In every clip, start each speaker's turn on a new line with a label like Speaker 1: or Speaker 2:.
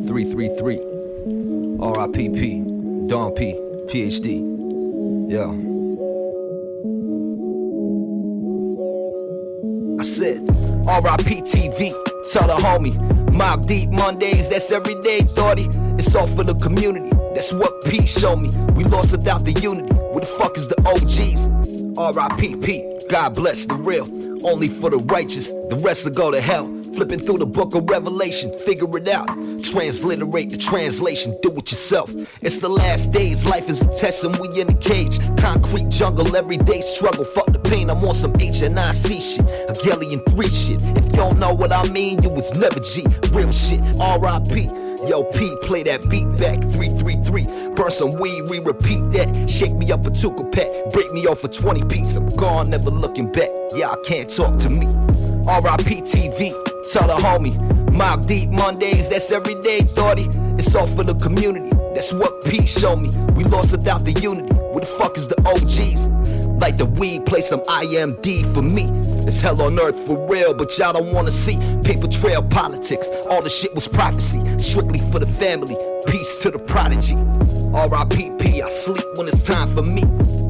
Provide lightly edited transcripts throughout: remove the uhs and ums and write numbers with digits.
Speaker 1: 333. R.I.P.P. Don P. PhD. Yeah. I said, R.I.P. TV. Tell the homie. Mob Deep Mondays, that's everyday, thoughty. It's all for the community. That's what P showed me. We lost without the unity. Where the fuck is the OGs? R.I.P.P. God bless the real. Only for the righteous. The rest will go to hell. Flipping through the book of Revelation, figure it out. Transliterate the translation, do it yourself. It's the last days, life is a test and we in a cage. Concrete jungle, everyday struggle. Fuck the pain, I'm on some HNIC shit. Hegelian 3 shit. If you don't know what I mean, you was never G. Real shit, R.I.P. Yo, P, play that beat back, 333. Burn some weed, repeat that. Shake me up a tuka pack, break me off for 20 pieces. I'm gone, never looking back. Y'all can't talk to me. R.I.P. TV, tell the homie. Mob Deep Mondays, that's everyday, thoughty. It's all for the community. That's what P showed me. We lost without the unity. Where the fuck is the OGs? Like the weed, play some IMD for me. It's hell on earth for real, but y'all don't wanna see paper trail politics. All the shit was prophecy, strictly for the family. Peace to the prodigy. R.I.P.P. I sleep when it's time for me.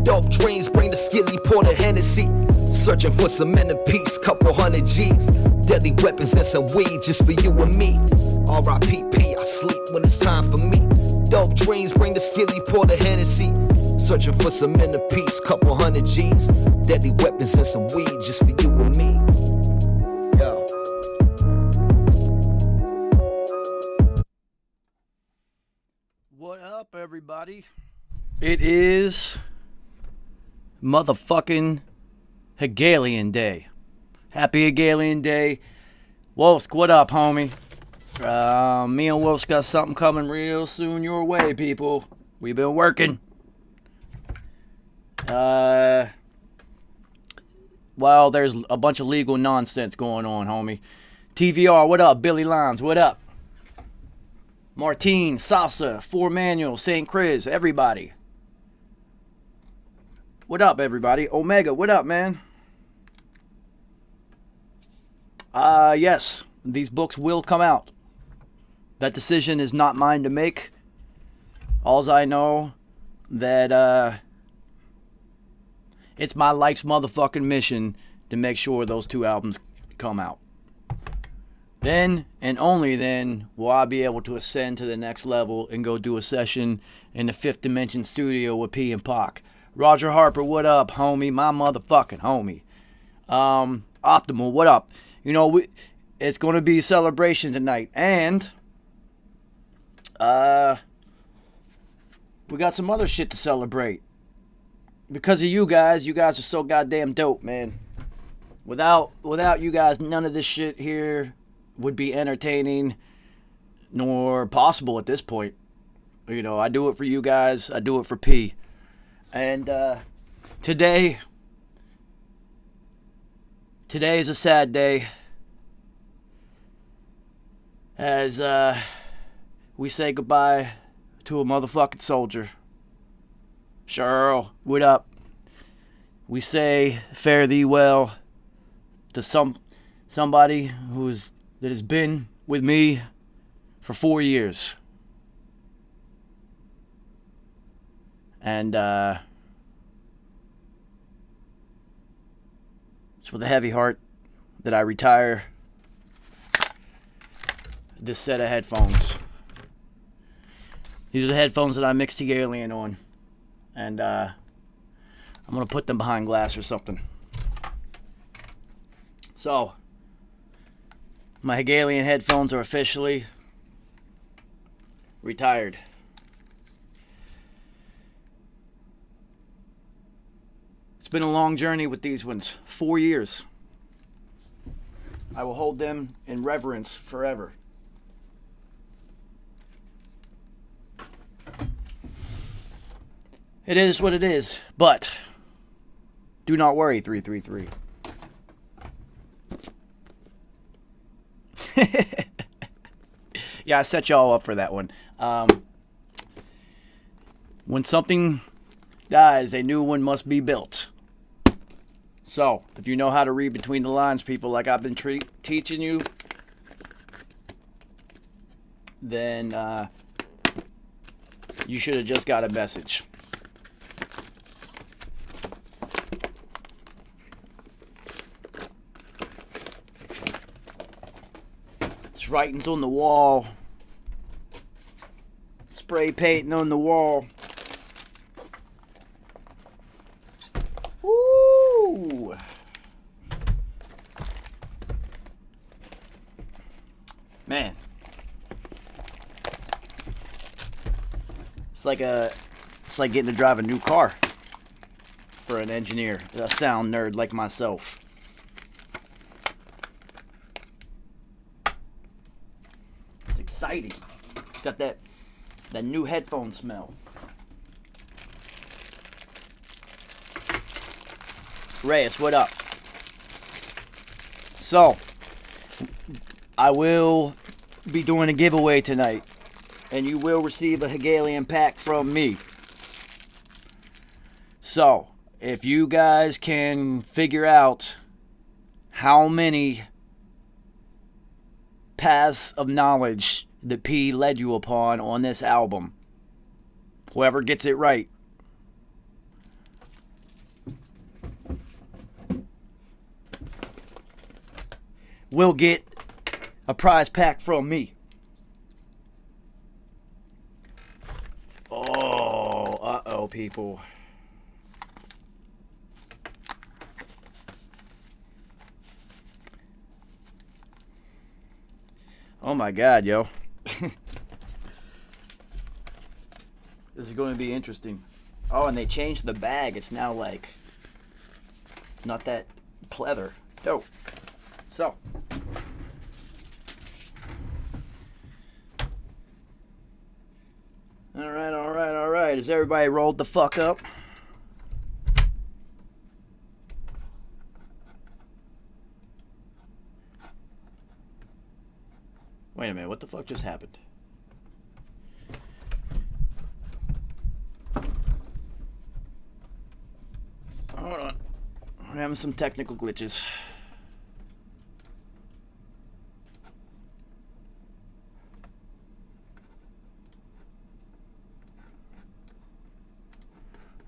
Speaker 1: Dope dreams bring the skizzy, pour the Hennessy. Searching for some inner peace, couple hundred G's. Deadly weapons and some weed just for you and me. R.I.P.P. I sleep when it's time for me. Dope dreams bring the skizzy, pour the Hennessy. Searching for some inner peace, couple hundred G's. Deadly weapons and some weed just for you and me. Yo.
Speaker 2: What up, everybody? It is motherfucking Hegelian Day. Happy Hegelian Day. Wolsk, what up, homie? Me and Wolsk got something coming real soon your way, people. We've been working. Well, there's a bunch of legal nonsense going on, homie. TVR, what up? Billy Lines, what up? Martine, Salsa, Four Manual, St. Chris, everybody. What up, everybody? Omega, what up, man? Yes, these books will come out. That decision is not mine to make. Alls I know that, it's my life's motherfucking mission to make sure those 2 albums come out. Then, and only then, will I be able to ascend to the next level and go do a session in the 5th Dimension studio with P and Pac. Roger Harper, what up, homie? My motherfucking homie. Optimal, what up? You know, it's going to be a celebration tonight. And, we got some other shit to celebrate. Because of you guys are so goddamn dope, man. Without you guys, none of this shit here would be entertaining nor possible at this point. You know, I do it for you guys. I do it for P. And today is a sad day as we say goodbye to a motherfucking soldier. Cheryl, what up? We say fare thee well to somebody that has been with me for 4 years. And it's with a heavy heart that I retire this set of headphones. These are the headphones that I mixed Hegelian on. And I'm going to put them behind glass or something. So, my Hegelian headphones are officially retired. It's been a long journey with these ones. 4 years. I will hold them in reverence forever. It is what it is, but do not worry, 333. Yeah, I set y'all up for that one. When something dies, a new one must be built. So, if you know how to read between the lines, people, like I've been teaching you, then you should have just got a message. It's writings on the wall. Spray painting on the wall. Woo! Man. It's like getting to drive a new car for an engineer, a sound nerd like myself. It's exciting. It's got that new headphone smell. Reyes, what up? So, I will be doing a giveaway tonight, and you will receive a Hegelian pack from me. So, if you guys can figure out how many paths of knowledge that P led you upon on this album, whoever gets it right, will get a prize pack from me. Oh, uh-oh, people. Oh my God, yo. This is going to be interesting. Oh, and they changed the bag. It's now like not that pleather. Dope. So, all right. Has everybody rolled the fuck up? Wait a minute, what the fuck just happened? Hold on. I'm having some technical glitches.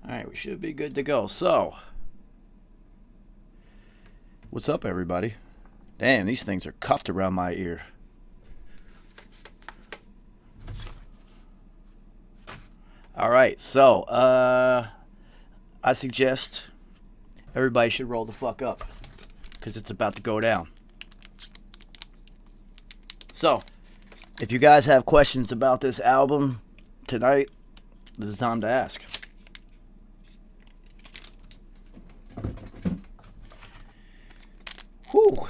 Speaker 2: Alright, we should be good to go. So, what's up, everybody? Damn, these things are cuffed around my ear. Alright, so, I suggest everybody should roll the fuck up, because it's about to go down. So, if you guys have questions about this album tonight, this is time to ask. Whew.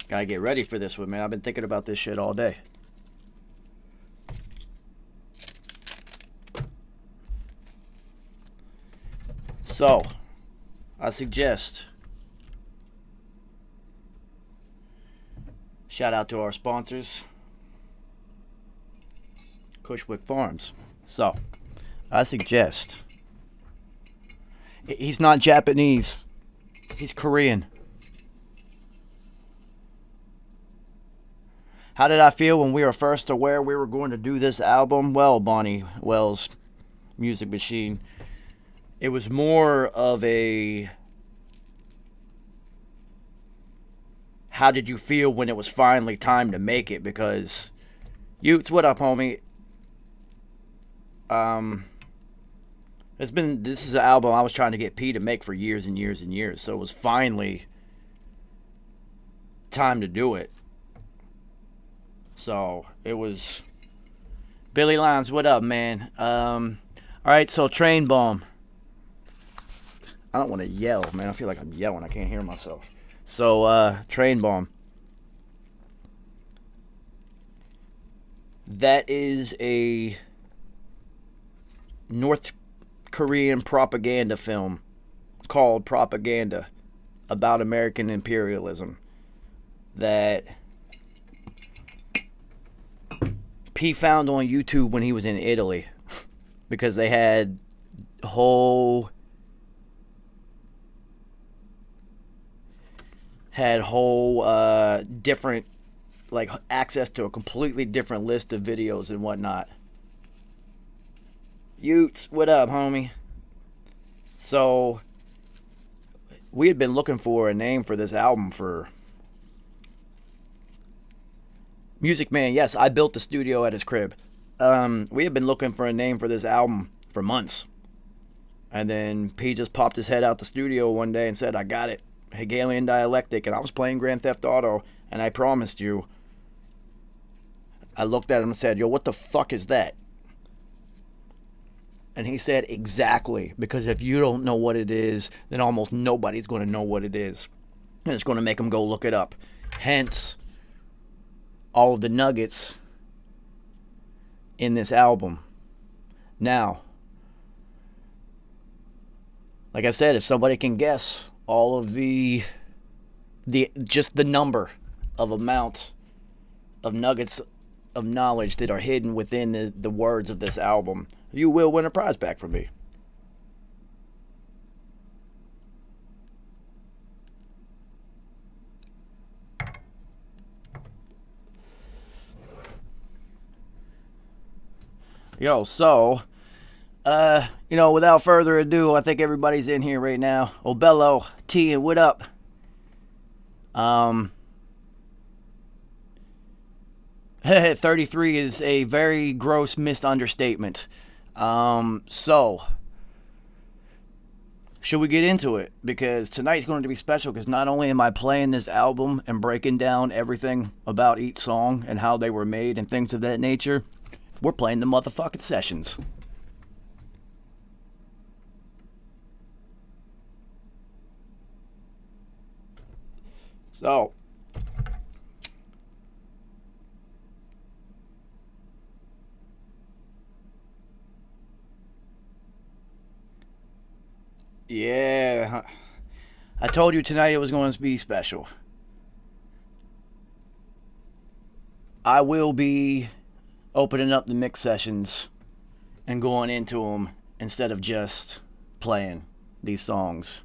Speaker 2: Gotta get ready for this one, man. I've been thinking about this shit all day. So, I suggest, shout out to our sponsors, Cushwick Farms. So, I suggest, he's not Japanese, he's Korean. How did I feel when we were first aware we were going to do this album? Well, Bonnie Wells, Music Machine, it was more of a, how did you feel when it was finally time to make it? Because, Utes, what up, homie? This is an album I was trying to get P to make for years and years and years. So it was finally time to do it. So it was, Billy Lyons, what up, man? Alright, so Train Bomb. I don't want to yell, man. I feel like I'm yelling. I can't hear myself. So, Train Bomb. That is a North Korean propaganda film called Propaganda about American imperialism that P found on YouTube when he was in Italy because they had whole different like access to a completely different list of videos and whatnot. Utes, what up, homie? So we had been looking for a name for this album for Music Man. Yes, I built the studio at his crib. We had been looking for a name for this album for months. And then P just popped his head out the studio one day and said, I got it. Hegelian Dialectic. And I was playing Grand Theft Auto, and I promised you, I looked at him and said, yo, what the fuck is that? And he said, exactly. Because if you don't know what it is, then almost nobody's going to know what it is. And it's going to make them go look it up. Hence, all of the nuggets in this album. Now, like I said, if somebody can guess all of the just the number of amount of nuggets of knowledge that are hidden within the words of this album, you will win a prize back from me. Yo, so, without further ado, I think everybody's in here right now. Obello, T, and what up? 33 is a very gross misunderstatement. So, should we get into it? Because tonight's going to be special, because not only am I playing this album and breaking down everything about each song and how they were made and things of that nature, we're playing the motherfucking sessions. So, yeah, I told you tonight it was going to be special. I will be opening up the mix sessions and going into them instead of just playing these songs.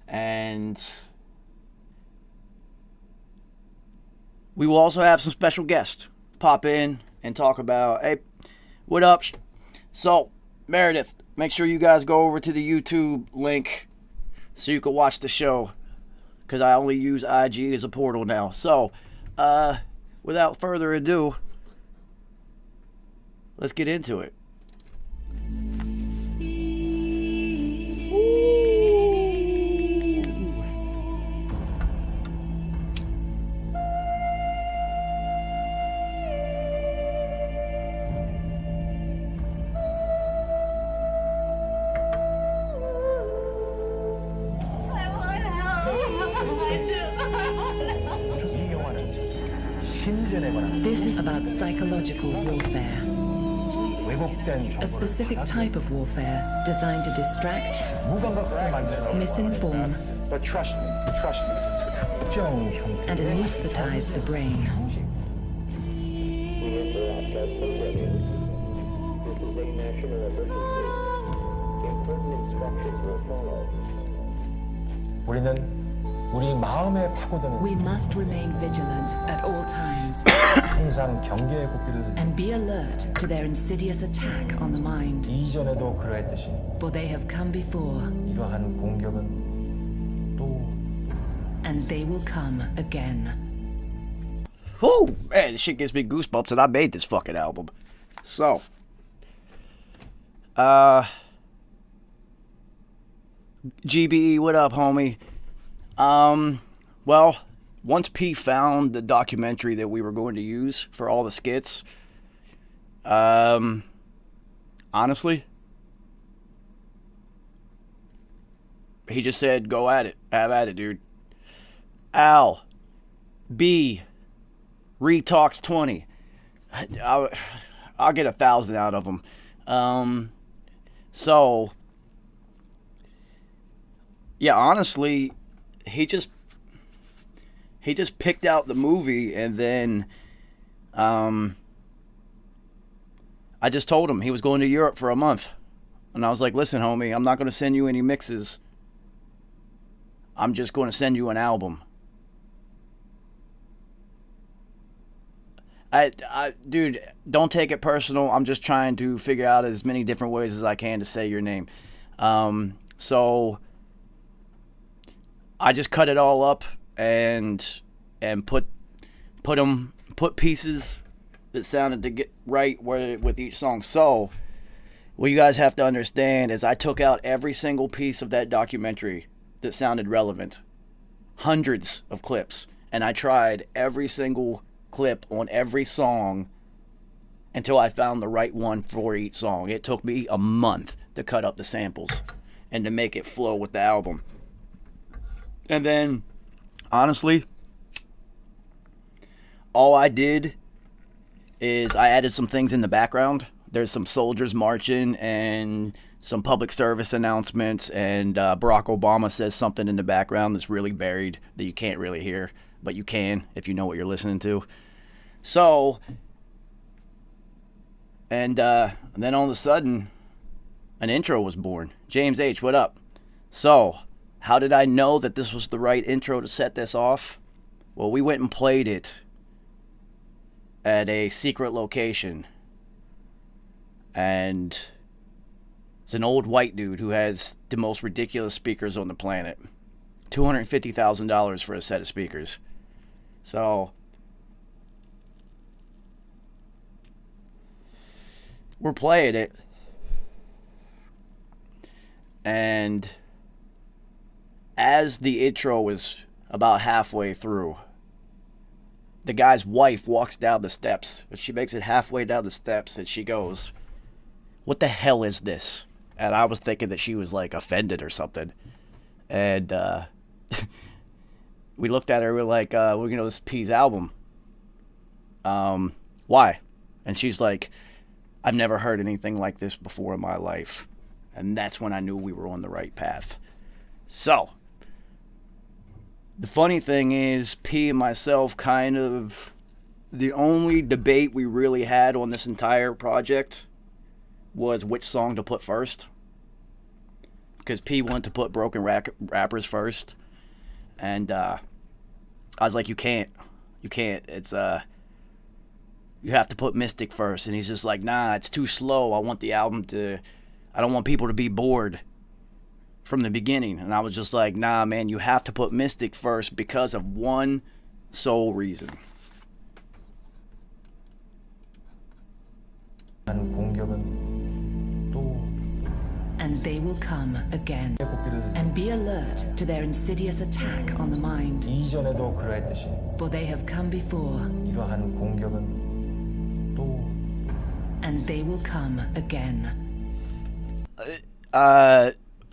Speaker 2: And we will also have some special guests pop in and talk about, hey, what up? So, Meredith, make sure you guys go over to the YouTube link so you can watch the show, because I only use IG as a portal now. So, without further ado, let's get into it.
Speaker 3: This is about psychological warfare. A specific type of warfare designed to distract, misinform,
Speaker 4: but trust me,
Speaker 3: and anesthetize the brain.
Speaker 4: 우리 마음에 파고드는
Speaker 3: We must remain vigilant at all times
Speaker 4: 항상 경계의 고삐를
Speaker 3: and be alert to their insidious attack on the mind.
Speaker 4: 이전에도 그러했듯이
Speaker 3: For they have come before,
Speaker 4: 이러한 공격은 또
Speaker 3: and they will come again.
Speaker 2: Whoo! Man, this shit gives me goosebumps, and I made this fucking album. So, GBE, what up, homie? Well, once P found the documentary that we were going to use for all the skits, honestly, he just said, go at it. Have at it, dude. Al, B, Retalks 20. I'll get 1,000 out of them. So, yeah, honestly, he just picked out the movie, and then I just told him he was going to Europe for a month, and I was like, listen, homie, I'm not going to send you any mixes. I'm just going to send you an album. Dude, don't take it personal. I'm just trying to figure out as many different ways as I can to say your name. So I just cut it all up and put pieces that sounded to get right with each song. So what you guys have to understand is I took out every single piece of that documentary that sounded relevant. Hundreds of clips. And I tried every single clip on every song until I found the right one for each song. It took me a month to cut up the samples and to make it flow with the album. And then, honestly, all I did is I added some things in the background. There's some soldiers marching and some public service announcements, and Barack Obama says something in the background that's really buried that you can't really hear, but you can if you know what you're listening to. So, and then all of a sudden, an intro was born. James H., what up? So, how did I know that this was the right intro to set this off? Well, we went and played it at a secret location. And it's an old white dude who has the most ridiculous speakers on the planet. $250,000 for a set of speakers. So we're playing it, and as the intro was about halfway through, the guy's wife walks down the steps. She makes it halfway down the steps, and she goes, "What the hell is this?" And I was thinking that she was like offended or something. And we looked at her, we were like, well, you know, this is P's album. Why? And she's like, "I've never heard anything like this before in my life." And that's when I knew we were on the right path. So, the funny thing is, P and myself kind of, the only debate we really had on this entire project was which song to put first. Because P wanted to put Broken Rappers first. And I was like, you can't. It's, you have to put Mystic first. And he's just like, nah, it's too slow. I want the album to, I don't want people to be bored from the beginning. And I was just like, nah, man, you have to put Mystic first because of one sole reason.
Speaker 3: And they will come again, and be alert to their insidious attack on the mind.
Speaker 4: 이전에도 그러했듯이
Speaker 3: For they have come before,
Speaker 4: 이러한 공격은 또
Speaker 3: and they will come again.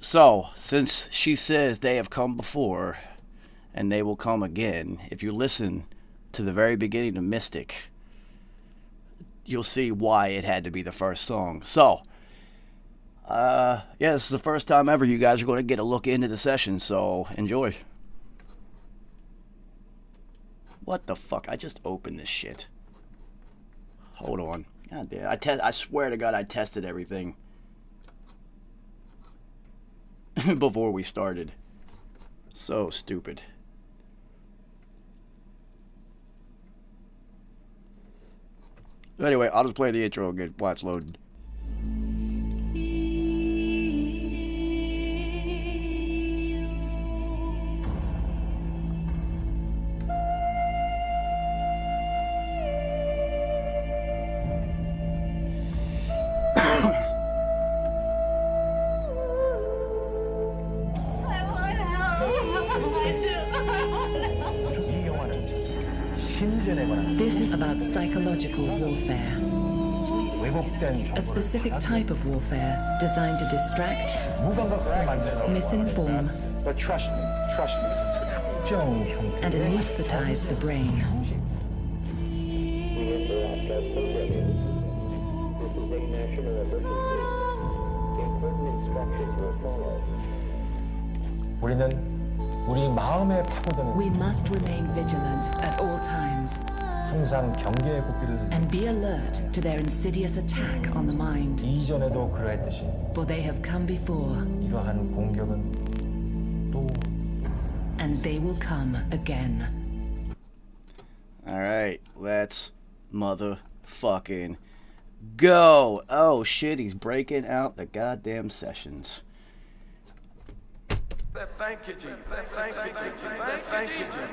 Speaker 2: So, since she says they have come before, and they will come again, if you listen to the very beginning of Mystic, you'll see why it had to be the first song. So, yeah, this is the first time ever you guys are going to get a look into the session, so enjoy. What the fuck? I just opened this shit. Hold on. God damn. I swear to God I tested everything before we started. So stupid. Anyway, I'll just play the intro again while it's loading.
Speaker 3: This is about psychological warfare,
Speaker 4: 왜곡된
Speaker 3: a specific type of warfare designed to distract,
Speaker 4: 무감각하게 만드는
Speaker 3: misinform,
Speaker 4: But trust me, 특정 형태
Speaker 3: and anesthetize the brain.
Speaker 4: 우리는 우리 마음에 파고드는
Speaker 3: We must remain vigilant at all times
Speaker 4: 항상 경계의 고삐를
Speaker 3: and be alert to their insidious attack on the mind.
Speaker 4: 이전에도 그러했듯이
Speaker 3: For they have come before,
Speaker 4: 이러한 공격은 또
Speaker 3: and they will come again.
Speaker 2: Alright, let's motherfucking go. Oh shit, he's breaking out the goddamn sessions.
Speaker 5: Thank you, Jesus. Thank you, Jesus. Thank you, Jesus.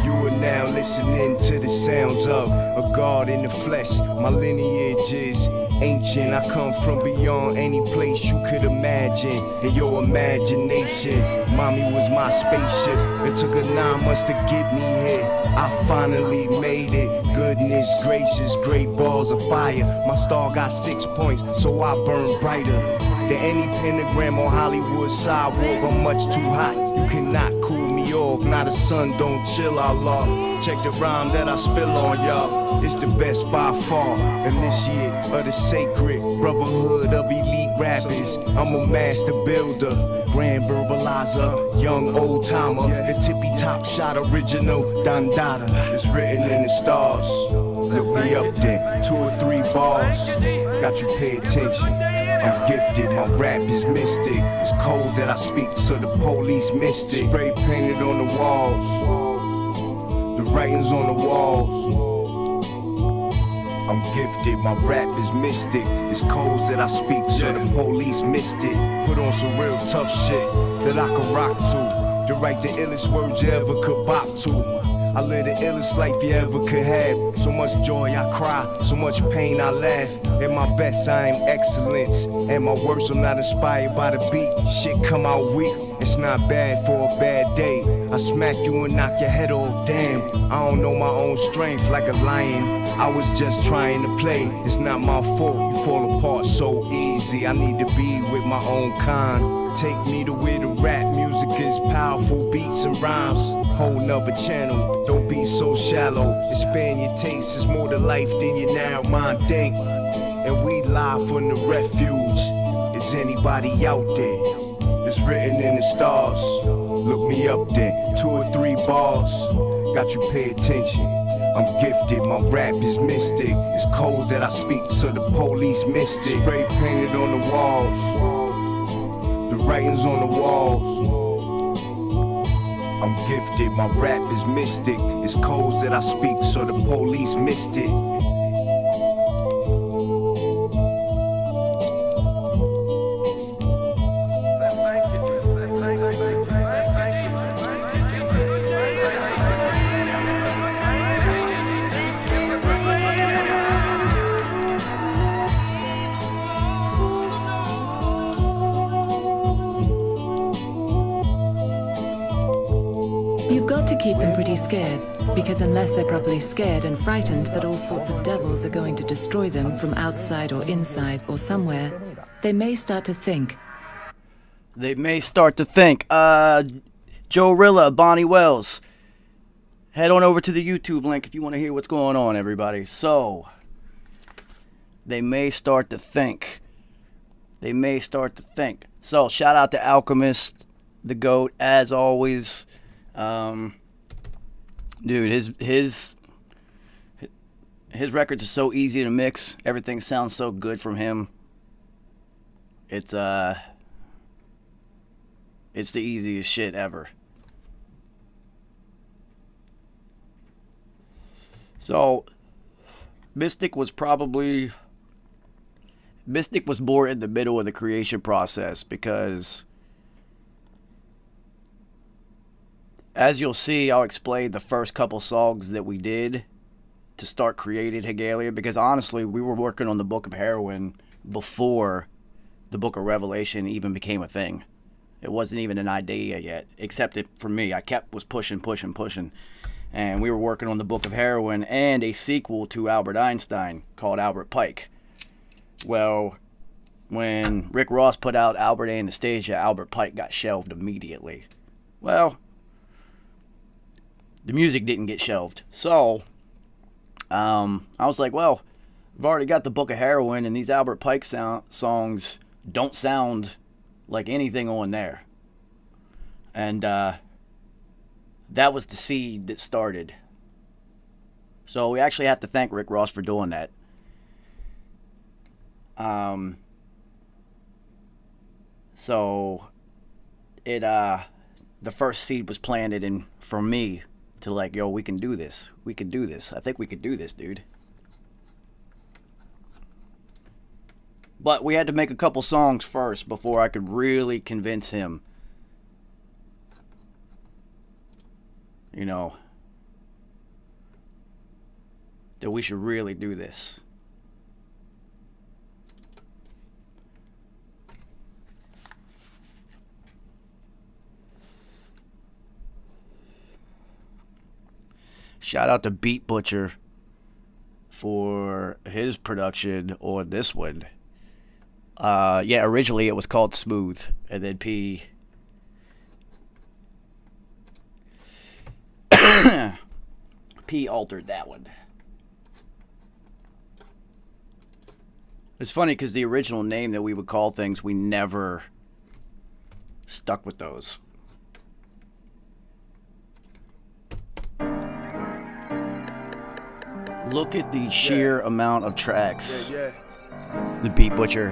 Speaker 1: You are now listening to the sounds of a God in the flesh. My lineage is ancient. I come from beyond any place you could imagine. In your imagination, mommy was my spaceship. It took her 9 months to get me here. I finally made it. Goodness gracious, great balls of fire. My star got 6 points, so I burn brighter than any pentagram on Hollywood sidewalk. I'm much too hot. You cannot cool me off. Not a sun, don't chill, Allah. Check the rhyme that I spill on y'all. It's the best by far. Initiate of the sacred brotherhood of elite rappers. I'm a master builder, grand verbalizer, young old timer. The tippy top shot original Dandada. It's written in the stars. Look me up then, 2 or 3 bars. Got you pay attention. I'm gifted, my rap is mystic. It's cold that I speak, so the police missed it. Spray painted on the walls, the writings on the walls. I'm gifted, my rap is mystic. It's codes that I speak, so the police missed it. Put on some real tough shit that I can rock to. To write the illest words you ever could bop to. I live the illest life you ever could have. So much joy I cry, so much pain I laugh. At my best I am excellence. At my worst I'm not inspired by the beat. Shit come out weak, it's not bad for a bad day. I smack you and knock your head off, damn. I don't know my own strength like a lion. I was just trying to play, it's not my fault. You fall apart so easy, I need to be with my own kind. Take me to where the rap music is powerful, beats and rhymes. Whole nother channel, don't be so shallow. Expand your taste, it's more to life than you now mind think. And we live from the refuge. Is anybody out there? It's written in the stars. Look me up then, 2 or 3 bars. Got you pay attention. I'm gifted, my rap is mystic. It's codes that I speak, so the police missed it. Spray painted on the walls, the writings on the walls. I'm gifted, my rap is mystic. It's codes that I speak, so the police missed it.
Speaker 3: You've got to keep them pretty scared, because unless they're properly scared and frightened that all sorts of devils are going to destroy them from outside or inside or somewhere, they may start to think.
Speaker 2: They may start to think. Joe Rilla, Bonnie Wells. Head on over to the YouTube link if you want to hear what's going on, everybody. So, they may start to think. They may start to think. So, shout out to Alchemist, the GOAT, as always. Dude, his records are so easy to mix. Everything sounds so good from him. It's the easiest shit ever. So, Mystic was born in the middle of the creation process because, as you'll see, I'll explain the first couple songs that we did to start creating Hegelian, because honestly, we were working on the Book of Heroin before the Book of Revelation even became a thing. It wasn't even an idea yet, except for me. I was pushing. And we were working on the Book of Heroin and a sequel to Albert Einstein called Albert Pike. Well, when Rick Ross put out Albert Anastasia, Albert Pike got shelved immediately. Well, the music didn't get shelved. So, I was like, well, I've already got the Book of Heroin, and these Albert Pike songs don't sound like anything on there. And that was the seed that started. So we actually have to thank Rick Ross for doing that. So it the first seed was planted in for me to like, yo, we can do this. We can do this. I think we could do this, dude. But we had to make a couple songs first before I could really convince him. You know, that we should really do this. Shout out to Beat Butcher for his production on this one. Yeah, originally it was called Smooth, and then P altered that one. It's funny because the original name that we would call things, we never stuck with those. Look at the sheer amount of tracks the Beat Butcher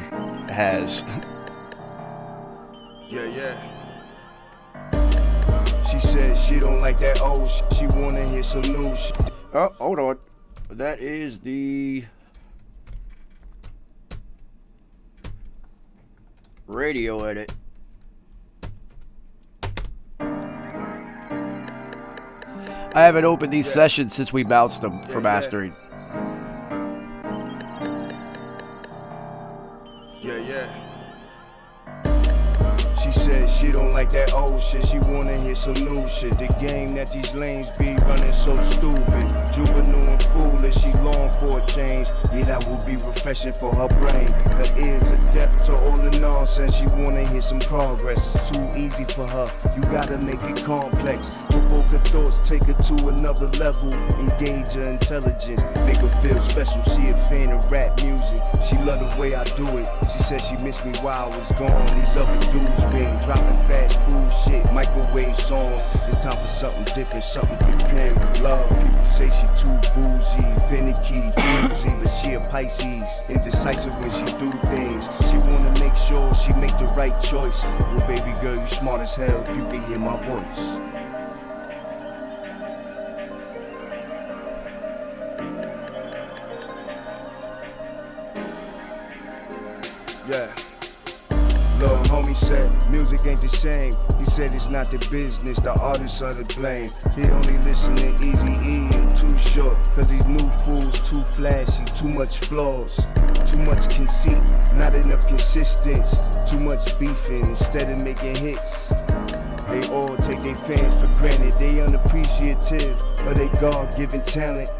Speaker 2: has.
Speaker 6: She said she don't like that old shit. She wanna hear some new shit.
Speaker 2: Oh, hold on. That is the radio edit. I haven't opened these sessions since we bounced them for mastering.
Speaker 6: She said she don't like that old shit. She wanna hear some new shit. The game that these lanes be running so stupid. Juvenile and foolish. She long for a change. Yeah, that would be refreshing for her brain. Her ears are deaf to all the nonsense. She wanna hear some progress. It's too easy for her. You gotta make it complex. Provoke her thoughts, take her to another level. Engage her intelligence, make her feel special. She a fan of rap music. She love the way I do it. She said she missed me while I was gone. These other dudes been dropping fast food shit, microwave songs. It's time for something different, something prepared with love. People say she too bougie, finicky, bougie, but she a Pisces, indecisive when she do things. She wanna make sure she make the right choice. Well, baby girl, you smart as hell if you can hear my voice. Yeah. Little homie said, music ain't the same. He said it's not the business, the artists are to blame. He only listen to Eazy-E and Too Short. Cause these new fools too flashy, too much flaws. Too much conceit, not enough consistency. Too much beefing instead of making hits. They all take their fans for granted. They unappreciative of their God-given talent.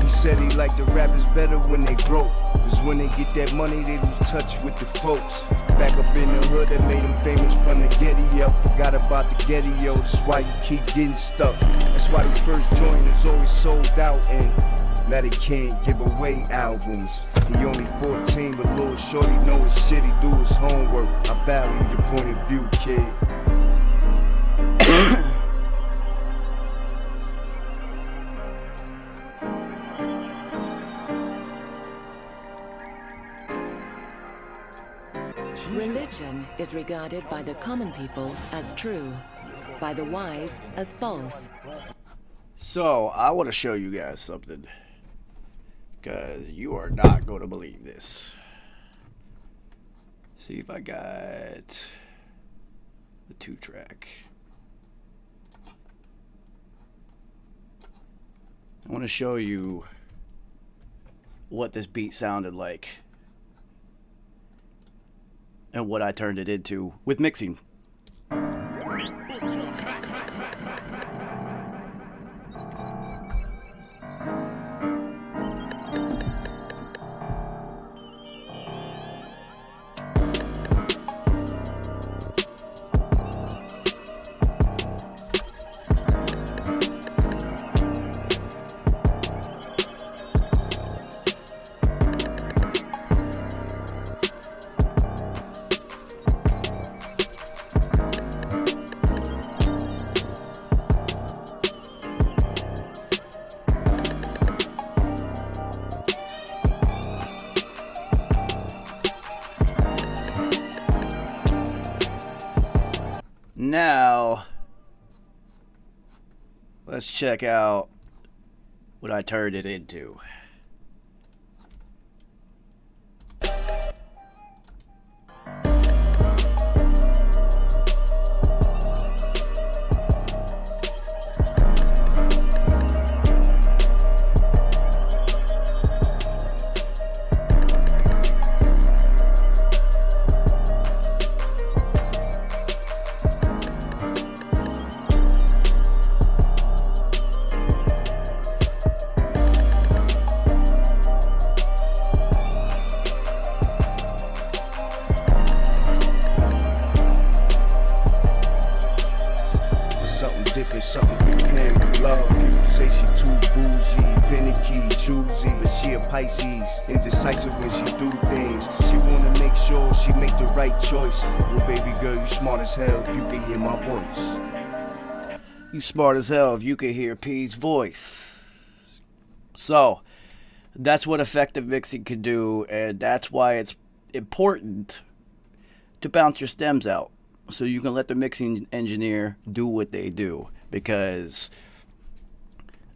Speaker 6: He said he liked the rappers better when they broke. Cause when they get that money, they lose touch with the folks. Back up in the hood that made them famous from the Getty up. Forgot about the Getty, yo, that's why you keep getting stuck. That's why the first joint is always sold out and now they can't give away albums. He only 14, but little shorty know his shit, he do his homework. I value your point of view, kid.
Speaker 3: Religion is regarded by the common people as true, by the wise as false.
Speaker 2: So, I want to show you guys something. Because you are not going to believe this. See if I got the 2-track. I want to show you what this beat sounded like. And what I turned it into with mixing. now, let's check out what I turned it into.
Speaker 6: Something prepared with love. People say she too bougie, finicky, choosy, but she a Pisces, indecisive when she do things. She wanna make sure she make the right choice. Well, baby girl, you smart as hell if you can hear my voice.
Speaker 2: You smart as hell if you can hear P's voice. So, that's what effective mixing can do, and that's why it's important to bounce your stems out, so you can let the mixing engineer do what they do. Because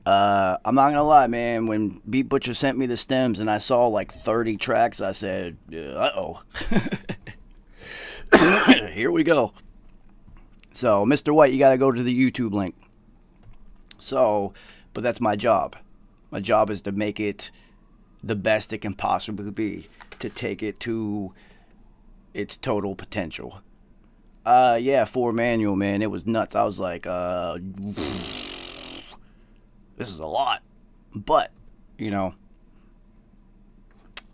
Speaker 2: I'm not gonna lie, man, when Beat Butcher sent me the stems and I saw like 30 tracks, I said, uh-oh. Here we go. So, Mr. White, you gotta go to the YouTube link. So, but that's my job. My job is to make it the best it can possibly be, to take it to its total potential. Yeah, for manual, man, it was nuts. I was like, this is a lot. But, you know,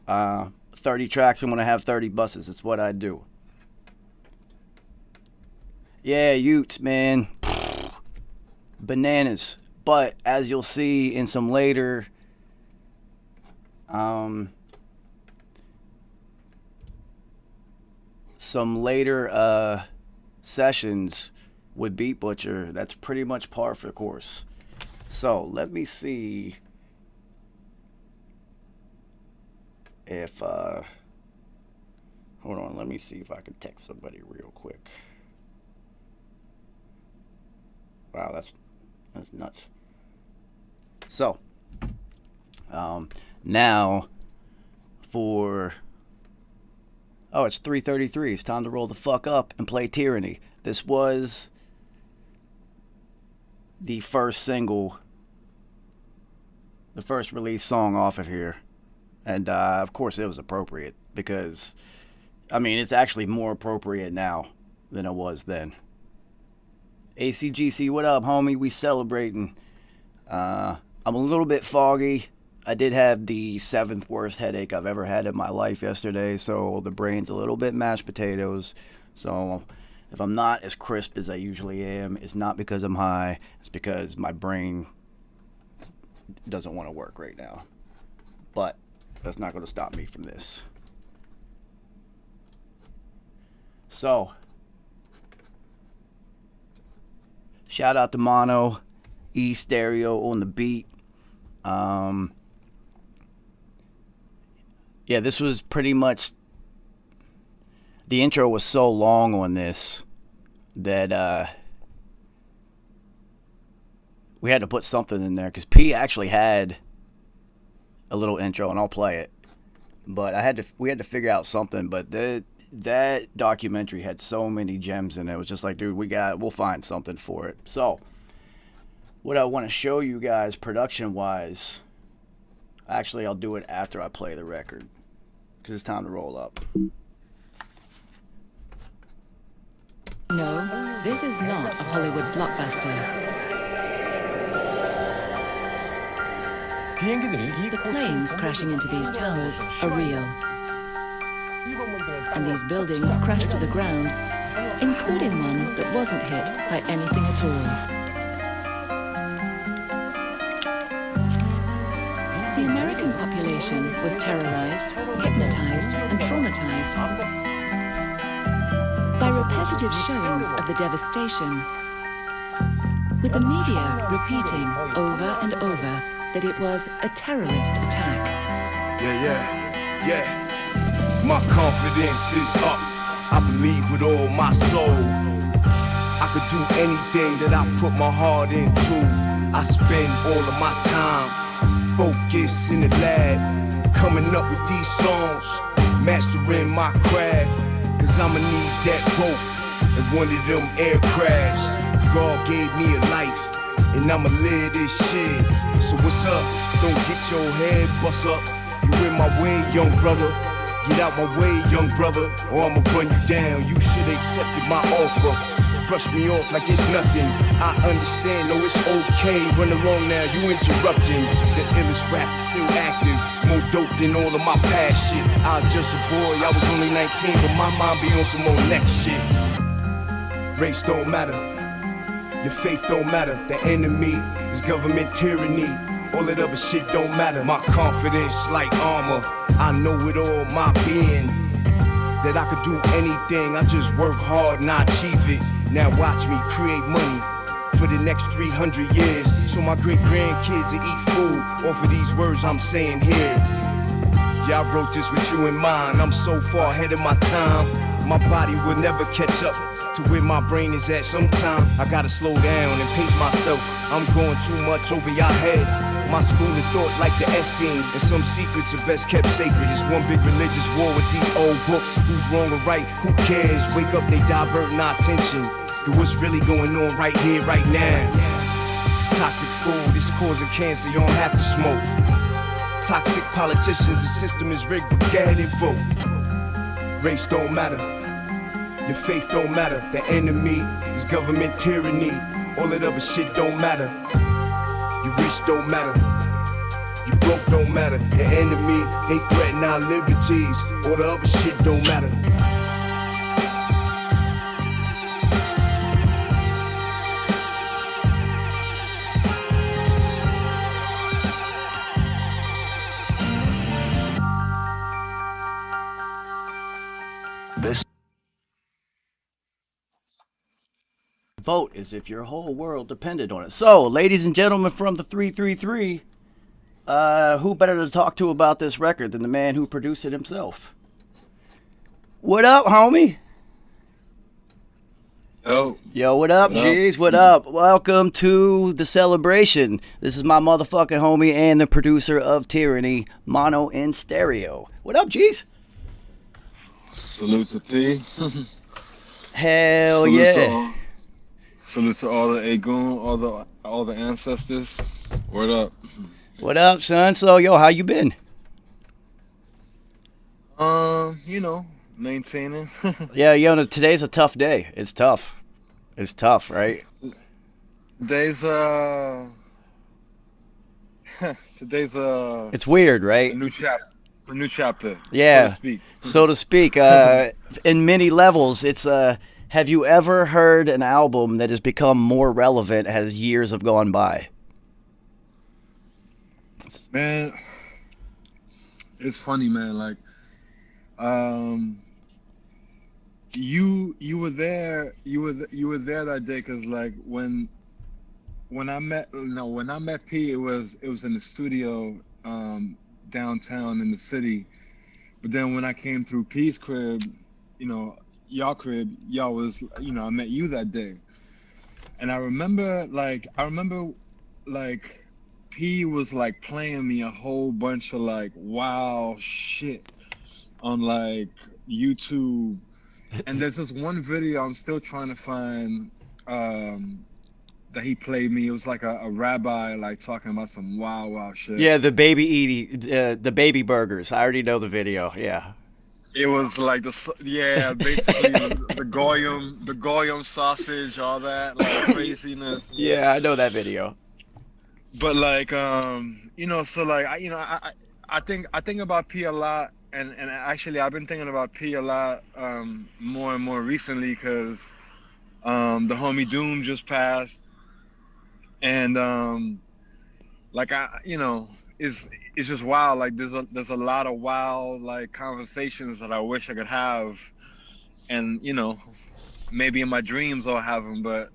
Speaker 2: 30 tracks, I'm going to have 30 buses. It's what I do. Yeah, Utes, man. Bananas. But, as you'll see in some later, sessions with Beat Butcher, that's pretty much par for the course. So let me see if hold on, let me see if I can text somebody real quick. Wow, that's nuts. So now for it's 3:33. It's time to roll the fuck up and play Tyranny. This was the first single, the first release song off of here. And, of course, it was appropriate because, I mean, it's actually more appropriate now than it was then. ACGC, what up, homie? We celebrating. I'm a little bit foggy. I did have the 7th worst headache I've ever had in my life yesterday, so the brain's a little bit mashed potatoes. So if I'm not as crisp as I usually am, it's not because I'm high. It's because my brain doesn't want to work right now. But that's not going to stop me from this. So, shout out to Mono, E Stereo on the beat. Yeah, this was pretty much, the intro was so long on this that we had to put something in there, because P actually had a little intro, and I'll play it. But we had to figure out something, but that documentary had so many gems in it. It was just like, dude, we'll find something for it. So, what I want to show you guys production-wise, actually, I'll do it after I play the record, because it's time to roll up.
Speaker 3: No, this is not a Hollywood blockbuster. The planes crashing into these towers are real. And these buildings crashed to the ground, including one that wasn't hit by anything at all. The American population was terrorized, hypnotized, and traumatized by repetitive showings of the devastation, with the media repeating over and over that it was a terrorist attack.
Speaker 6: Yeah. My confidence is up. I believe with all my soul. I could do anything that I put my heart into. I spend all of my time focused in the lab, coming up with these songs, mastering my craft. Cause I'ma need that boat and one of them aircrafts. God gave me a life, and I'ma live this shit. So what's up? Don't get your head bust up. You in my way, young brother. Get out my way, young brother, or I'ma run you down. You should've accepted my offer. Brush me off like it's nothing. I understand, no, it's okay. Run along now, you interrupting. The illest rap is still active. More dope than all of my past shit. I was just a boy, I was only 19, but my mind be on some more next shit. Race don't matter. Your faith don't matter. The enemy is government tyranny. All that other shit don't matter. My confidence like armor. I know it all, my being. That I could do anything. I just work hard and I achieve it. Now watch me create money for the next 300 years. So my great grandkids will eat food off of these words I'm saying here. Yeah, I wrote this with you in mind. I'm so far ahead of my time. My body will never catch up to where my brain is at. Sometime I gotta slow down and pace myself. I'm going too much over your head. My school of thought like the Essenes, and some secrets are best kept sacred. It's one big religious war with these old books. Who's wrong or right? Who cares? Wake up, they diverting our attention to what's really going on right here, right now. Toxic food is causing cancer, you don't have to smoke. Toxic politicians, the system is rigged, but go ahead and vote. Race don't matter. Your faith don't matter. The enemy is government tyranny. All that other shit don't matter. You rich don't matter. You broke don't matter. The enemy, they threaten our liberties. All the other shit don't matter.
Speaker 2: Vote as if your whole world depended on it. So, ladies and gentlemen from the 333, who better to talk to about this record than the man who produced it himself? What up, homie? Yo, what up, G's? What up? Welcome to the celebration. This is my motherfucking homie and the producer of Tyranny, Mono in Stereo. What up, G's?
Speaker 7: Salute to P.
Speaker 2: Hell yeah.
Speaker 7: Salute to all the Agun, all the ancestors. Word up.
Speaker 2: What up, son? So, yo, how you been?
Speaker 7: Maintaining.
Speaker 2: Yeah, today's a tough day. It's tough. It's tough, right?
Speaker 7: Today's
Speaker 2: It's weird, right?
Speaker 7: a new chapter. It's a new chapter.
Speaker 2: Yeah.
Speaker 7: So to speak.
Speaker 2: So to speak. In many levels, it's have you ever heard an album that has become more relevant as years have gone by?
Speaker 7: Man, it's funny, man. Like, you were there that day, cause like when I met P, it was in the studio downtown in the city, but then when I came through P's crib, y'all crib, y'all was, I met you that day, and I remember P was like playing me a whole bunch of like wow shit on like YouTube, and there's this one video I'm still trying to find that he played me. It was like a rabbi like talking about some wow shit.
Speaker 2: Yeah, the baby baby burgers. I already know the video. Yeah.
Speaker 7: It was like basically the goyim sausage, all that like craziness.
Speaker 2: Yeah, I know that video.
Speaker 7: But like so like I think about P a lot, and actually I've been thinking about P a lot more and more recently, because the homie Doom just passed, and it's just wild. Like there's a lot of wild like conversations that I wish I could have, and maybe in my dreams I'll have them, but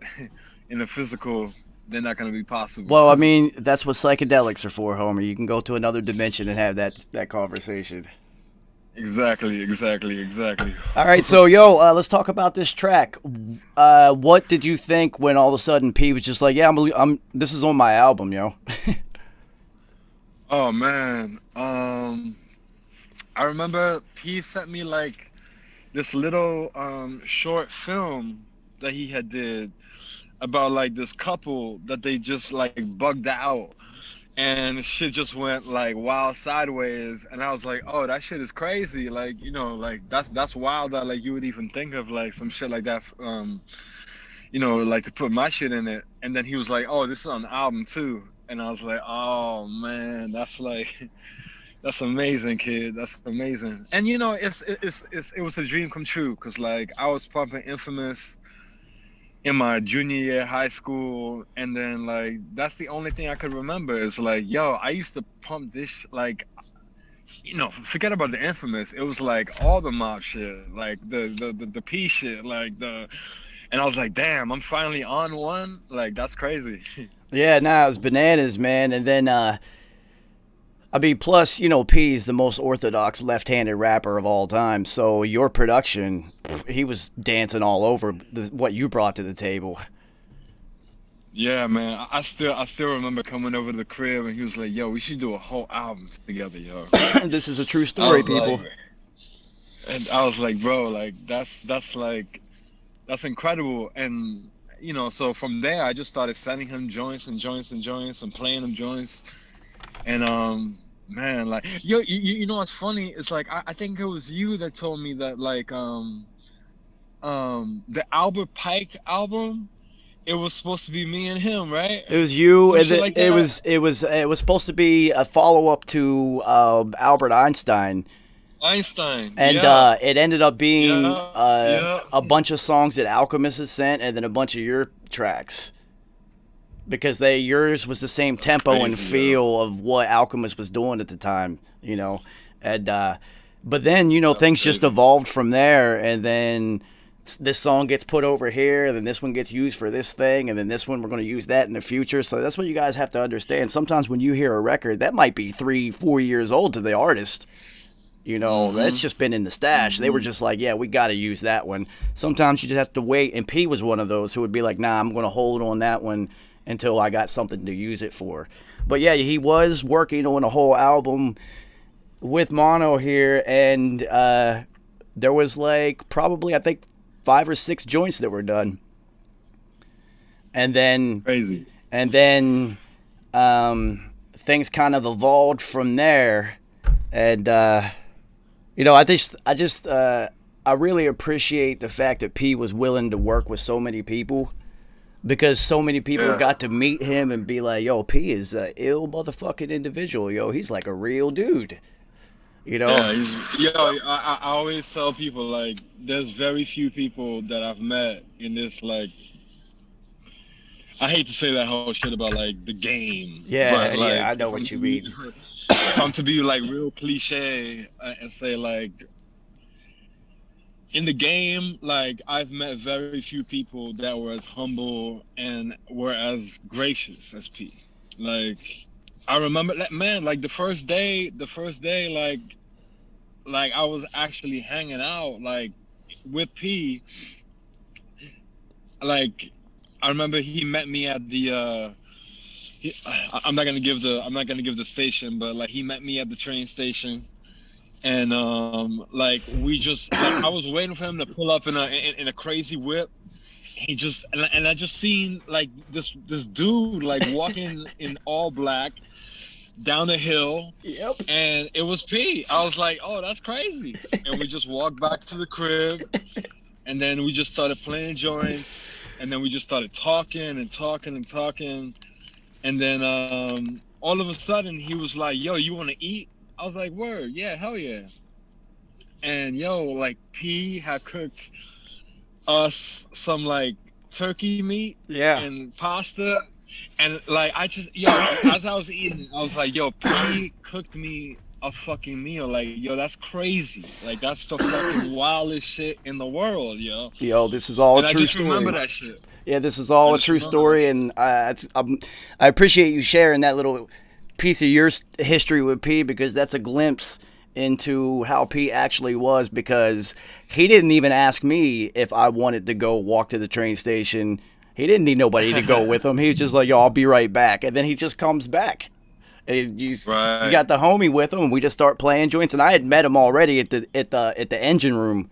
Speaker 7: in the physical they're not going to be possible.
Speaker 2: Well, I mean, that's what psychedelics are for, homie. You can go to another dimension and have that conversation.
Speaker 7: Exactly.
Speaker 2: All right, so let's talk about this track. What did you think when all of a sudden P was just like, "Yeah, I'm this is on my album, yo."
Speaker 7: Oh man. I remember P sent me like this little short film that he had did about like this couple that they just like bugged out, and shit just went like wild sideways, and I was like, oh, that shit is crazy. Like, like that's wild that like you would even think of like some shit like that, like to put my shit in it. And then he was like, oh, this is on the album too. And I was like, oh man, that's like that's amazing, kid. That's amazing. And it was a dream come true, because like I was pumping Infamous in my junior year of high school, and then like that's the only thing I could remember is like, yo, I used to pump this, like, forget about the Infamous. It was like all the mob shit, like the P shit, like and I was like, damn, I'm finally on one. Like, that's crazy.
Speaker 2: Yeah, nah, it was bananas, man. And then I mean, plus, P is the most orthodox left-handed rapper of all time. So your production, he was dancing all over what you brought to the table.
Speaker 7: Yeah, man. I still remember coming over to the crib, and he was like, yo, we should do a whole album together, yo.
Speaker 2: This is a true story, people.
Speaker 7: And I was like, bro, like that's incredible. And so from there I just started sending him joints and joints and joints and playing him joints. And man, like, yo, you know what's funny? It's like I think it was you that told me that like the Albert Pike album, it was supposed to be me and him, right?
Speaker 2: It was you,
Speaker 7: Some
Speaker 2: and
Speaker 7: shit like that.
Speaker 2: it was supposed to be a follow up to Albert Einstein, and
Speaker 7: yeah.
Speaker 2: it ended up being
Speaker 7: Yeah.
Speaker 2: a bunch of songs that Alchemist had sent, and then a bunch of your tracks, because yours was the same tempo and
Speaker 7: Crazy,
Speaker 2: feel of what Alchemist was doing at the time, and but then things just
Speaker 7: crazy.
Speaker 2: evolved from there, and then this song gets put over here, and then this one gets used for this thing, and then this one we're going to use that in the future. So that's what you guys have to understand. Sometimes when you hear a record that might be 3-4 years old to the artist, that's just been in the stash. They were just like, yeah, we got to use that one. Sometimes you just have to wait, and P was one of those who would be like, nah, I'm going to hold on that one until I got something to use it for. But yeah, he was working on a whole album with Mono here, and there was like probably, I think, 5 or 6 joints that were done, and then
Speaker 7: Crazy.
Speaker 2: Things kind of evolved from there, and I really appreciate the fact that P was willing to work with so many people, because so many people got to meet him and be like, yo, P is a ill motherfucking individual, yo, he's like a real dude.
Speaker 7: Yeah, I always tell people, like, there's very few people that I've met in this, like, I hate to say that whole shit about like the game.
Speaker 2: Yeah,
Speaker 7: but, like,
Speaker 2: I know what you mean.
Speaker 7: Come to be like real cliche and say like, in the game, like I've met very few people that were as humble and were as gracious as P. Like, I remember that, man, like the first day, like I was actually hanging out like with P. Like, I remember he met me at the I'm not gonna give the station, but like he met me at the train station, and like we just like, I was waiting for him to pull up in a crazy whip. He just and I just seen like this dude like walking in all black down the hill.
Speaker 2: Yep.
Speaker 7: And it was P. I was like, oh, that's crazy. And we just walked back to the crib, and then we just started playing joints, and then we just started talking, and then all of a sudden he was like, yo, you want to eat? I was like, word, yeah, hell yeah. And yo, like P had cooked us some like turkey meat and pasta. And like I just, as I was eating, I was like, yo, P cooked me a fucking meal. Like, yo, that's crazy. Like, that's the fucking wildest shit in the world, yo.
Speaker 2: Yo, this is all a true story.
Speaker 7: I just remember that shit.
Speaker 2: Yeah, this is all a true story, and I appreciate you sharing that little piece of your history with P, because that's a glimpse into how Pete actually was, because he didn't even ask me if I wanted to go walk to the train station. He didn't need nobody to go with him. He's just like, yo, I'll be right back. And then he just comes back. And he's got the homie with him, and we just start playing joints. And I had met him already at the engine room,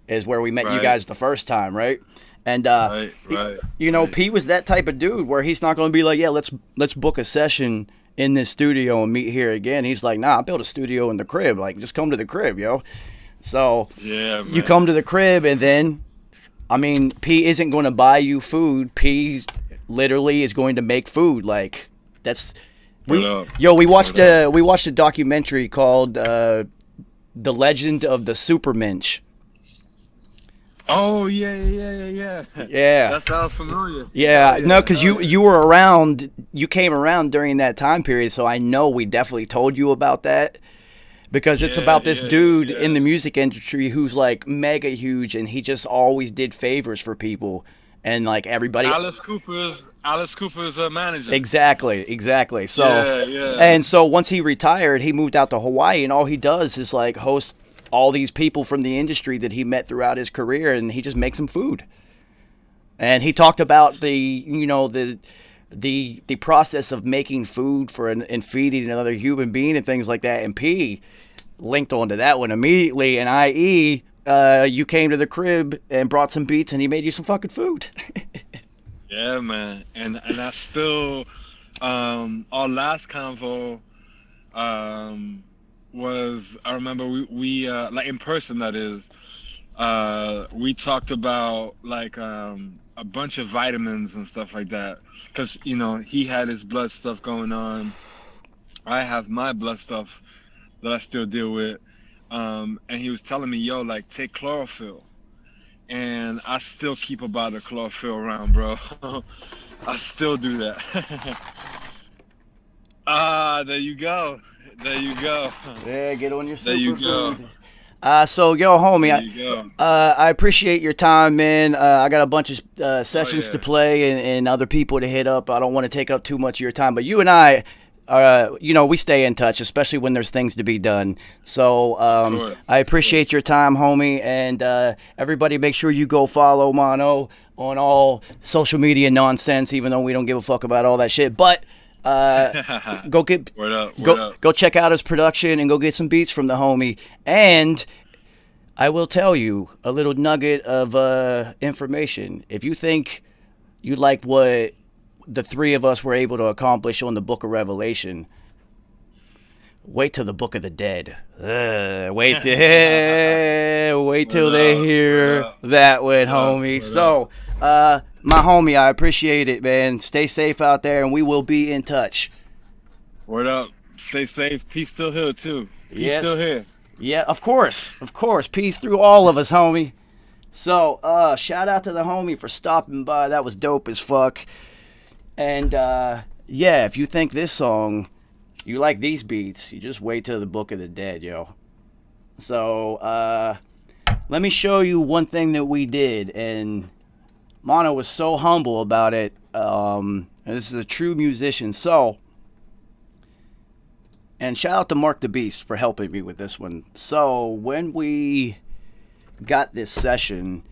Speaker 2: is where we met you guys the first time, right? And Pete was that type of dude where he's not going to be like, yeah, let's book a session in this studio and meet here again. He's like, nah, I built a studio in the crib. Like, just come to the crib, yo. So you come to the crib, and then, I mean, P isn't going to buy you food. P literally is going to make food. Like, that's we watched a documentary called The Legend of the Supermensch.
Speaker 7: Oh yeah. That sounds familiar.
Speaker 2: Yeah, no, because you were around. You came around during that time period, so I know we definitely told you about that. Because it's about this dude in the music industry who's like mega huge, and he just always did favors for people, and like everybody.
Speaker 7: Alice Cooper's manager.
Speaker 2: Exactly. So and so once he retired, he moved out to Hawaii, and all he does is like host all these people from the industry that he met throughout his career, and he just makes them food. And he talked about the process of making food and feeding another human being and things like that. And P linked onto that one immediately. And i.e., you came to the crib and brought some beats, and he made you some fucking food.
Speaker 7: Yeah, man. And I still, our last convo, was, I remember we like in person, that is, we talked about like a bunch of vitamins and stuff like that, because he had his blood stuff going on. I have my blood stuff that I still deal with, and he was telling me, yo, like, take chlorophyll. And I still keep a bottle of chlorophyll around, bro. I still do that. There you go.
Speaker 2: Yeah, get on your
Speaker 7: There you go.
Speaker 2: superfood. So, yo, homie, I appreciate your time, man. I got a bunch of sessions to play and other people to hit up. I don't want to take up too much of your time, but you and I, we stay in touch, especially when there's things to be done. So I appreciate your time, homie, and everybody make sure you go follow Mono on all social media nonsense, even though we don't give a fuck about all that shit. But go check out his production and go get some beats from the homie. And I will tell you a little nugget of information. If you think you like what the three of us were able to accomplish on the Book of Revelation, wait till the Book of the Dead. Wait till they hear that one, homie. So my homie, I appreciate it, man. Stay safe out there, and we will be in touch.
Speaker 7: Word up. Stay safe. Peace still here, too. Peace still here.
Speaker 2: Yeah, of course. Peace through all of us, homie. So, shout out to the homie for stopping by. That was dope as fuck. And, if you think this song, you like these beats, you just wait till the Book of the Dead, yo. So, let me show you one thing that we did, and Mono was so humble about it. And this is a true musician. So, and shout out to Mark the Beast for helping me with this one. So, when we got this session,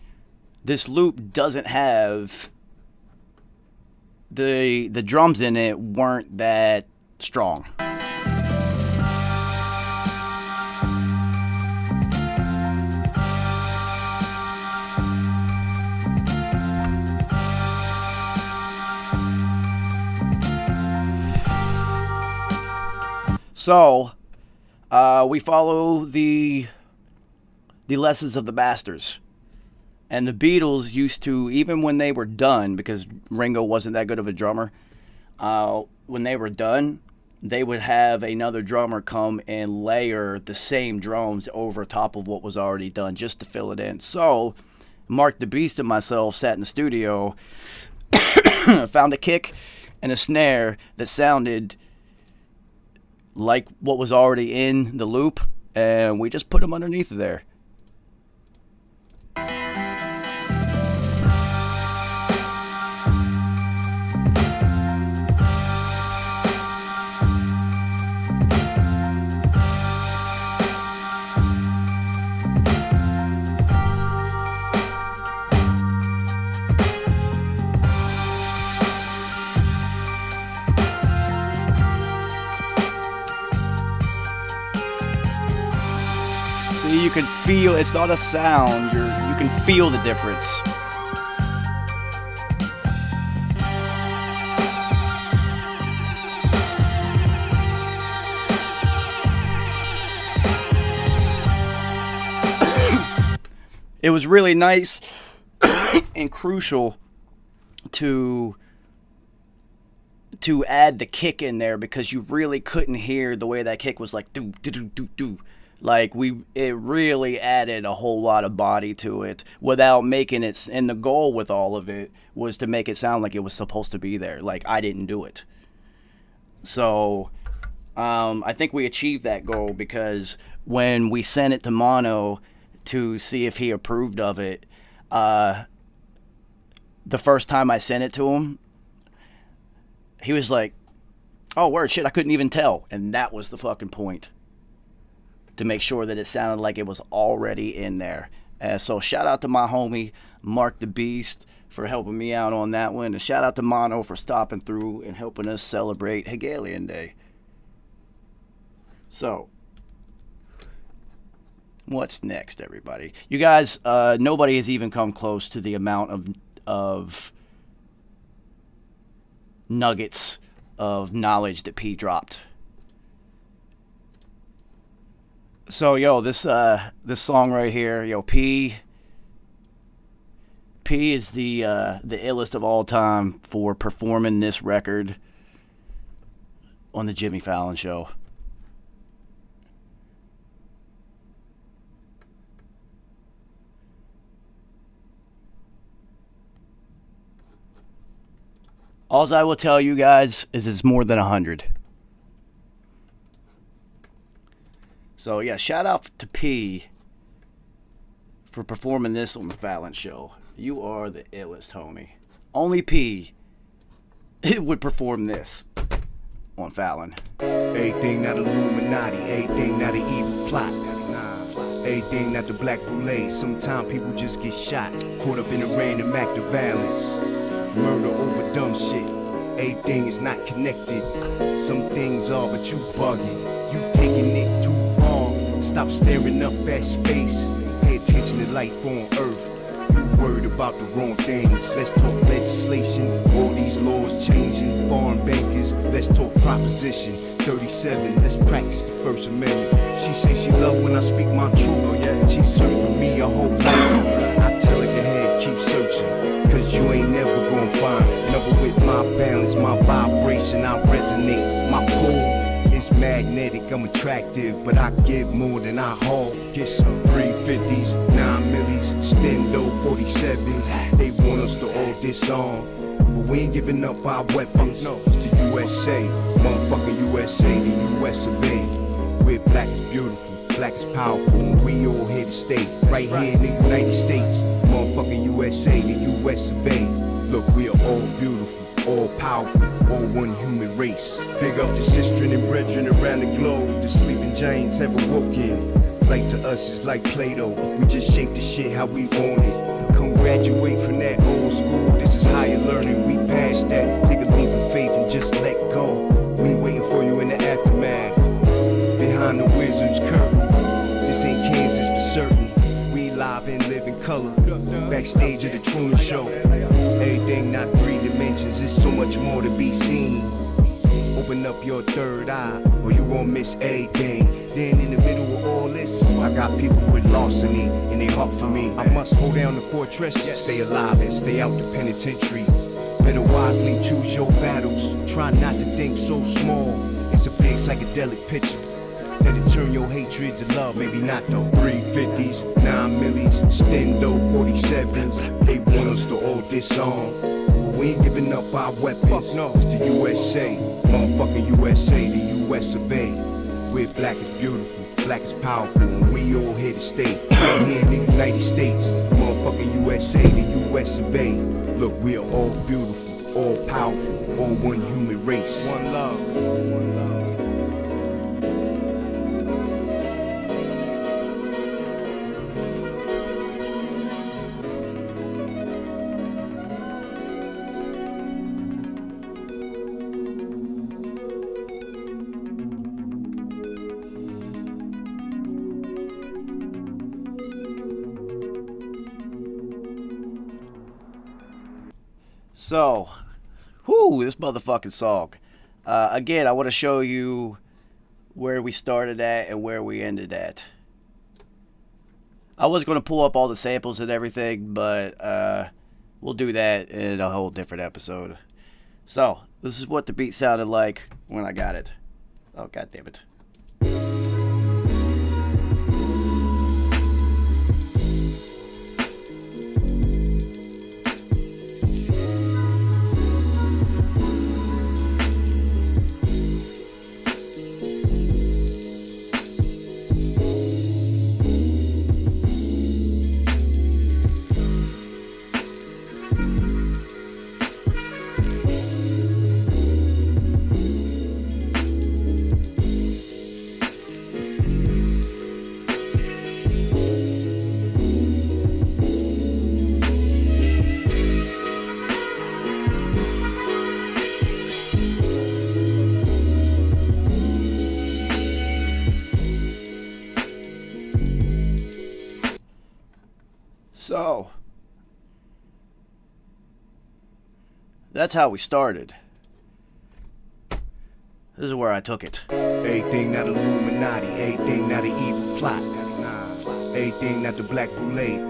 Speaker 2: this loop doesn't have the drums in it weren't that strong. So, we follow the lessons of the masters. And the Beatles used to, even when they were done, because Ringo wasn't that good of a drummer, when they were done, they would have another drummer come and layer the same drums over top of what was already done just to fill it in. So, Mark the Beast and myself sat in the studio, found a kick and a snare that sounded like what was already in the loop, and we just put them underneath there. can feel, it's not a sound, you can feel the difference. It was really nice and crucial to add the kick in there, because you really couldn't hear the way that kick was like do do do do do. Like it really added a whole lot of body to it without making it. And the goal with all of it was to make it sound like it was supposed to be there. Like I didn't do it. So I think we achieved that goal, because when we sent it to Mono to see if he approved of it, the first time I sent it to him, he was like, oh, word, shit, I couldn't even tell. And that was the fucking point, to make sure that it sounded like it was already in there. So shout out to my homie, Mark the Beast, for helping me out on that one. And shout out to Mono for stopping through and helping us celebrate Hegelian Day. So, what's next, everybody? You guys, nobody has even come close to the amount of nuggets of knowledge that P dropped. So, yo, this song right here, yo, P is the illest of all time for performing this record on the Jimmy Fallon Show. All I will tell you guys is it's more than 100. So yeah, shout out to P for performing this on the Fallon Show. You are the illest, homie. Only P would perform this on Fallon.
Speaker 6: Everything not Illuminati, everything not an evil plot. Everything not the black boule. Sometimes people just get shot, caught up in a random act of violence. Murder over dumb shit. Everything is not connected. Some things are, but you bugging. You taking it too far. Stop staring up at space. Pay attention to life on Earth. You worried about the wrong things. Let's talk legislation. All these laws changing. Foreign bankers. Let's talk proposition 37. Let's practice the First Amendment. She say she love when I speak my truth. Oh yeah. She searched for me a whole life. I tell her go ahead, keep searching. Cause you ain't never gonna find. Never with my balance, my vibration, I resonate. My pull is magnetic, I'm attractive, but I give more than I haul. Get some 350s, 9 millis, Stendo 47s. They want us to all disarm, but we ain't giving up our weapons. No, it's the USA, motherfucking USA, the US of A. We're black is beautiful, black is powerful, and we all here to stay. Right here in the United States, motherfucking USA, the US of A. Look, we are all beautiful, all powerful, all one human race. Big up to sistren and brethren around the globe. The sleeping giants have awoken. Light to us is like Play-Doh. We just shape the shit how we want it. Come graduate from that old school. This is higher learning, we past that. Take a leap of faith and just let go. We waiting for you in the aftermath. Behind the wizard's curtain. This ain't Kansas for certain. We live and live in color. Backstage at the Truman Show. Everything not 3 dimensions, there's so much more to be seen. Open up your third eye, or you gon' miss everything. Then in the middle of all this, I got people with larceny in their heart for me. I must hold down the fortress, stay alive and stay out the penitentiary. Better wisely choose your battles. Try not to think so small. It's a big psychedelic picture. Let it turn your hatred to love, maybe not though. 350s, 9 millis, Stendo 47s. They want us to all disarm, but we ain't giving up our weapons. No, it's the USA, motherfucking USA, the US of A. We're black is beautiful, black is powerful, and we all here to stay. Right here in the United States, motherfucking USA, the US of A. Look, we are all beautiful, all powerful, all one human race. One love, one love.
Speaker 2: So, whoo, this motherfucking song. Again, I want to show you where we started at and where we ended at. I was going to pull up all the samples and everything, but we'll do that in a whole different episode. So, this is what the beat sounded like when I got it. Oh, god damn it. So, that's how we started. This is where I took it.
Speaker 6: Everything not Illuminati, everything not an evil plot. Everything not the black boulette.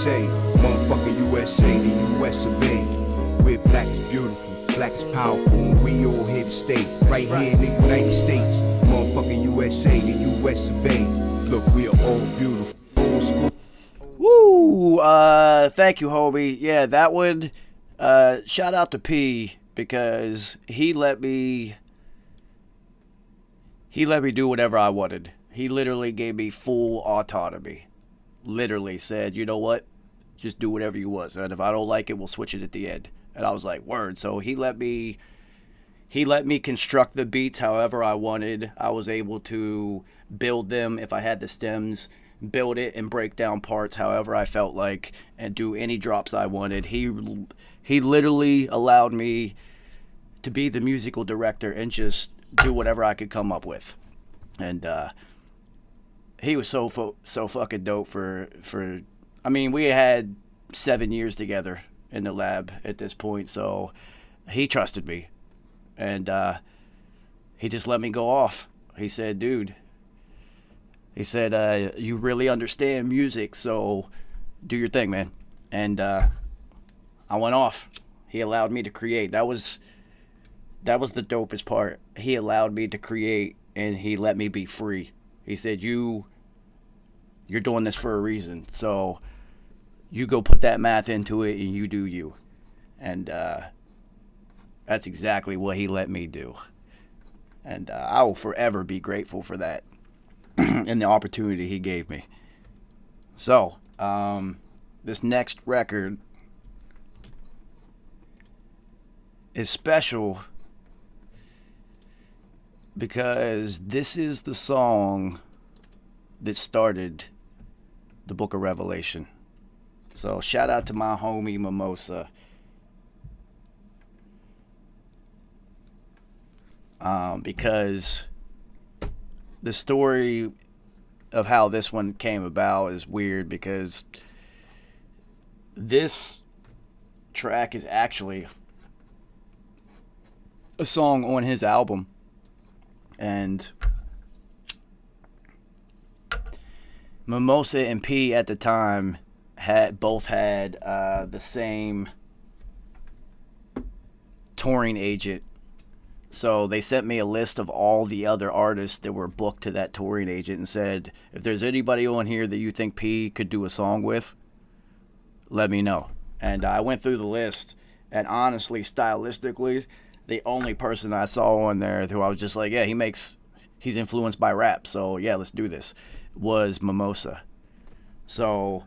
Speaker 6: Motherfucking USA, the US of A. Where black is beautiful, black is powerful, and we all here to stay. Right here in the United States, motherfucking USA, the US of A. Look, we are all beautiful. Old school.
Speaker 2: Woo! Thank you, Hobie. Yeah, that would, shout out to P, because he let me do whatever I wanted. He literally gave me full autonomy. Literally said, you know what? Just do whatever you want. And if I don't like it, we'll switch it at the end. And I was like, word. So he let me construct the beats however I wanted. I was able to build them if I had the stems, build it and break down parts however I felt like, and do any drops I wanted. He literally allowed me to be the musical director and just do whatever I could come up with. And he was so fucking dope for I mean, we had 7 years together in the lab at this point, so he trusted me. And he just let me go off. He said, dude, he said, you really understand music, so do your thing, man. And I went off. He allowed me to create. That was the dopest part. He allowed me to create, and he let me be free. He said, you're doing this for a reason, so you go put that math into it and you do you. And that's exactly what he let me do. And I will forever be grateful for that and the opportunity he gave me. So, this next record is special because this is the song that started the Book of Revelation. So shout out to my homie Mimosa. Because the story of how this one came about is weird, because this track is actually a song on his album. And Mimosa and P at the time both had the same touring agent. So they sent me a list of all the other artists that were booked to that touring agent and said, if there's anybody on here that you think P could do a song with, let me know. And I went through the list, And honestly, stylistically, the only person I saw on there who I was just like, yeah, he's influenced by rap, so yeah, let's do this, was Mimosa. So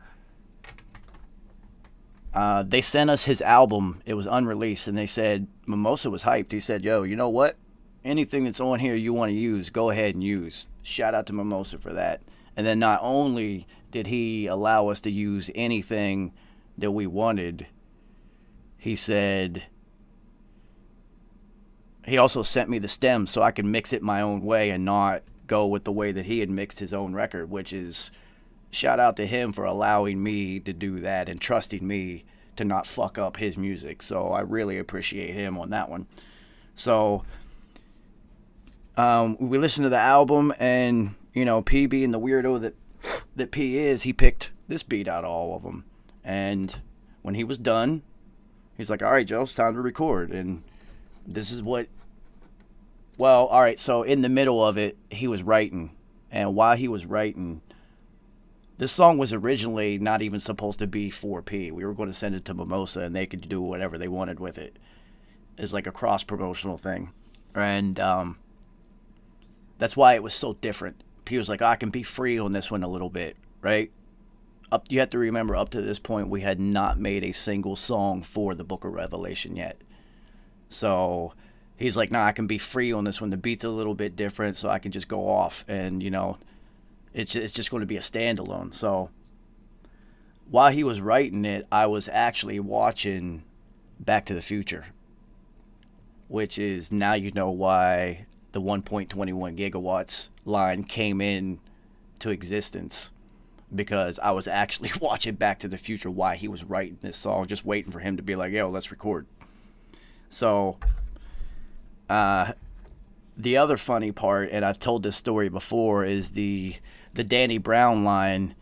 Speaker 2: they sent us his album. It was unreleased, and they said Mimosa was hyped. He said, yo, you know what? Anything that's on here you want to use, go ahead and use. Shout out to Mimosa for that. And then not only did he allow us to use anything that we wanted, he said he also sent me the stems so I could mix it my own way and not go with the way that he had mixed his own record, which is shout out to him for allowing me to do that and trusting me to not fuck up his music. So I really appreciate him on that one. So we listened to the album, and you know, P being the weirdo that P is, he picked this beat out of all of them. And when he was done, he's like, all right, Joe, it's time to record. And this is what, well, all right, so in the middle of it, he was writing. And while he was writing, this song was originally not even supposed to be for P. We were going to send it to Mimosa, and they could do whatever they wanted with it. It's like a cross-promotional thing. And that's why it was so different. P was like, I can be free on this one a little bit, right? You have to remember, up to this point, we had not made a single song for the Book of Revelation yet. So he's like, nah, I can be free on this one. The beat's a little bit different, so I can just go off, and, you know, it's just going to be a standalone. So while he was writing it, I was actually watching Back to the Future, which is, now you know why the 1.21 gigawatts line came in to existence, because I was actually watching Back to the Future while he was writing this song, just waiting for him to be like, yo, let's record. So the other funny part, and I've told this story before, is the Danny Brown line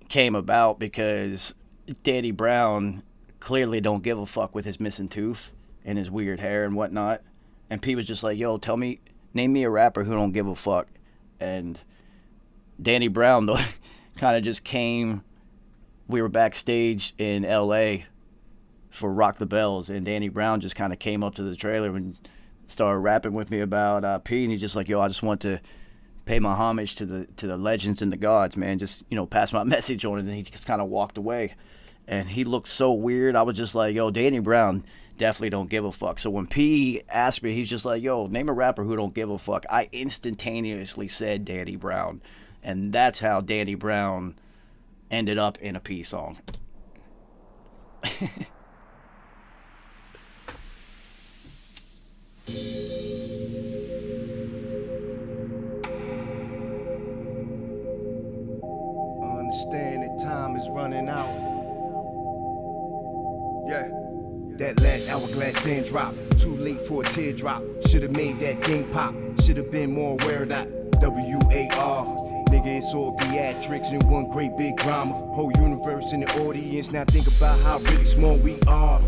Speaker 2: came about because Danny Brown clearly don't give a fuck with his missing tooth and his weird hair and whatnot. And P was just like, yo, name me a rapper who don't give a fuck. And Danny Brown, though, kind of just came. We were backstage in L.A. for Rock the Bells, and Danny Brown just kind of came up to the trailer and started rapping with me about P. And he's just like, yo, I just want to pay my homage to the legends and the gods, man. Just, you know, pass my message on it. And he just kind of walked away. And he looked so weird. I was just like, yo, Danny Brown definitely don't give a fuck. So when P asked me, he's just like, yo, name a rapper who don't give a fuck. I instantaneously said Danny Brown. And that's how Danny Brown ended up in a P song.
Speaker 6: Understand that time is running out. Yeah. That last hourglass end drop, too late for a teardrop. Should've made that thing pop. Should've been more aware of that. WAR. Nigga, it's all theatrics in one great big drama. Whole universe in the audience. Now think about how really small we are.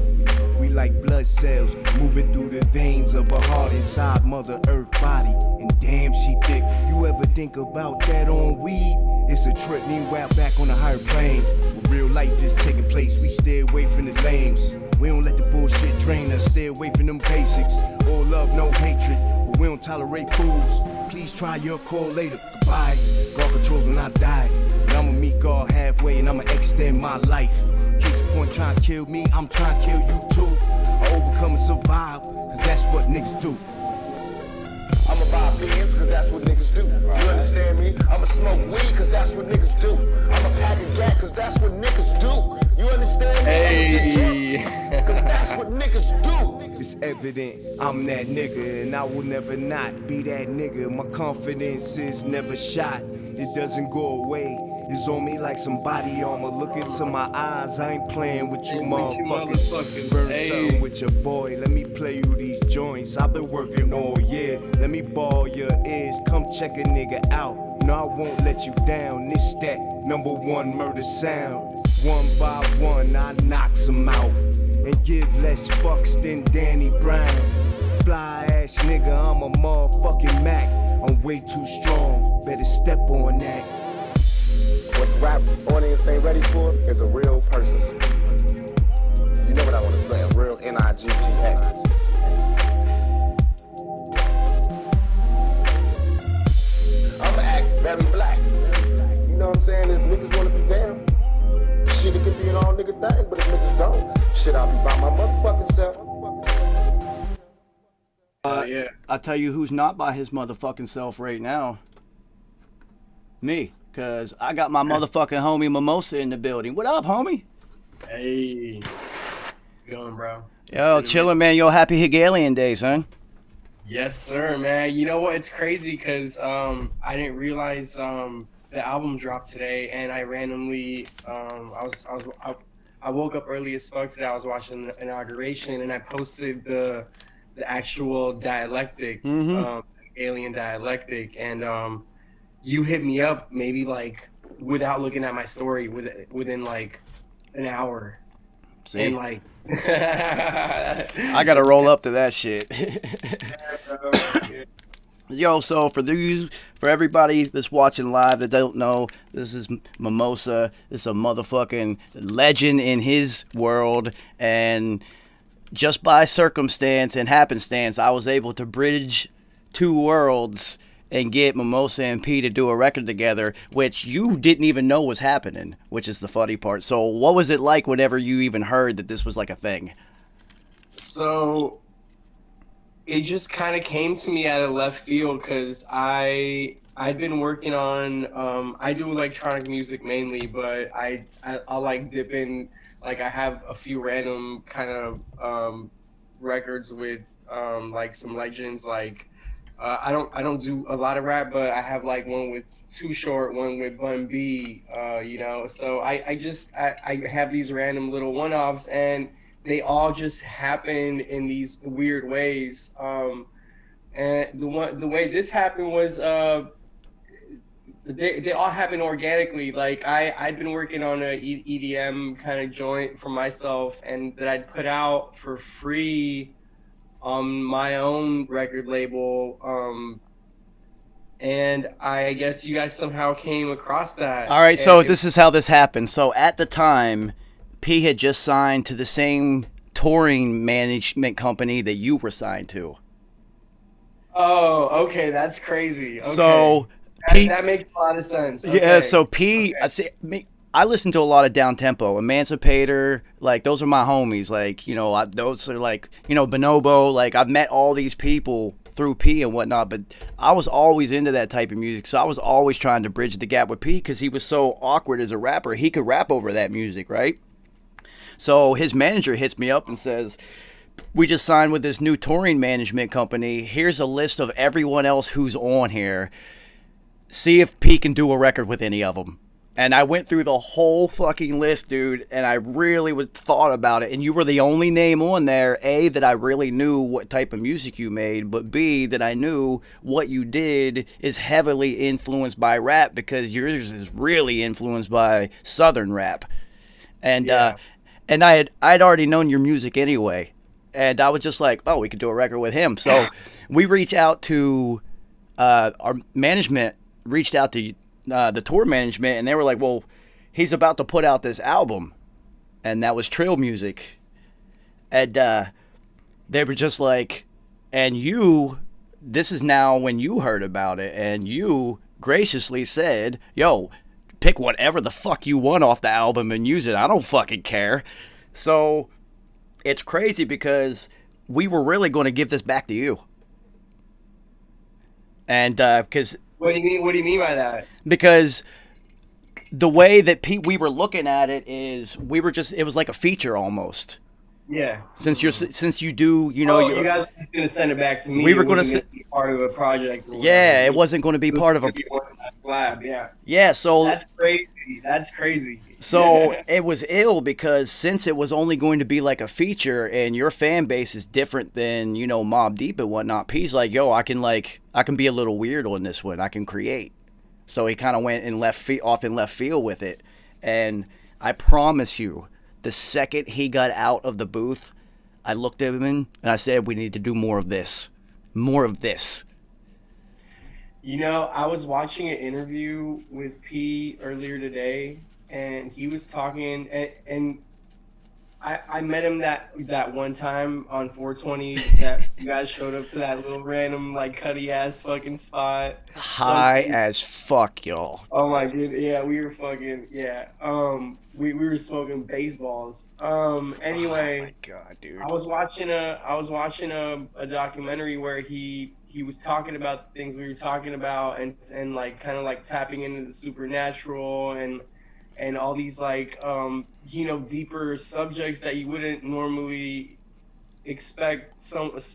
Speaker 6: We like blood cells moving through the veins of a heart inside Mother Earth body. And damn, she thick. You ever think about that on weed? It's a trip, meanwhile back on a higher plane. Where real life is taking place, we stay away from the lames. We don't let the bullshit drain us, stay away from them basics. All love, no hatred, but we don't tolerate fools. Please try your call later, goodbye. God controls when I die, but I'ma meet God halfway and I'ma extend my life. Case point trying to kill me, I'm trying to kill you too. I overcome and survive, cause that's what niggas do.
Speaker 8: I'ma buy beans, cause that's what niggas do. You understand me? I'ma smoke weed, cause that's what niggas do. I'ma pack a gat, cause that's what niggas do. You understand me? Hey. Cause that's what niggas do.
Speaker 6: It's evident I'm that nigga, and I will never not be that nigga. My confidence is never shot, it doesn't go away. It's on me like some body armor. Look into my eyes, I ain't playing with you motherfuckers. Burn something with your boy, let me play you these joints. I've been working all year, let me ball your ears. Come check a nigga out, no I won't let you down. This that #1 murder sound. One by one I knocks them out, and give less fucks than Danny Brown. Fly ass nigga, I'm a motherfucking Mac. I'm way too strong, better step on that.
Speaker 8: What the rap audience ain't ready for is a real person. You know what I want to say, a real nigga thing, but if niggas don't, shit, I'll be by my motherfucking self.
Speaker 9: Yeah.
Speaker 2: I'll tell you who's not by his motherfucking self right now. Me. Because I got my motherfucking homie Mimosa in the building. What up, homie?
Speaker 9: Hey. How's it going, bro?
Speaker 2: Yo, chillin', man. Yo, happy Hegelian days, son.
Speaker 9: Yes, sir, man. You know what? It's crazy because I didn't realize the album dropped today, and I randomly I woke up early as fuck today. I was watching the inauguration, and I posted the actual dialectic, Alien Dialectic, and you hit me up maybe like without looking at my story within like an hour.
Speaker 2: See?
Speaker 9: And like
Speaker 2: I gotta roll up to that shit. Yo, so for everybody that's watching live that don't know, this is Mimosa. This is a motherfucking legend in his world, and just by circumstance and happenstance, I was able to bridge two worlds and get Mimosa and P to do a record together, which you didn't even know was happening, which is the funny part. So what was it like whenever you even heard that this was like a thing?
Speaker 9: So it just kind of came to me out of left field because I'd been working on I do electronic music mainly, but I'll like dip in, like I have a few random kind of records with like some legends, like I don't do a lot of rap, but I have like one with Too Short, one with Bun B, you know. So I have these random little one-offs, and they all just happen in these weird ways. And the way this happened was they all happened organically. Like I'd been working on a EDM kind of joint for myself, and that I'd put out for free on my own record label, and I guess you guys somehow came across that.
Speaker 2: All right, so this is how this happened. So at the time, P had just signed to the same touring management company that you were signed to.
Speaker 9: Oh, okay, that's crazy. Okay.
Speaker 2: So
Speaker 9: that makes a lot of sense. Okay.
Speaker 2: Yeah, so P, I listen to a lot of down tempo, Emancipator, like those are my homies. Like, you know, those are like, you know, Bonobo. Like I've met all these people through P and whatnot, but I was always into that type of music, so I was always trying to bridge the gap with P because he was so awkward as a rapper. He could rap over that music, right? So his manager hits me up and says, we just signed with this new touring management company. Here's a list of everyone else who's on here. See if P can do a record with any of them. And I went through the whole fucking list, dude, and I really thought about it. And you were the only name on there, A, that I really knew what type of music you made, but B, that I knew what you did is heavily influenced by rap because yours is really influenced by Southern rap. And and I'd already known your music anyway. And I was just like, oh, we could do a record with him. So we reached out to our management, reached out to the tour management, and they were like, well, he's about to put out this album, and that was Trail Music. And they were just like, and you, this is now when you heard about it, and you graciously said, yo, pick whatever the fuck you want off the album and use it. I don't fucking care. So it's crazy because we were really going to give this back to you. And because...
Speaker 9: What do you mean? What do you mean by that?
Speaker 2: Because the way that we were looking at it is it was like a feature almost.
Speaker 9: Yeah.
Speaker 2: Since you do, you know,
Speaker 9: you guys were just gonna send it back to me.
Speaker 2: We were going to
Speaker 9: be part of a project.
Speaker 2: Yeah, it wasn't going to be part of a
Speaker 9: lab. Yeah.
Speaker 2: Yeah, so
Speaker 9: that's crazy. That's crazy.
Speaker 2: So it was ill because since it was only going to be like a feature, and your fan base is different than, you know, Mobb Deep and whatnot. P's like, yo, I can be a little weird on this one. I can create. So he kind of went in off in left field with it, and I promise you, the second he got out of the booth, I looked at him and I said, we need to do more of this. More of this.
Speaker 9: You know, I was watching an interview with P earlier today, and he was talking, and I met him that one time on 420 that you guys showed up to that little random like cutty ass fucking spot.
Speaker 2: High as fuck, y'all.
Speaker 9: Oh my god, yeah, we were fucking we were smoking baseballs. Anyway,
Speaker 2: Oh my god, dude.
Speaker 9: I was watching a documentary where he was talking about the things we were talking about and like kind of like tapping into the supernatural and all these like deeper subjects that you wouldn't normally expect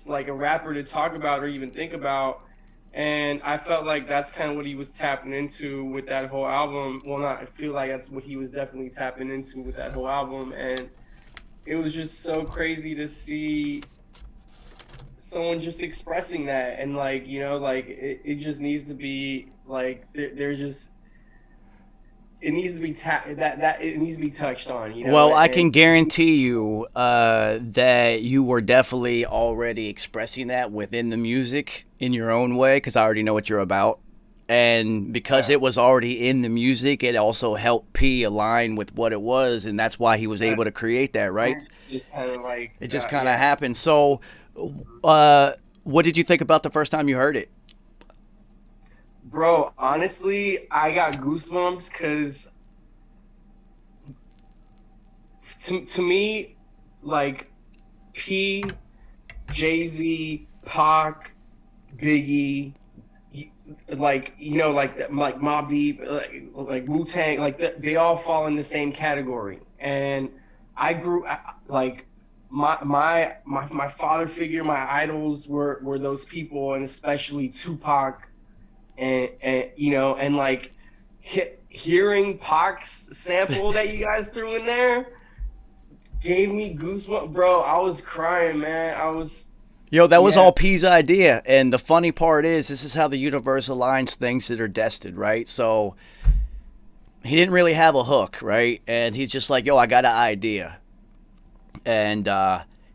Speaker 9: like a rapper to talk about or even think about. And I felt like that's kind of what he was tapping into with that whole album. Well, not I feel like that's what he was definitely tapping into with that whole album. And it was just so crazy to see someone just expressing that. And like, like it just needs to be like, there's just, it needs to be it needs to be touched on.
Speaker 2: Well, I can guarantee you that you were definitely already expressing that within the music in your own way, because I already know what you're about. And because it was already in the music, it also helped P align with what it was, and that's why he was able to create that, right?
Speaker 9: Just kind of like
Speaker 2: it just kind of happened. So, what did you think about the first time you heard it?
Speaker 9: Bro, honestly, I got goosebumps because to me, like P, Jay-Z, Pac, Biggie, like like Mobb Deep, like Wu-Tang, like they all fall in the same category. And I grew like my father figure, my idols were those people, and especially Tupac. And and like hearing Pac's sample that you guys threw in there gave me goosebumps, bro. I was crying, man.
Speaker 2: That was all P's idea. And the funny part is, this is how the universe aligns things that are destined, right? So he didn't really have a hook, right? And he's just like, I got an idea. And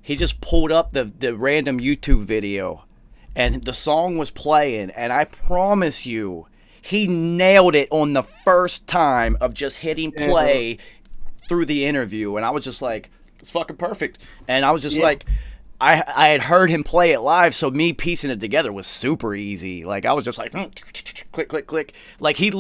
Speaker 2: he just pulled up the random YouTube video. And the song was playing, and I promise you, he nailed it on the first time of just hitting play through the interview. And I was just like, it's fucking perfect. And I was just like, I had heard him play it live, so me piecing it together was super easy. Like, I was just like, click, click, click. Like, he's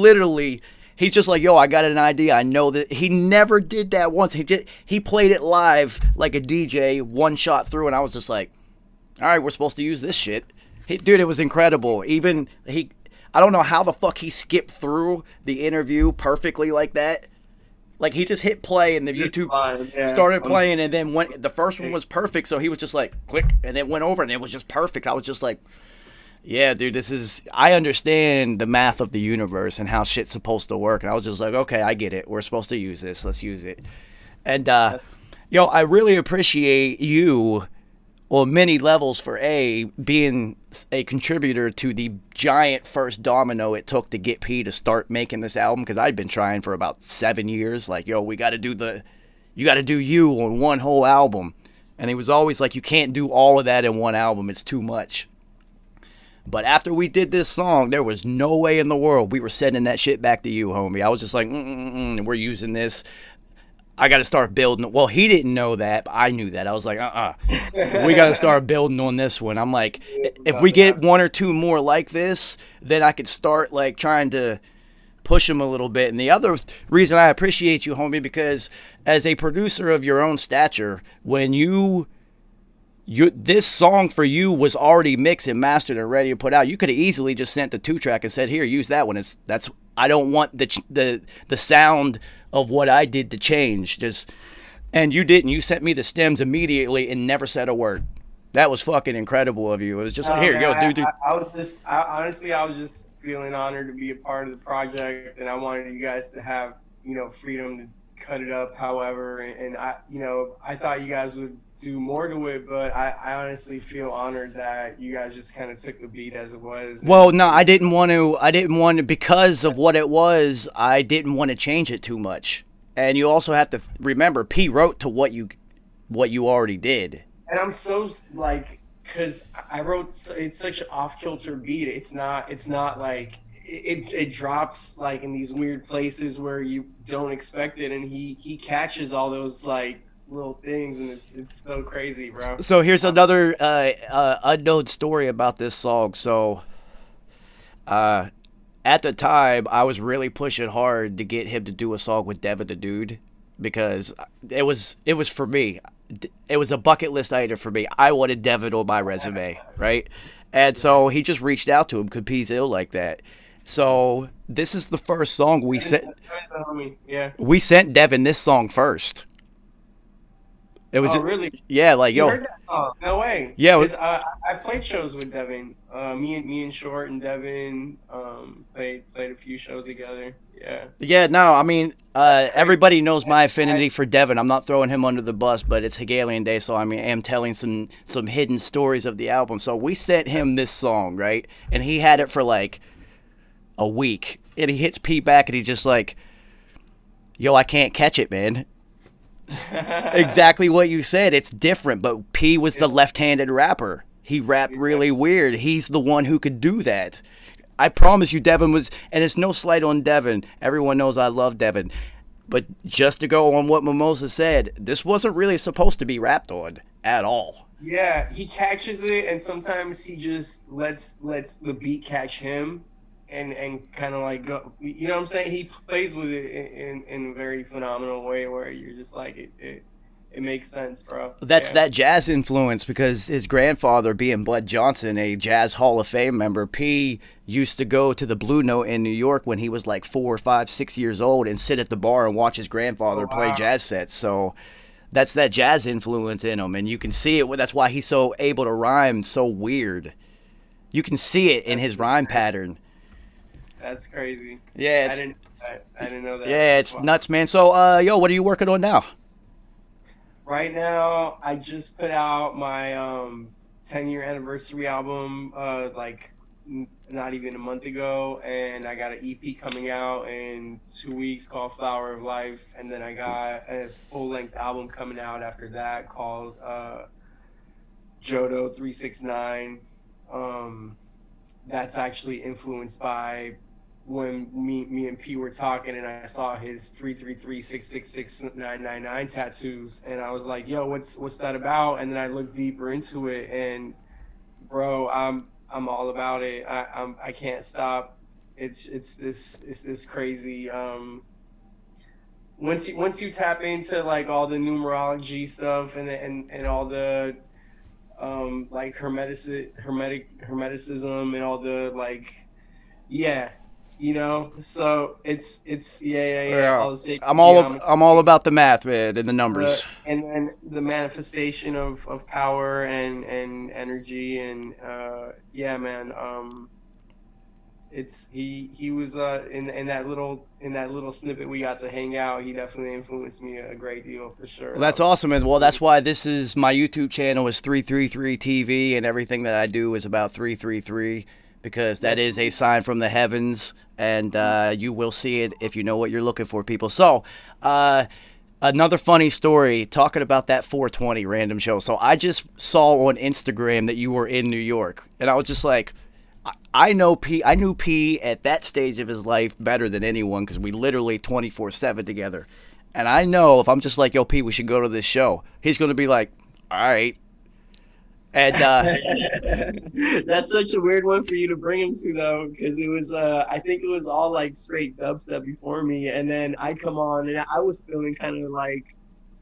Speaker 2: just like, I got an idea. I know that. He never did that once. He played it live like a DJ, one shot through, and I was just like, all right, we're supposed to use this shit. Dude, it was incredible. Even I don't know how the fuck he skipped through the interview perfectly like that. Like, he just hit play and the YouTube started playing, and then the first one was perfect, so he was just like, click, and it went over, and it was just perfect. I was just like, yeah, dude, I understand the math of the universe and how shit's supposed to work. And I was just like, okay, I get it. We're supposed to use this. Let's use it. And, I really appreciate you on many levels for being a contributor to the giant first domino it took to get P to start making this album, because I'd been trying for about 7 years. Like, we got to do you got to do you on one whole album. And he was always like, you can't do all of that in one album. It's too much. But after we did this song, there was no way in the world we were sending that shit back to you, homie. I was just like, we're using this. I got to start building. Well, he didn't know that, but I knew that. I was like, we got to start building on this one. I'm like, if we get one or two more like this, then I could start like trying to push them a little bit. And the other reason I appreciate you, homie, because as a producer of your own stature, when this song for you was already mixed and mastered and ready to put out, you could have easily just sent the 2-track and said, here, use that one. I don't want the sound of what I did to change. And you didn't. You sent me the stems immediately and never said a word. That was fucking incredible of you. It was just like, here, dude.
Speaker 9: I was just feeling honored to be a part of the project, and I wanted you guys to have, freedom to cut it up however, and I thought you guys would do more to it, but I honestly feel honored that you guys just kind of took the beat as it was.
Speaker 2: Well, no, I didn't want to, because of what it was, I didn't want to change it too much. And you also have to remember, P wrote to what you already did.
Speaker 9: And I'm so like, because I wrote, it's such an off-kilter beat. It's not like, it drops like in these weird places where you don't expect it, and he catches all those like little things, and it's so crazy, bro.
Speaker 2: So here's another unknown story about this song. So at the time, I was really pushing hard to get him to do a song with Devin the Dude, because it was for me. It was a bucket list item for me. I wanted Devin on my resume, right? And so he just reached out to him because he's ill like that. So this is the first song we sent.
Speaker 9: Yeah.
Speaker 2: We sent Devin this song first. It was
Speaker 9: really?
Speaker 2: Yeah, like
Speaker 9: You
Speaker 2: yo.
Speaker 9: heard that song? No way.
Speaker 2: Yeah,
Speaker 9: I played shows with Devin. Me and Short and Devin played a few shows together. Yeah.
Speaker 2: Yeah, no, I mean, everybody knows my affinity for Devin. I'm not throwing him under the bus, but it's Hegelian Day, so I mean, I am telling some hidden stories of the album. So we sent him this song, right? And he had it for like a week. And he hits P back and he's just like, yo, I can't catch it, man. Exactly what you said. It's different, but P was the left-handed rapper. He rapped really weird. He's the one who could do that. I promise you, Devin was, and it's no slight on Devin. Everyone knows I love Devin. But just to go on what Mimosa said, this wasn't really supposed to be rapped on at all.
Speaker 9: Yeah, he catches it, and sometimes he just lets the beat catch him, and kind of like go. You know what I'm saying? He plays with it in a very phenomenal way where you're just like it makes sense, bro.
Speaker 2: That's that jazz influence, because his grandfather, being Bud Johnson, a Jazz Hall of Fame member, P used to go to the Blue Note in New York when he was like 4, 5, 6 years old and sit at the bar and watch his grandfather play jazz sets. So that's that jazz influence in him, and you can see it. That's why he's so able to rhyme so weird. You can see it in his rhyme pattern.
Speaker 9: That's crazy.
Speaker 2: Yeah,
Speaker 9: I didn't know that.
Speaker 2: Yeah, it's nuts, man. So, yo, what are you working on now?
Speaker 9: Right now, I just put out my 10-year anniversary album, not even a month ago, and I got an EP coming out in 2 weeks called Flower of Life, and then I got a full-length album coming out after that called Jodo 369. That's actually influenced by when me and P were talking, and I saw his 333-666-999 tattoos, and I was like, yo, what's that about? And then I looked deeper into it, and bro, I'm all about it. I can't stop. It's this crazy. Once you tap into like all the numerology stuff and all the like hermeticism and all the like, yeah. You know, so it's all the
Speaker 2: I'm all about the math, man, and the numbers.
Speaker 9: And then the manifestation of power and energy, and yeah, man. It's he was in that little snippet we got to hang out. He definitely influenced me a great deal, for sure.
Speaker 2: Well, that's awesome, and well, that's why this is my YouTube channel is 333 TV, and everything that I do is about 333. Because that is a sign from the heavens, and you will see it if you know what you're looking for, people. So, another funny story, talking about that 420 random show. So, I just saw on Instagram that you were in New York, and I was just like, I knew P at that stage of his life better than anyone, because we literally 24/7 together. And I know if I'm just like, yo, P, we should go to this show, he's going to be like, all right. And
Speaker 9: that's such a weird one for you to bring him to, though, because it was I think it was all like straight dubstep before me, and then I come on and I was feeling kind of like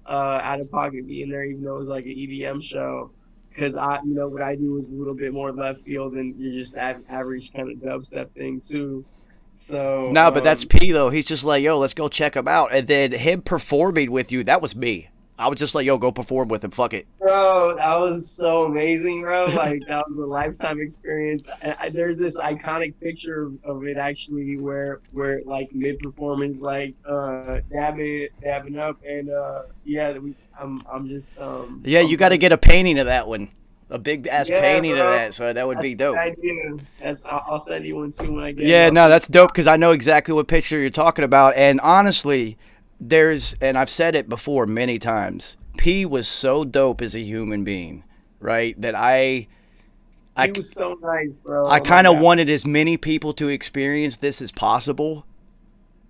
Speaker 9: out of pocket being there, even though it was like an EDM show, because what I do is a little bit more left field than you're just average kind of dubstep thing too. So
Speaker 2: no, but that's P though. He's just like, yo, let's go check him out, and then him performing with you, that was me. I was just like, yo, go perform with him. Fuck it.
Speaker 9: Bro, that was so amazing, bro. Like, that was a lifetime experience. There's this iconic picture of it, actually, where like, mid-performance, like, dabbing up. And, yeah, I'm just...
Speaker 2: yeah, you got to get a painting of that one. A big-ass painting of that, so that would be dope.
Speaker 9: I'll send you one, too, when I get it.
Speaker 2: Yeah, no, that's dope, because I know exactly what picture you're talking about. And honestly... and I've said it before many times, P was so dope as a human being, right? That he
Speaker 9: was so nice, bro.
Speaker 2: I kind of wanted as many people to experience this as possible.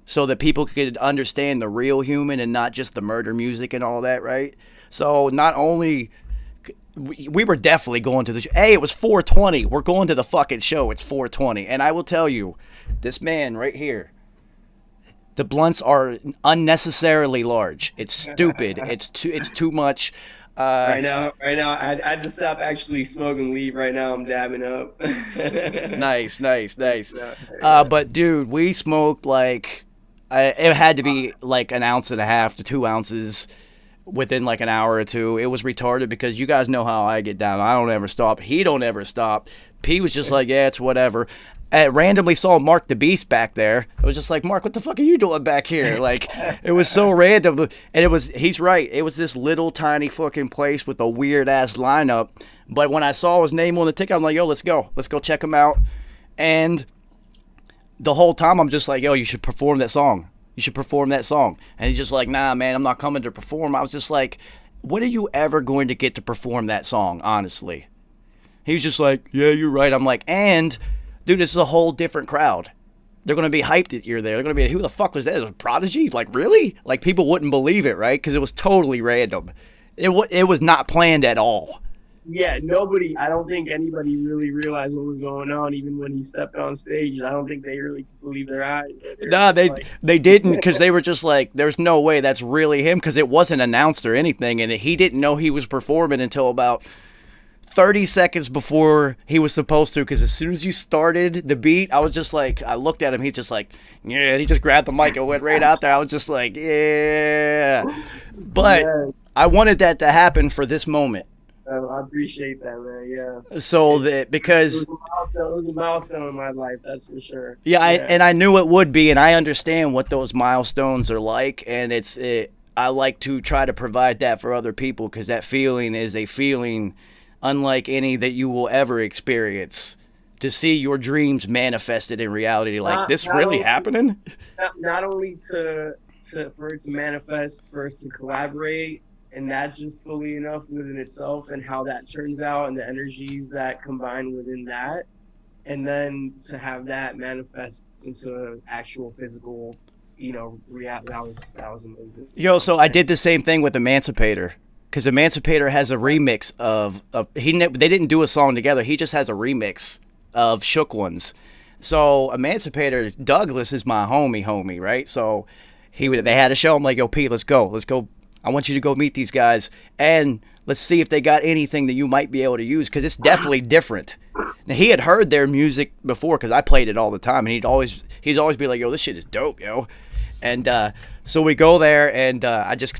Speaker 2: so that people could understand the real human and not just the murder music and all that, right? So not only we were definitely going to the show. Hey, it was 4:20. We're going to the fucking show. It's 4:20. And I will tell you, this man right here, the blunts are unnecessarily large. It's stupid. It's too much.
Speaker 9: Right now, I had to stop actually smoking weed. Right now, I'm dabbing up.
Speaker 2: Nice. But dude, we smoked like it had to be like an ounce and a half to 2 ounces within like an hour or two. It was retarded because you guys know how I get down. I don't ever stop. He don't ever stop. P was just like, yeah, it's whatever. I randomly saw Mark the Beast back there. I was just like, Mark, what the fuck are you doing back here? Like, it was so random. And he's right. It was this little tiny fucking place with a weird ass lineup. But when I saw his name on the ticket, I'm like, yo, let's go. Let's go check him out. And the whole time I'm just like, yo, you should perform that song. You should perform that song. And he's just like, nah, man, I'm not coming to perform. I was just like, when are you ever going to get to perform that song, honestly? He was just like, yeah, you're right. I'm like, and, dude, this is a whole different crowd. They're going to be hyped that you're there. They're going to be, who the fuck was that? It was Prodigy? Like, really? Like, people wouldn't believe it, right? Because it was totally random. It was not planned at all.
Speaker 9: Yeah, I don't think anybody really realized what was going on, even when he stepped on stage. I don't think they really could believe their eyes.
Speaker 2: Nah, they didn't, because they were just like, there's no way that's really him, because it wasn't announced or anything, and he didn't know he was performing until about 30 seconds before he was supposed to, because as soon as you started the beat, I was just like, I looked at him, he's just like, yeah, and he just grabbed the mic and went right out there. I was just like, yeah. But I wanted that to happen for this moment.
Speaker 9: I appreciate that, man. Yeah.
Speaker 2: So that because
Speaker 9: it was a milestone in my life, that's for sure.
Speaker 2: Yeah, and I knew it would be, and I understand what those milestones are like, and I like to try to provide that for other people, because that feeling is a feeling unlike any that you will ever experience. To see your dreams manifested in reality, like this really happening.
Speaker 9: Not only for it to manifest, for us to collaborate. And that's just fully enough within itself, and how that turns out and the energies that combine within that. And then to have that manifest into actual physical, reality, that was amazing.
Speaker 2: Yo, so I did the same thing with Emancipator, because Emancipator has a remix of they didn't do a song together. He just has a remix of Shook Ones. So Emancipator, Douglas is my homie, right? So they had a show. I'm like, yo, P, let's go. I want you to go meet these guys, and let's see if they got anything that you might be able to use, because it's definitely different. Now, he had heard their music before, because I played it all the time, and he'd always be like, yo, this shit is dope, yo. And so we go there, and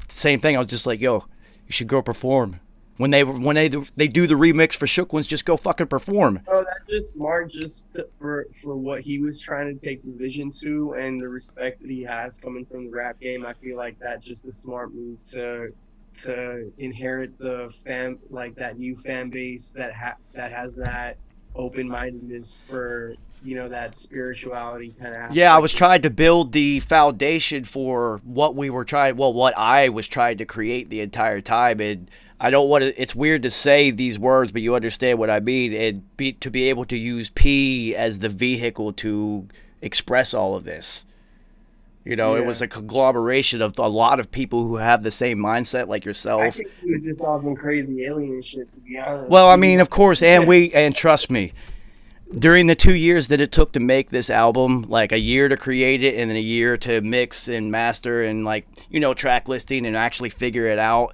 Speaker 2: same thing. I was just like, yo, you should go perform. When they do the remix for Shook Ones, just go fucking perform.
Speaker 9: Oh, that's just smart, for what he was trying to take the vision to, and the respect that he has coming from the rap game. I feel like that's just a smart move to inherit the that new fan base that has that open-mindedness for that spirituality kind of.
Speaker 2: Yeah, I was trying to build the foundation for what I was trying to create the entire time, and I don't want to. It's weird to say these words, but you understand what I mean. And to be able to use P as the vehicle to express all of this. It was a conglomeration of a lot of people who have the same mindset like yourself.
Speaker 9: I think he was just all some crazy alien shit, to be honest.
Speaker 2: Well, I mean, of course, and trust me, during the 2 years that it took to make this album, like a year to create it and then a year to mix and master and track listing and actually figure it out.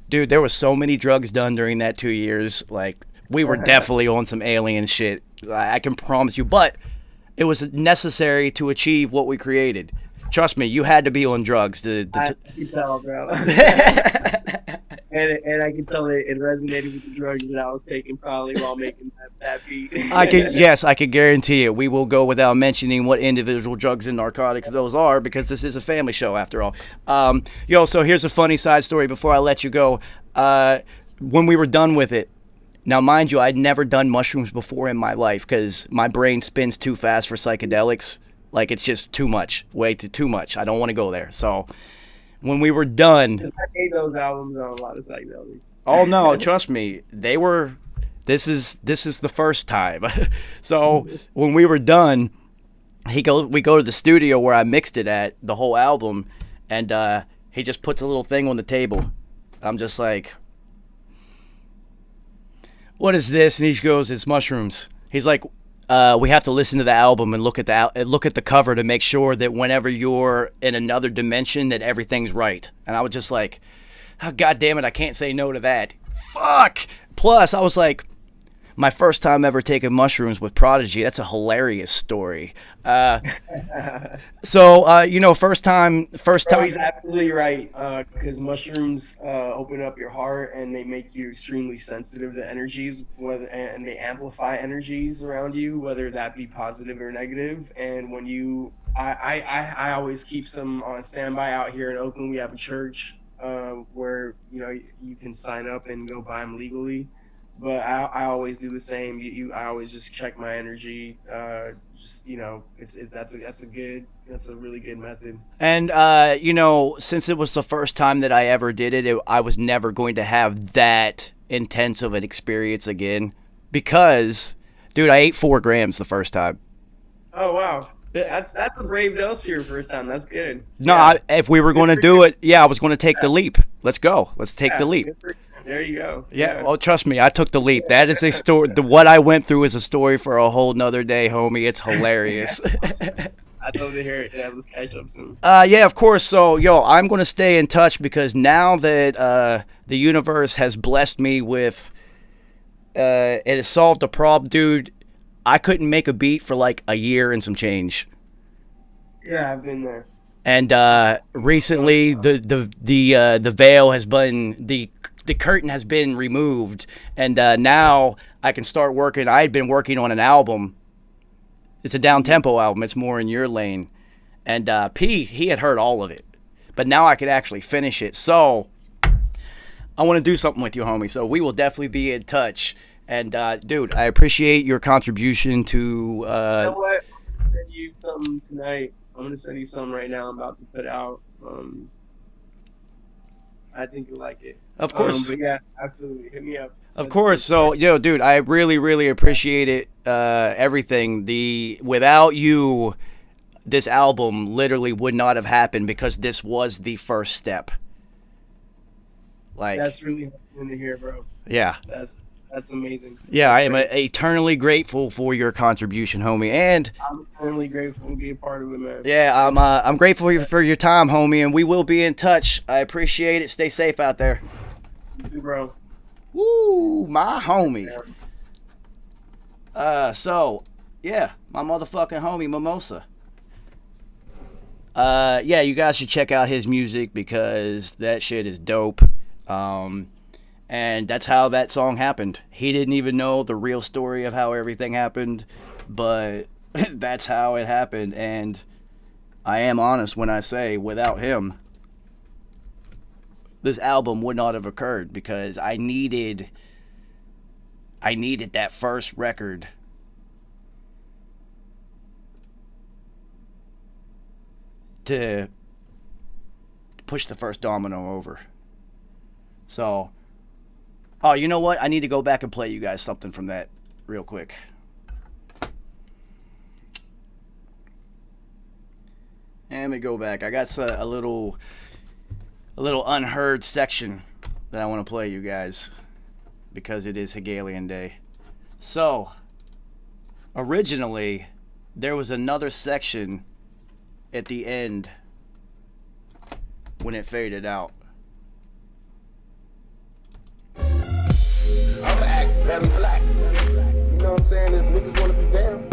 Speaker 2: Dude, there was so many drugs done during that 2 years. Like, we were definitely on some alien shit. I can promise you. But it was necessary to achieve what we created. Trust me, you had to be on drugs
Speaker 9: I can tell, bro. And I can tell it resonated with the drugs that I was taking probably while making that beat.
Speaker 2: I can guarantee it. We will go without mentioning what individual drugs and narcotics those are, because this is a family show after all. So here's a funny side story before I let you go. When we were done with it, now mind you, I'd never done mushrooms before in my life, because my brain spins too fast for psychedelics. Like, it's just too much, way too much. I don't want to go there. So when we were done,
Speaker 9: I made those albums on a lot of psychedelics.
Speaker 2: Oh no, trust me, they were. This is the first time. So when we were done, we go to the studio where I mixed it at, the whole album, and he just puts a little thing on the table. I'm just like, what is this? And he goes, it's mushrooms. He's like, we have to listen to the album and look at the cover to make sure that whenever you're in another dimension that everything's right. And I was just like, oh, God damn it, I can't say no to that. Fuck! Plus, I was like, my first time ever taking mushrooms with Prodigy, that's a hilarious story. First time.
Speaker 9: He's absolutely right, because mushrooms open up your heart and they make you extremely sensitive to energies, and they amplify energies around you, whether that be positive or negative. And when I always keep some on standby out here in Oakland. We have a church where you can sign up and go buy them legally. But I always do the same. I always just check my energy. That's a really good method.
Speaker 2: And since it was the first time that I ever did it, I was never going to have that intense of an experience again, because, dude, I ate 4 grams the first time.
Speaker 9: Oh wow, that's a brave dose for your first time. That's good.
Speaker 2: No,
Speaker 9: yeah.
Speaker 2: If we were going to do it, I was going to take the leap. Let's go. Let's take the leap.
Speaker 9: There you go.
Speaker 2: Yeah, well, trust me, I took the leap. That is a story. What I went through is a story for a whole nother day, homie. It's hilarious.
Speaker 9: I'd love to hear it. Yeah, let's catch up soon.
Speaker 2: Yeah, of course. So, I'm going to stay in touch, because now that the universe has blessed me with, it has solved a problem, dude. I couldn't make a beat for like a year and some change.
Speaker 9: Yeah, I've been there.
Speaker 2: And recently, the veil has been the curtain has been removed, and now I can start working. I had been working on an album. It's a down-tempo album. It's more in your lane. And P, he had heard all of it. But now I could actually finish it. So I want to do something with you, homie. So we will definitely be in touch. And, dude, I appreciate your contribution to...
Speaker 9: You know what? I'm going to send you something tonight. I'm going to send you something right now I'm about to put out. I think you'll like it.
Speaker 2: Of course.
Speaker 9: But yeah, absolutely. Hit me up.
Speaker 2: Of course. So, dude, I really, really appreciate it. Everything. Without you, this album literally would not have happened, because this was the first step. Like,
Speaker 9: that's really important to hear, bro.
Speaker 2: Yeah.
Speaker 9: That's amazing.
Speaker 2: Yeah,
Speaker 9: that's
Speaker 2: I am eternally grateful for your contribution, homie. And
Speaker 9: I'm eternally grateful to be a part of it, man.
Speaker 2: Yeah, I'm grateful for your time, homie, and we will be in touch. I appreciate it. Stay safe out there.
Speaker 9: You too, bro.
Speaker 2: Woo, my homie. My motherfucking homie Mimosa. You guys should check out his music, because that shit is dope. And that's how that song happened. He didn't even know the real story of how everything happened, but that's how it happened. And I am honest when I say, without him, this album would not have occurred, because I needed that first record to push the first domino over. So, you know what? I need to go back and play you guys something from that real quick. And let me go back. I got a little unheard section that I want to play you guys, because it is Hegelian Day. So, originally, there was another section at the end when it faded out.
Speaker 8: I'ma act very black. You know what I'm saying? If niggas wanna be down,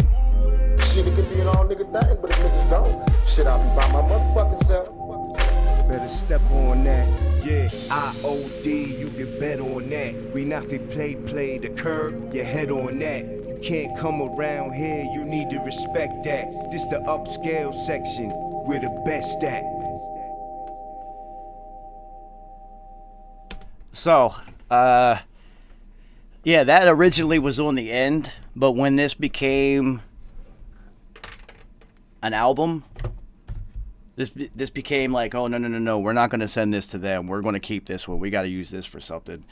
Speaker 8: shit, it could be an all nigga thing, but if niggas don't, shit, I'll be by my motherfucking self.
Speaker 6: Better step on that. Yeah, IOD, you can bet on that. We not fit play the curb, your head on that. You can't come around here, you need to respect that. This the upscale section, where the best at.
Speaker 2: So, that originally was on the end, but when this became an album, this became like, oh, no, we're not going to send this to them. We're going to keep this one. We got to use this for something.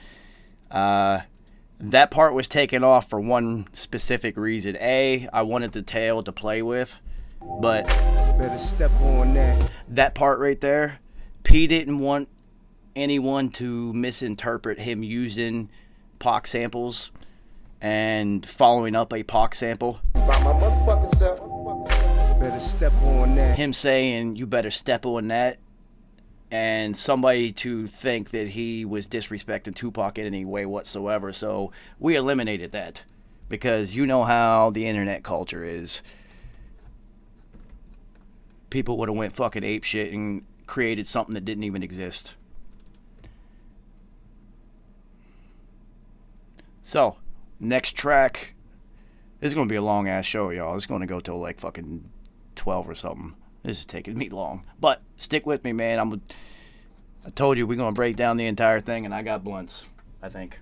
Speaker 2: That part was taken off for one specific reason. A, I wanted the tail to play with, But
Speaker 6: better step on
Speaker 2: that part right there, P didn't want anyone to misinterpret him using Pac samples and following up a Pac sample.
Speaker 8: By my motherfucking self.
Speaker 6: Better step on that.
Speaker 2: Him saying, you better step on that, and somebody to think that he was disrespecting Tupac in any way whatsoever. So we eliminated that, because you know how the internet culture is. People would have went fucking ape shit and created something that didn't even exist. So, next track. This is going to be a long ass show, y'all. It's going to go till like fucking 12 or something. This is taking me long. But stick with me, man. I told you we're going to break down the entire thing, and I got blunts, I think.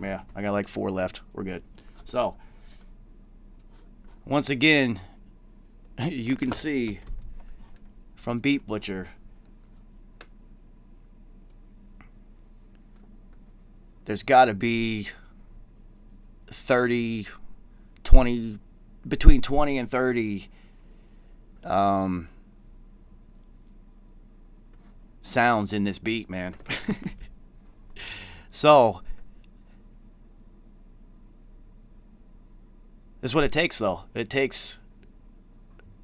Speaker 2: Yeah, I got like 4 left. We're good. So, once again, you can see from Beat Butcher, there's got to be 20, between 20 and 30 sounds in this beat, man. So, this is what it takes, though. It takes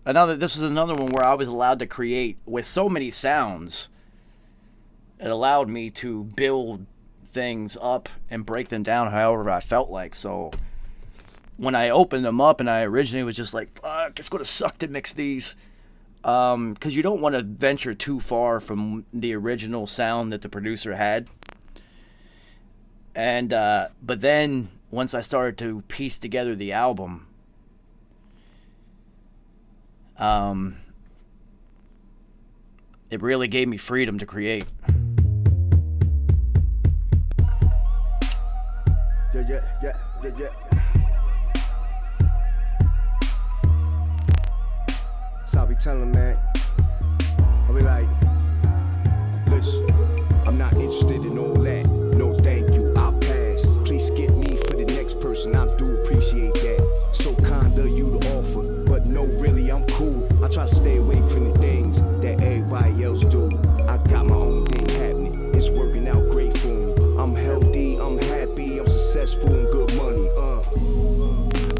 Speaker 2: this is another one where I was allowed to create with so many sounds. It allowed me to build things up and break them down however I felt like. So when I opened them up, and I originally was just like, fuck, it's gonna suck to mix these, because you don't want to venture too far from the original sound that the producer had. And but then once I started to piece together the album, it really gave me freedom to create.
Speaker 6: Yeah. So I be telling, man. I be like, listen, I'm not interested in all that. No, thank you, I'll pass. Please skip me for the next person. I do appreciate that. So kind of you to offer, but no, really, I'm cool. I try to stay away from the things that everybody else do. I got my own thing happening. It's working out great for me. I'm healthy, I'm happy, I'm successful and good money.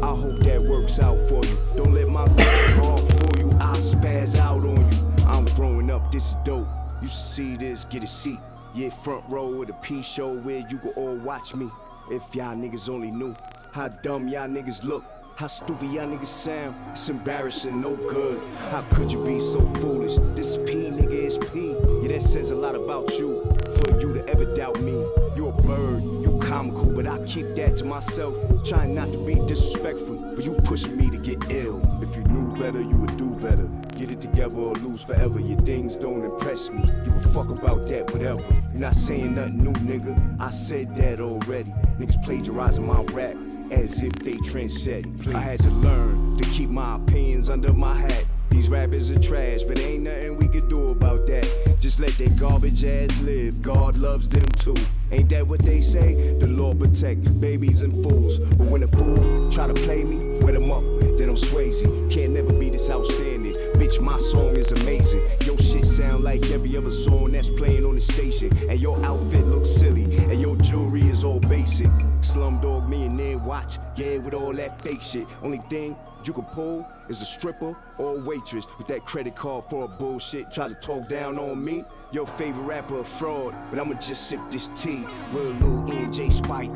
Speaker 6: I hope that works out for you. Don't let my heart fool you. I'll spaz out on you. I'm growing up, this is dope. You should see this, get a seat. Yeah, front row at a P show where you can all watch me. If y'all niggas only knew how dumb y'all niggas look, how stupid y'all niggas sound. It's embarrassing, no good. How could you be so foolish? This is P, nigga, it's P. Yeah, that says a lot about you, for you to ever doubt me. You a bird, you comical, but I keep that to myself. Trying not to be disrespectful, but you pushing me to get ill. If you knew better, you would do better. Get it together or lose forever. Your things don't impress me. Give a fuck about that, whatever. You're not saying nothing new, nigga. I said that already. Niggas plagiarizing my rap as if they trendset. I had to learn to keep my opinions under my hat. These rappers are trash, but ain't nothing we could do about that. Just let that garbage ass live. God loves them too. Ain't that what they say? The Lord protect babies and fools. But when a fool try to play me, wet them up, then I'm Swayze. Can't never be this outstanding. Bitch, my song is amazing. Your shit sound like every other song that's playing on the station. And your outfit looks silly, and your jewelry is all basic. Slumdog millionaire watch, yeah, with all that fake shit. Only thing you can pull is a stripper or a waitress with that credit card for a bullshit. Try to talk down on me, your favorite rapper a fraud, but I'ma just sip this tea with a little NJ Spike.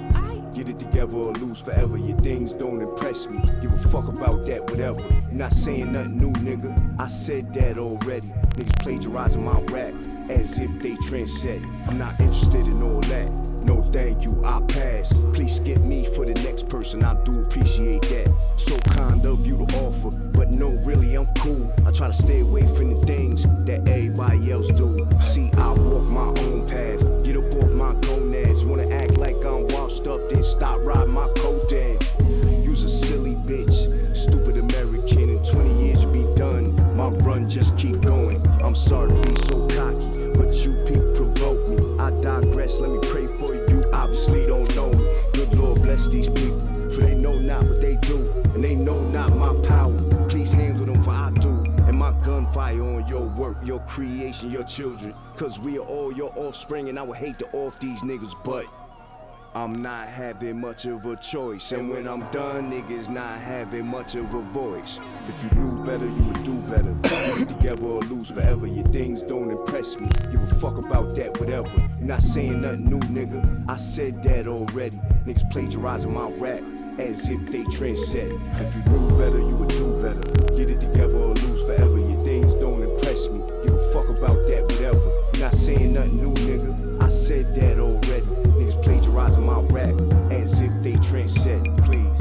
Speaker 6: Get it together or lose forever. Your things don't impress me. Give a fuck about that, whatever. You're not saying nothing new, nigga. I said that already. Niggas plagiarizing my rap as if they trendset. I'm not interested in all that. No, thank you, I pass. Please skip me for the next person. I do appreciate that. So kind of you to offer, but no, really, I'm cool. I try to stay away from the things that everybody else do. See, I walk my own path. Get up off my gonads. Wanna act like I'm washed up, then stop riding my coat down. You's a silly bitch, stupid American. In 20 years you be done. My run just keep going. I'm sorry to be so cocky, but you peak provoke me. I digress, let me pray for you. You obviously don't know me. Good Lord bless these people, for they know not what they do, and they know not my power. Please handle them for I do. rely on your work, your creation, your children. Cause we are all your offspring, and I would hate to off these niggas, but I'm not having much of a choice. And when I'm done, niggas not having much of a voice. If you knew better, you would do better. Get together or lose forever. Your things don't impress me. Give a fuck about that, whatever. You're not saying nothing new, nigga. I said that already. Niggas plagiarizing my rap as if they trendset. If you knew better, you would do better. Get it together or lose forever. Your things don't impress me. Give a fuck about that, whatever. You're not saying nothing new, nigga. I said that already. Niggas plagiarizing my rap as if they trendset, please.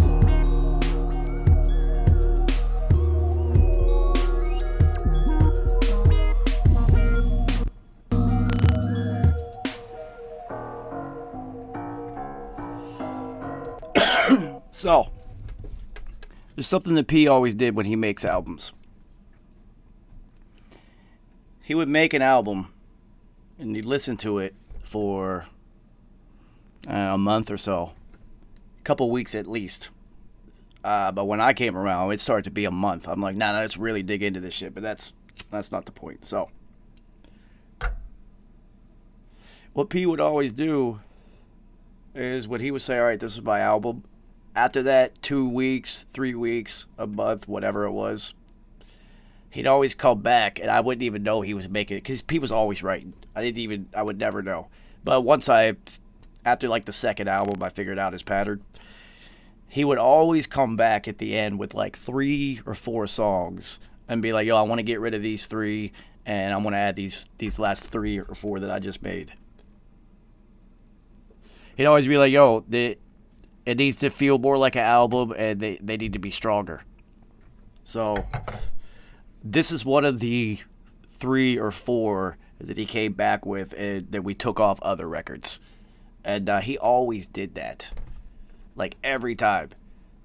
Speaker 2: So, there's something that P always did when he makes albums. He would make an album, and he'd listen to it for a month or so, a couple weeks at least. But when I came around, it started to be a month. I'm like, nah, let's really dig into this shit. But that's not the point. So, what P would always do is when he would say, all right, this is my album. After that, 2 weeks, 3 weeks, a month, whatever it was, he'd always come back, and I wouldn't even know he was making it because P was always writing. I would never know. But after like the second album, I figured out his pattern. He would always come back at the end with like 3 or 4 songs and be like, yo, I want to get rid of these 3, and I'm going to add these last 3 or 4 that I just made. He'd always be like, yo, it needs to feel more like an album, and they need to be stronger. So this is one of the 3 or 4 that he came back with and that we took off other records. And he always did that, like every time.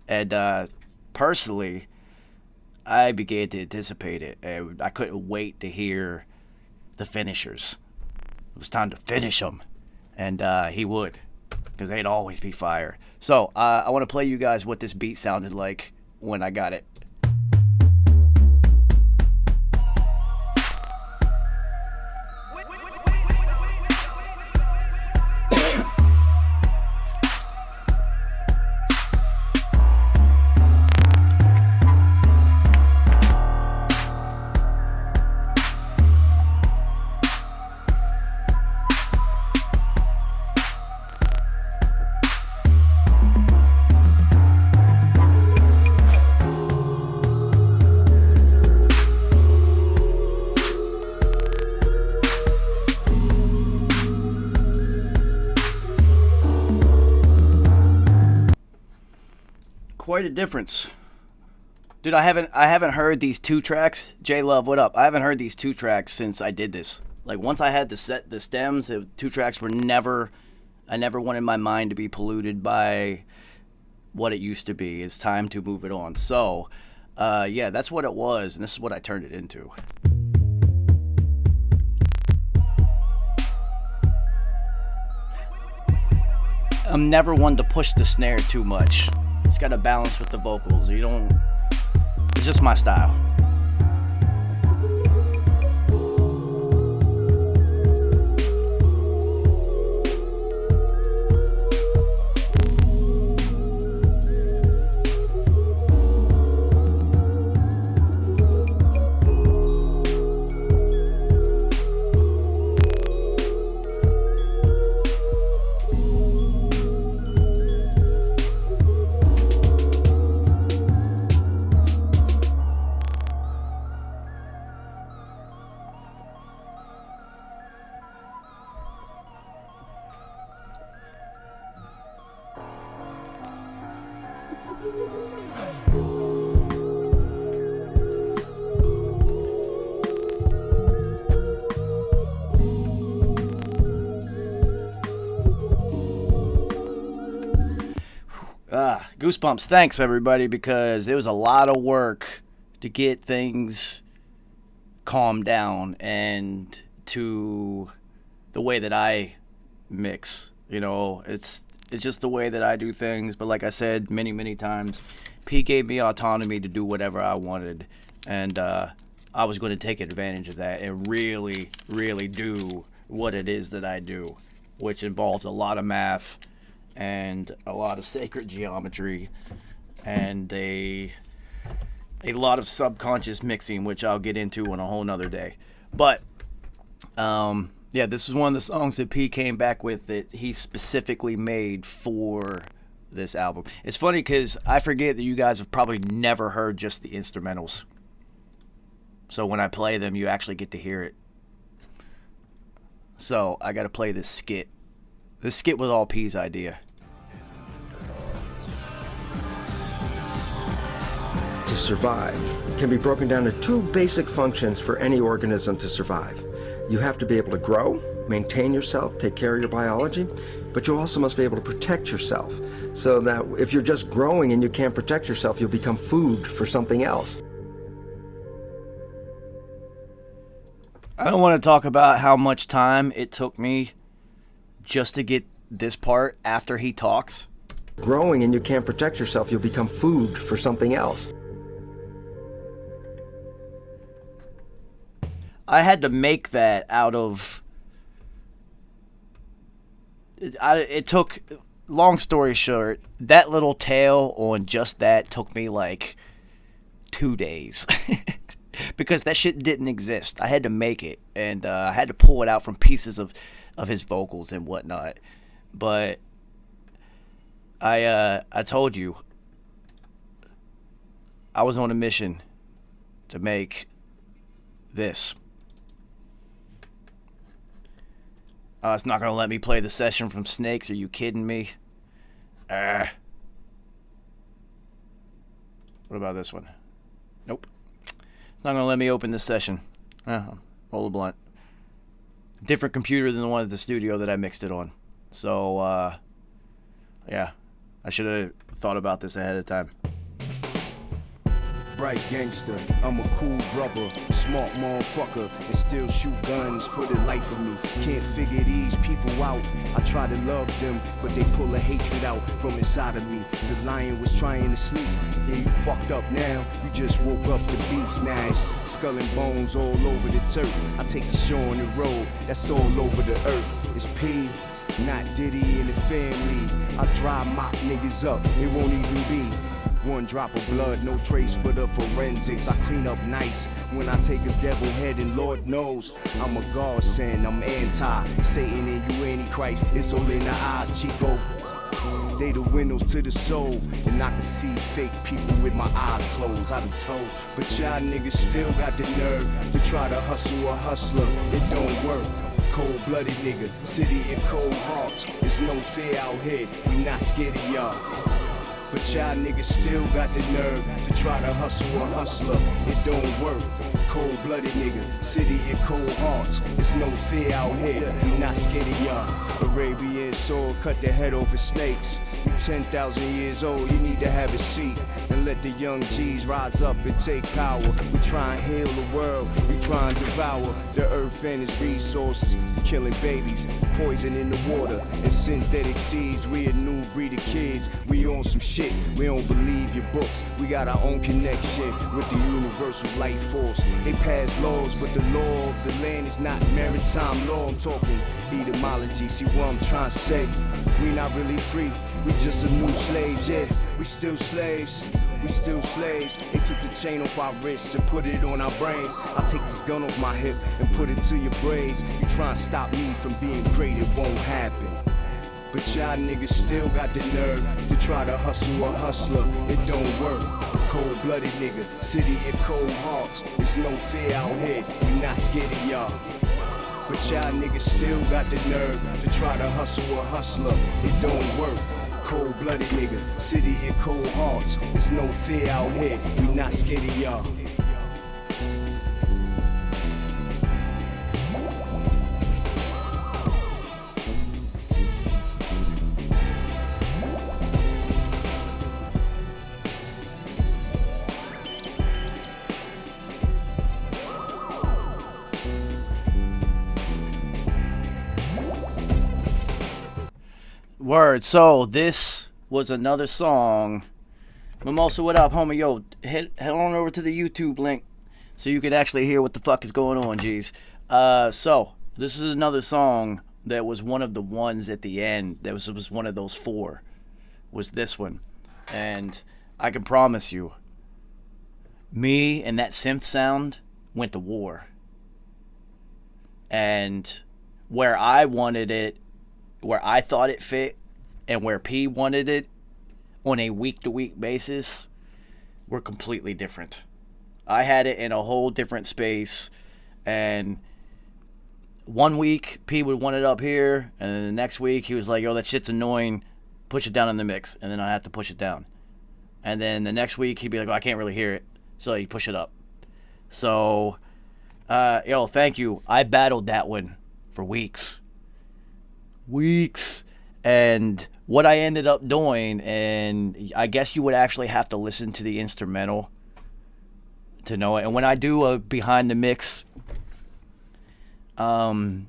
Speaker 2: And personally, I began to anticipate it, and I couldn't wait to hear the finishers. It was time to finish them, and he would, because they'd always be fire. So I want to play you guys what this beat sounded like when I got it. Quite a difference. Dude, I haven't heard these 2 tracks. J Love, what up? I haven't heard these 2 tracks since I did this. Like, once I had the stems, the 2 tracks were I never wanted my mind to be polluted by what it used to be. It's time to move it on. So, yeah, that's what it was, and this is what I turned it into. I'm never one to push the snare too much. It's got to balance with the vocals. It's just my style. Goosebumps. Thanks, everybody, because it was a lot of work to get things calmed down and to the way that I mix. You know, it's just the way that I do things. But like I said many, many times, P gave me autonomy to do whatever I wanted. And I was going to take advantage of that and really, really do what it is that I do, which involves a lot of math and a lot of sacred geometry and a lot of subconscious mixing, which I'll get into on a whole nother day. But yeah, this is one of the songs that P came back with that he specifically made for this album. It's funny because I forget that you guys have probably never heard just the instrumentals. So when I play them, you actually get to hear it. So I got to play this skit. This skit was all P's idea.
Speaker 10: To survive can be broken down to two basic functions for any organism to survive. You have to be able to grow, maintain yourself, take care of your biology, but you also must be able to protect yourself, so that if you're just growing and you can't protect yourself, you'll become food for something else.
Speaker 2: I don't want to talk about how much time it took me just to get this part after he talks.
Speaker 10: Growing and you can't protect yourself, you'll become food for something else.
Speaker 2: I had to make that out of... It took... Long story short, that little tale on just that took me like 2 days. Because that shit didn't exist. I had to make it. And I had to pull it out from pieces of his vocals and whatnot. But I told you, I was on a mission to make this. It's not going to let me play the session from Snakes. Are you kidding me? What about this one? Nope. It's not going to let me open this session. Roll a blunt. Different computer than the one at the studio that I mixed it on. So, yeah. I should have thought about this ahead of time.
Speaker 6: Bright gangster, I'm a cool brother, smart motherfucker, and still shoot guns for the life of me. Can't figure these people out. I try to love them, but they pull a hatred out from inside of me. The lion was trying to sleep. Yeah, you fucked up now. You just woke up the beast. Now it's skull and bones all over the turf. I take the show on the road. That's all over the earth. It's P, not Diddy and the family. I dry mop niggas up. It won't even be one drop of blood, no trace for the forensics. I clean up nice when I take a devil head, and Lord knows I'm a godsend. I'm anti-Satan and you antichrist. It's all in the eyes, Chico. They the windows to the soul, and I can see fake people with my eyes closed. I be told, but y'all niggas still got the nerve to try to hustle a hustler. It don't work. Cold-blooded nigga, city and cold hearts. It's no fear out here. We not scared of y'all. But y'all niggas still got the nerve to try to hustle a hustler. It don't work. Cold-blooded nigga, city and cold hearts. It's no fear out here, we not scared of y'all. Arabian sword cut the head off of snakes. You 10,000 years old, you need to have a seat. And let the young G's rise up and take power. We try and heal the world, we try and devour the earth and its resources. Killing babies, poison in the water, and synthetic seeds. We a new breed of kids, we on some shit. We don't believe your books, we got our own connection with the universal life force. They pass laws, but the law of the land is not maritime law. I'm talking etymology, see what I'm trying to say. We not really free, we just a new slaves, yeah. We still slaves, we still slaves. They took the chain off our wrists and put it on our brains. I'll take this gun off my hip and put it to your braids. You try and stop me from being great, it won't happen. But y'all niggas still got the nerve to try to hustle a hustler. It don't work. Cold-blooded nigga, city and cold hearts. It's no fear out here, we not scared of y'all. But y'all niggas still got the nerve to try to hustle a hustler. It don't work. Cold-blooded nigga, city and cold hearts. It's no fear out here, we not scared of y'all.
Speaker 2: Word. So this was another song. Mimosa, what up, homie? Yo, head on over to the YouTube link. so you can actually hear what the fuck is going on, G's. So this is another song that was one of the ones at the end. That was one of those 4. Was this one, and I can promise you, me and that synth sound went to war. And where I wanted it, where I thought it fit, and where P wanted it on a week-to-week basis were completely different. I had it in a whole different space, and one week P would want it up here, and then the next week he was like, yo, that shit's annoying, push it down in the mix, and then I have to push it down. And then the next week he'd be like, oh, I can't really hear it, so you push it up. So, yo, thank you. I battled that one for weeks. And what I ended up doing, and I guess you would actually have to listen to the instrumental to know it. And when I do a behind the mix, on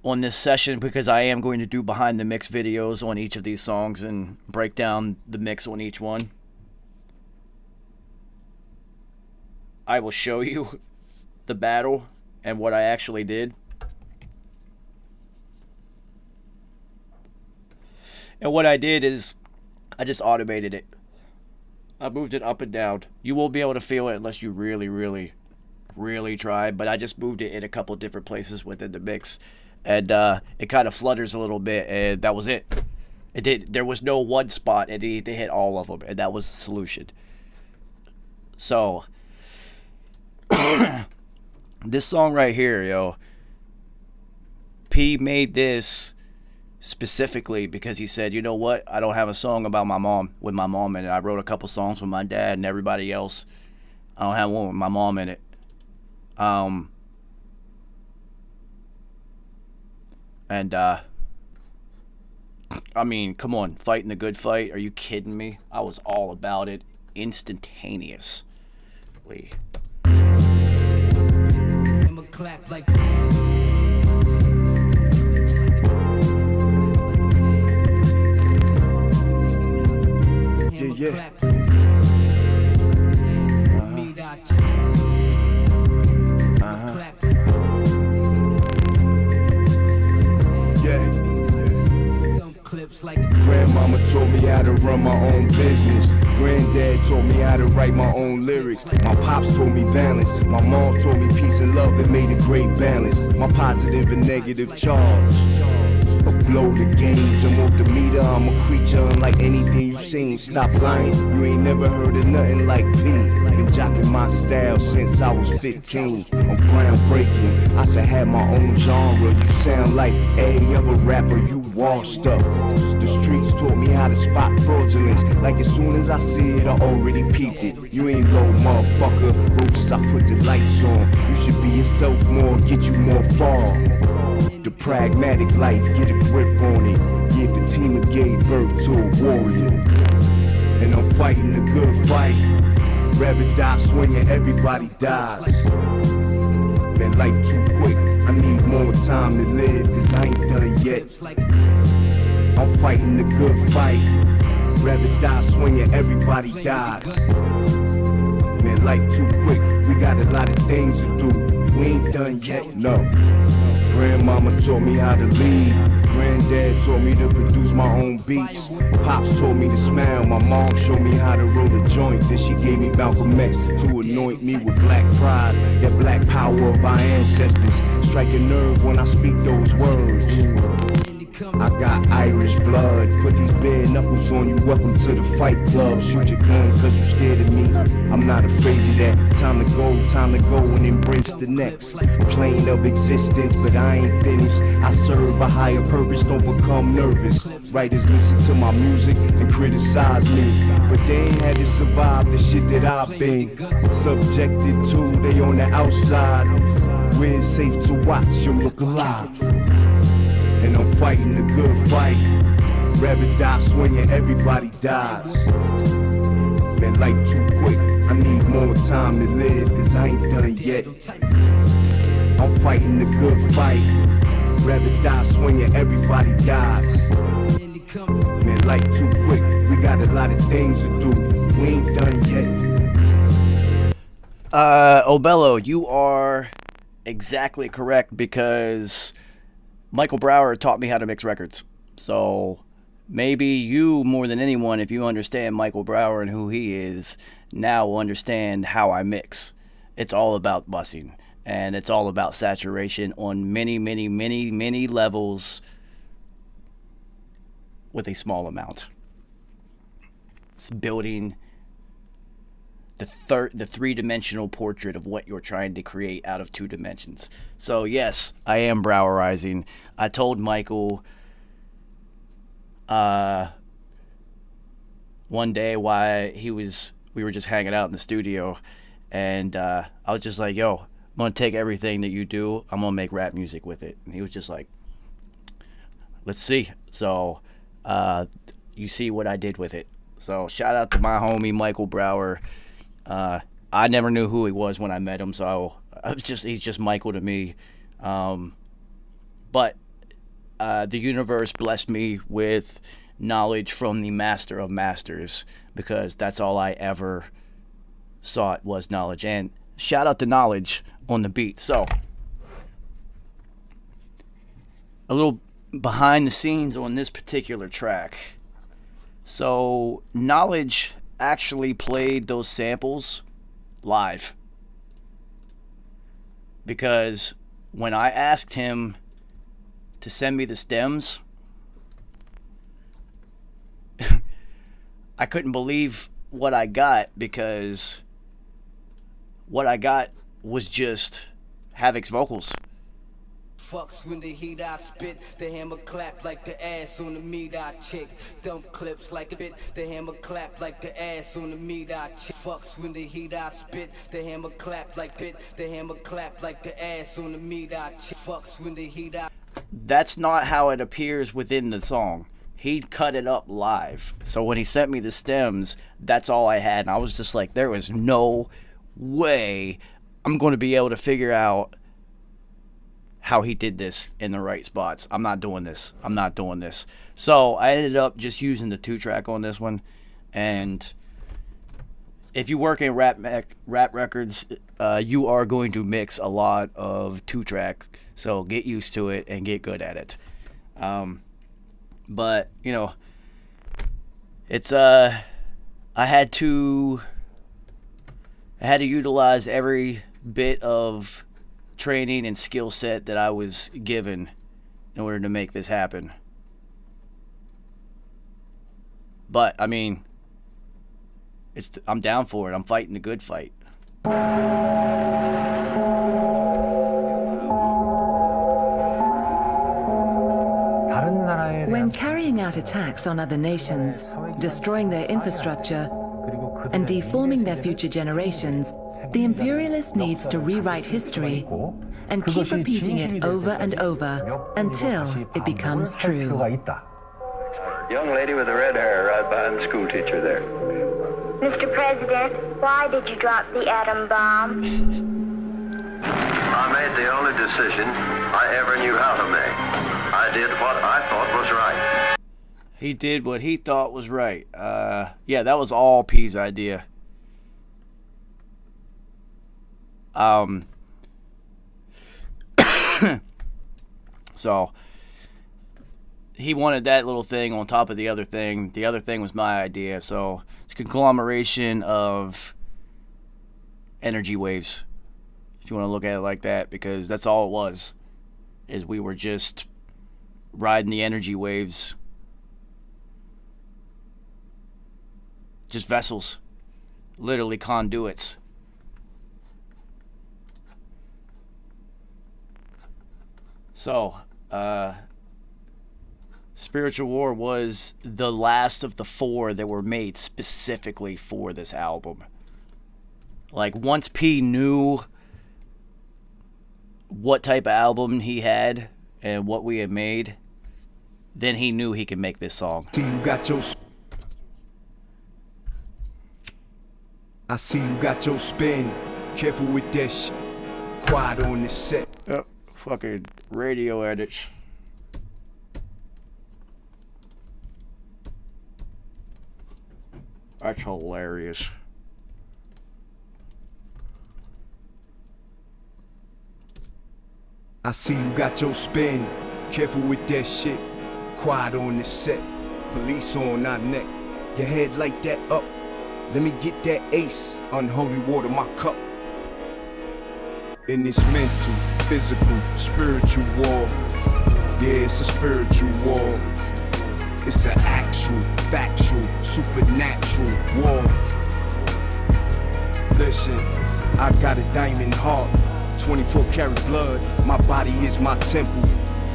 Speaker 2: this session, because I am going to do behind the mix videos on each of these songs and break down the mix on each one, I will show you the battle and what I actually did. And what I did is I just automated it. I moved it up and down. You won't be able to feel it unless you really try, but I just moved it in a couple different places within the mix, and it kind of flutters a little bit, and that was it. There was no one spot, and it needed to hit all of them, and that was the solution. So this song right here, yo, P made this specifically because he said, you know what, I don't have a song about my mom, with my mom in it. I wrote a couple songs with my dad and everybody else. I don't have one with my mom in it. I mean, come on, fighting the good fight. Are you kidding me? I was all about it instantaneously. I'ma clap like
Speaker 6: yeah. Grandmama taught me how to run my own business. Granddad taught me how to write my own lyrics. My pops taught me balance. My mom taught me peace and love that made a great balance. My positive and negative charge. Blow the gauge, I'm off the meter, I'm a creature unlike anything you seen. Stop lying, you ain't never heard of nothing like P. Been jocking my style since I was 15. I'm groundbreaking, I should have my own genre. You sound like any other rapper, you washed up. The streets taught me how to spot fraudulence. Like as soon as I see it, I already peeped it. You ain't low, motherfucker, roaches, I put the lights on. You should be yourself more, get you more far. The pragmatic life, get a grip on it. Yeah, Fatima gave birth to a warrior. And I'm fighting a good fight. Rather die swinging, everybody dies. Man, life too quick, I need more time to live, cause I ain't done yet. I'm fighting a good fight. Rather die swinging, everybody dies. Man, life too quick, we got a lot of things to do. We ain't done yet, no. Grandmama taught me how to lead. Granddad taught me to produce my own beats. Pops taught me to smile. My mom showed me how to roll a joint. Then she gave me Malcolm X to anoint me with black pride. That black power of our ancestors. Strike a nerve when I speak those words. I got Irish blood. Put these bare knuckles on you. Welcome to the fight club. Shoot your gun cause you scared of me. I'm not afraid of that. Time to go and embrace the next plane of existence. But I ain't finished. I serve a higher purpose, don't become nervous. Writers listen to my music and criticize me, but they ain't had to survive the shit that I've been subjected to. They on the outside. Where it's safe to watch, you look alive. And I'm fighting a good fight. Rather die swinging, everybody dies. Man, life too quick, I need more time to live, cause I ain't done yet. I'm fighting a good fight. Rather die swinging, everybody dies. Man, life too quick, we got a lot of things to do. We ain't done yet.
Speaker 2: Obello, you are exactly correct because Michael Brower taught me how to mix records. So maybe you, more than anyone, if you understand Michael Brower and who he is, now will understand how I mix. It's all about bussing, and it's all about saturation on many, many, many, many levels with a small amount. It's building the three-dimensional portrait of what you're trying to create out of 2 dimensions. So yes, I am Browerizing. I told Michael one day why we were just hanging out in the studio, and I was just like, yo, I'm gonna take everything that you do, I'm gonna make rap music with it. And he was just like, let's see. So you see what I did with it. So shout out to my homie Michael Brower. I never knew who he was when I met him, so he's just Michael to me. But the universe blessed me with knowledge from the master of masters, because that's all I ever sought was knowledge. And shout out to Knowledge on the beat. So a little behind the scenes on this particular track. So Knowledge actually played those samples live, because when I asked him to send me the stems, I couldn't believe what I got, because what I got was just Havoc's vocals.
Speaker 11: Fucks when the heat I spit, the hammer clap like the ass on the meat I chick. Dump clips like a bit, the hammer clap like the ass on the meat I chick. Fucks when the heat I spit, the hammer clap like bit, the hammer clap like the ass on the meat I chick. Fucks when the heat I.
Speaker 2: That's not how it appears within the song. He cut it up live. So when he sent me the stems, that's all I had. And I was just like, there was no way I'm going to be able to figure out how he did this in the right spots. I'm not doing this. So I ended up just using the 2-track on this one. And if you work in rap records, you are going to mix a lot of 2-track. So get used to it and get good at it. But you know, it's I had to utilize every bit of training and skill set that I was given in order to make this happen. But I mean, I'm down for it. I'm fighting the good fight.
Speaker 3: When carrying out attacks on other nations, destroying their infrastructure, and deforming their future generations, the imperialist needs to rewrite history and keep repeating it over and over until it becomes true.
Speaker 12: Young lady with the red hair right behind the school teacher there.
Speaker 13: Mr. President, why did you drop the atom bomb?
Speaker 12: I made the only decision I ever knew how to make. I did what I thought was right.
Speaker 2: He did what he thought was right. Yeah, that was all P's idea. So he wanted that little thing on top of the other thing. The other thing was my idea. So it's a conglomeration of energy waves, if you want to look at it like that, because that's all it was. Is we were just riding the energy waves. Just vessels. Literally conduits. So, Spiritual War was the last of the 4 that were made specifically for this album. Like, once P knew what type of album he had and what we had made, then he knew he could make this song.
Speaker 6: I see you got your spin. Careful with that shit. Quiet on the set.
Speaker 2: Oh, fucking radio edits. That's hilarious.
Speaker 6: I see you got your spin. Careful with that shit. Quiet on the set. Police on our neck. Your head like that up. Let me get that ace. Unholy water my cup. In this mental, physical, spiritual war. Yeah, it's a spiritual war. It's an actual, factual, supernatural war. Listen, I got a diamond heart, 24 karat blood. My body is my temple.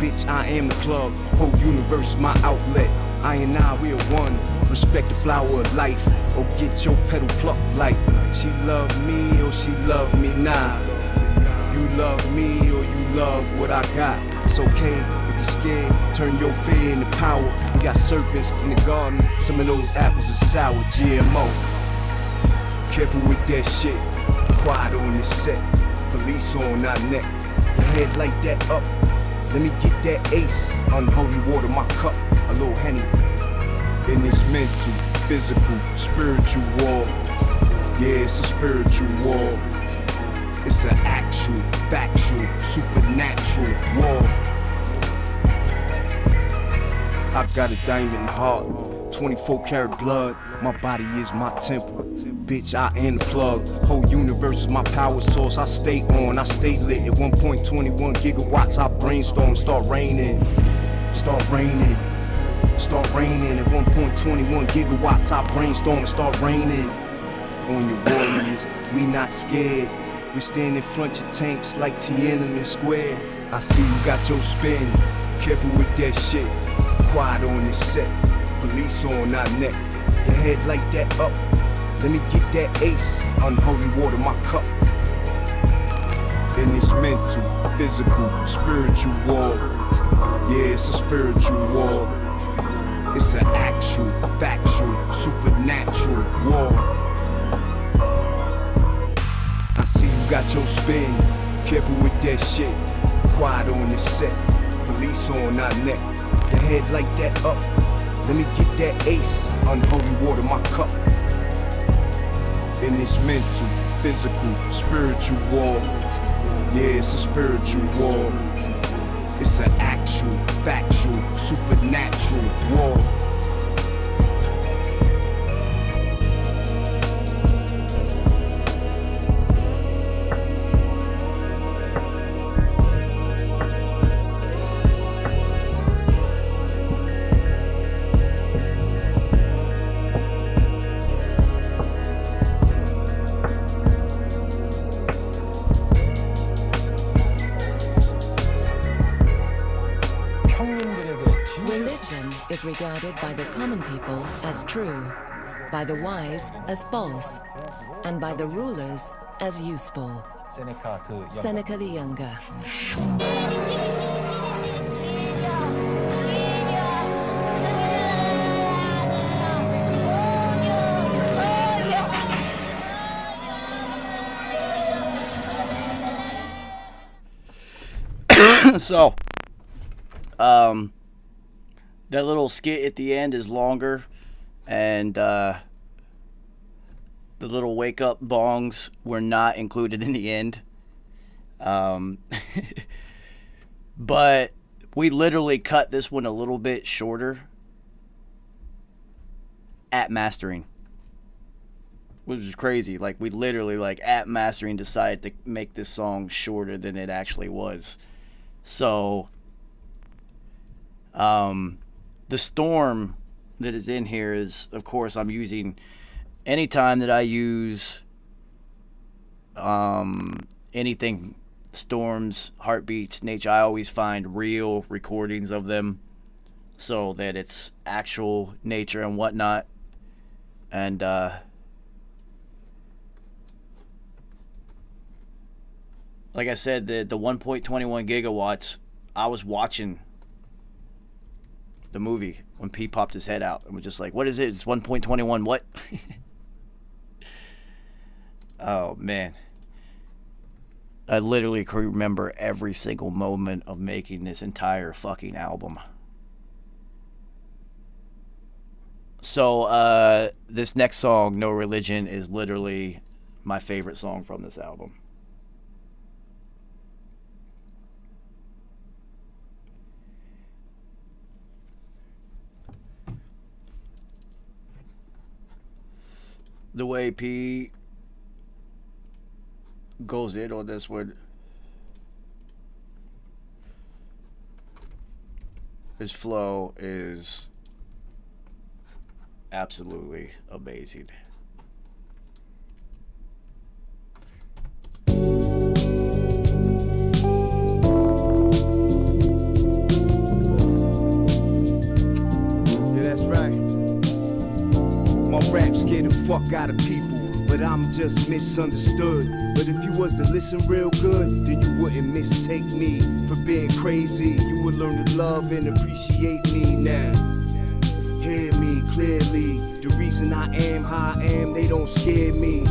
Speaker 6: Bitch, I am the club. Whole universe my outlet. I and I, we are one. Respect the flower of life, or get your petal plucked like. She love me or she love me now. You love me or you love what I got. It's okay if you're scared, turn your fear into power. We got serpents in the garden, some of those apples are sour. GMO. Careful with that shit. Quiet on the set. Police on our neck. Your head like that up. Let me get that ace. Unholy water my cup. A little Henny. In this mental, physical, spiritual war. Yeah, it's a spiritual war. It's an actual, factual, supernatural war. I got a diamond heart, 24 karat blood. My body is my temple. Bitch, I am the plug. Whole universe is my power source. I stay on, I stay lit. At 1.21 gigawatts, I brainstorm, start raining. Start raining. Start raining. At 1.21 gigawatts, I brainstorm, start raining. On your warriors, we not scared. We stand in front your tanks like Tiananmen Square. I see you got your spin. Careful with that shit. Quiet on this set. Police on our neck. Your head like that up. Let me get that ace. Unholy water my cup. In this mental, physical, spiritual war. Yeah, it's a spiritual war. It's an actual, factual, supernatural war. I see you got your spin. Careful with that shit. Quiet on the set. Police on our neck. Your head like that up. Let me get that ace. Unholy water my cup. In this mental, physical, spiritual war. Yeah, it's a spiritual war. It's an actual, factual, supernatural war.
Speaker 3: Is regarded by the common people as true, by the wise as false, and by the rulers as useful. Seneca the Younger.
Speaker 2: So, that little skit at the end is longer, and the little wake-up bongs were not included in the end. But we literally cut this one a little bit shorter at mastering, which is crazy. Like, we literally, like, at mastering decided to make this song shorter than it actually was. So, the storm that is in here is, of course, I'm using, anytime that I use anything, storms, heartbeats, nature, I always find real recordings of them so that it's actual nature and whatnot. And like I said, the 1.21 gigawatts, I was watching the movie when P popped his head out and was just like, what is it? It's 1.21 what? Oh, man. I literally can remember every single moment of making this entire fucking album. So, this next song, No Religion, is literally my favorite song from this album. the way P goes in on this one, his flow is absolutely amazing.
Speaker 6: Yeah, that's right. My rap scared the fuck out of people, but I'm just misunderstood. But if you was to listen real good, then you wouldn't mistake me for being crazy. You would learn to love and appreciate me now. Hear me clearly, the reason I am how I am, they don't scare me.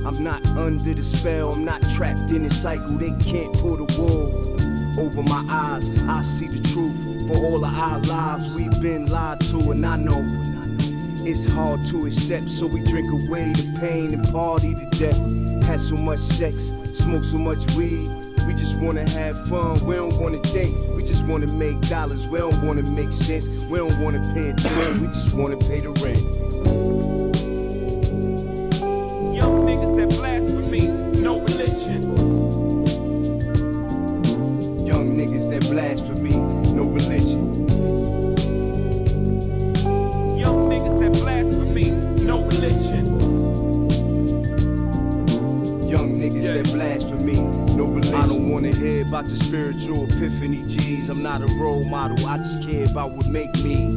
Speaker 6: I'm not under the spell, I'm not trapped in a cycle, they can't pull the wool over my eyes. I see the truth, for all of our lives we've been lied to, and I know it's hard to accept, so we drink away the pain and party to death. Had so much sex, smoke so much weed, we just wanna have fun, we don't wanna think. We just wanna make dollars, we don't wanna make sense. We don't wanna pay attention, we just wanna pay the rent.
Speaker 5: Young niggas that blasphemy, no religion.
Speaker 6: Young niggas that blasphemy, no religion.
Speaker 5: Young niggas that blasphemy, no religion.
Speaker 6: Young niggas that blasphemy, no religion. I don't wanna hear about the spiritual epiphany, G's. I'm not a role model, I just care about what make me.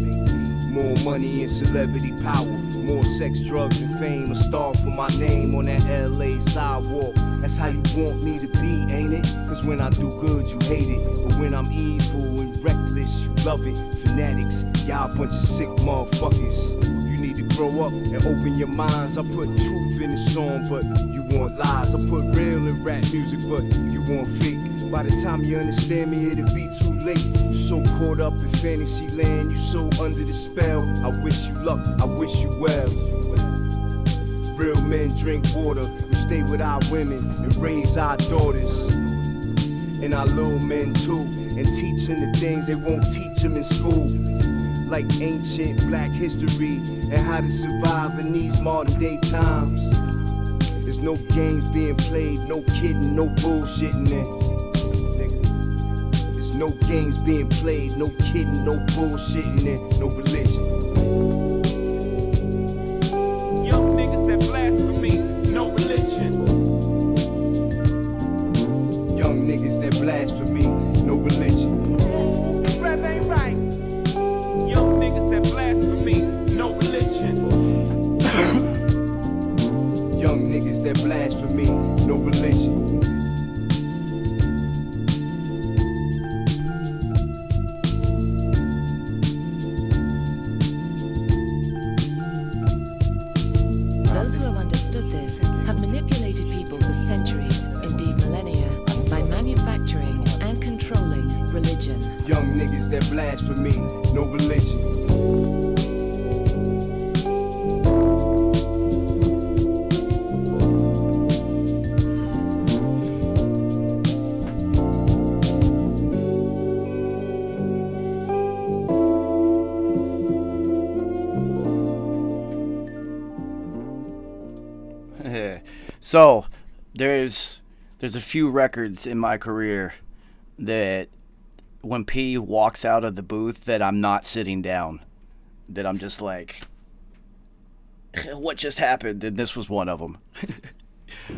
Speaker 6: More money and celebrity power, more sex, drugs, and fame. A star for my name on that LA sidewalk. That's how you want me to be, ain't it? Cause when I do good, you hate it. But when I'm evil and reckless, you love it. Fanatics, y'all a bunch of sick motherfuckers. You need to grow up and open your minds. I put truth in the song, but you want lies. I put real in rap music, but you want fake. By the time you understand me, it'll be too late. You're so caught up in fantasy land, you so under the spell. I wish you luck, I wish you well. Real men drink water, we stay with our women and raise our daughters. And our little men too, and teach them the things they won't teach them in school. Like ancient black history and how to survive in these modern day times. There's no games being played, no kidding, no bullshitting there. No games being played, no kidding, no bullshitting, and no religion.
Speaker 5: Young niggas that blasphemy, no religion.
Speaker 6: Young niggas that blasphemy, no religion.
Speaker 5: Rap ain't right. Young niggas that blasphemy, no religion.
Speaker 6: Young niggas that blasphemy, no religion. Blasphemy, no religion.
Speaker 2: So, there's a few records in my career that when P walks out of the booth that I'm not sitting down, that I'm just like, what just happened? And this was one of them.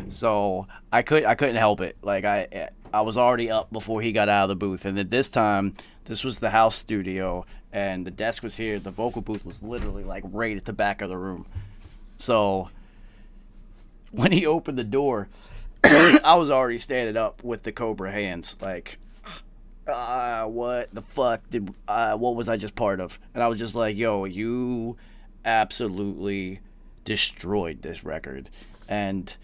Speaker 2: So I couldn't help it. Like I was already up before he got out of the booth, and at this time, this was the house studio, and the desk was here. The vocal booth was literally like right at the back of the room. So when he opened the door, I was already standing up with the Cobra hands, like, what the fuck what was I just part of? And I was just like, yo, you absolutely destroyed this record. And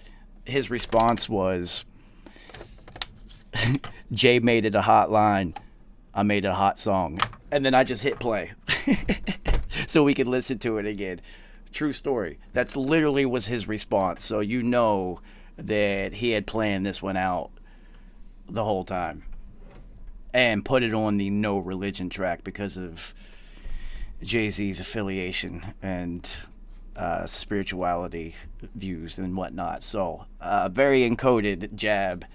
Speaker 2: his response was, Jay made it a hot line, I made it a hot song. And then I just hit play so we could listen to it again. True story. That's literally was his response. So you know that he had planned this one out the whole time and put it on the No Religion track because of Jay-Z's affiliation. And spirituality views and whatnot. So very encoded jab.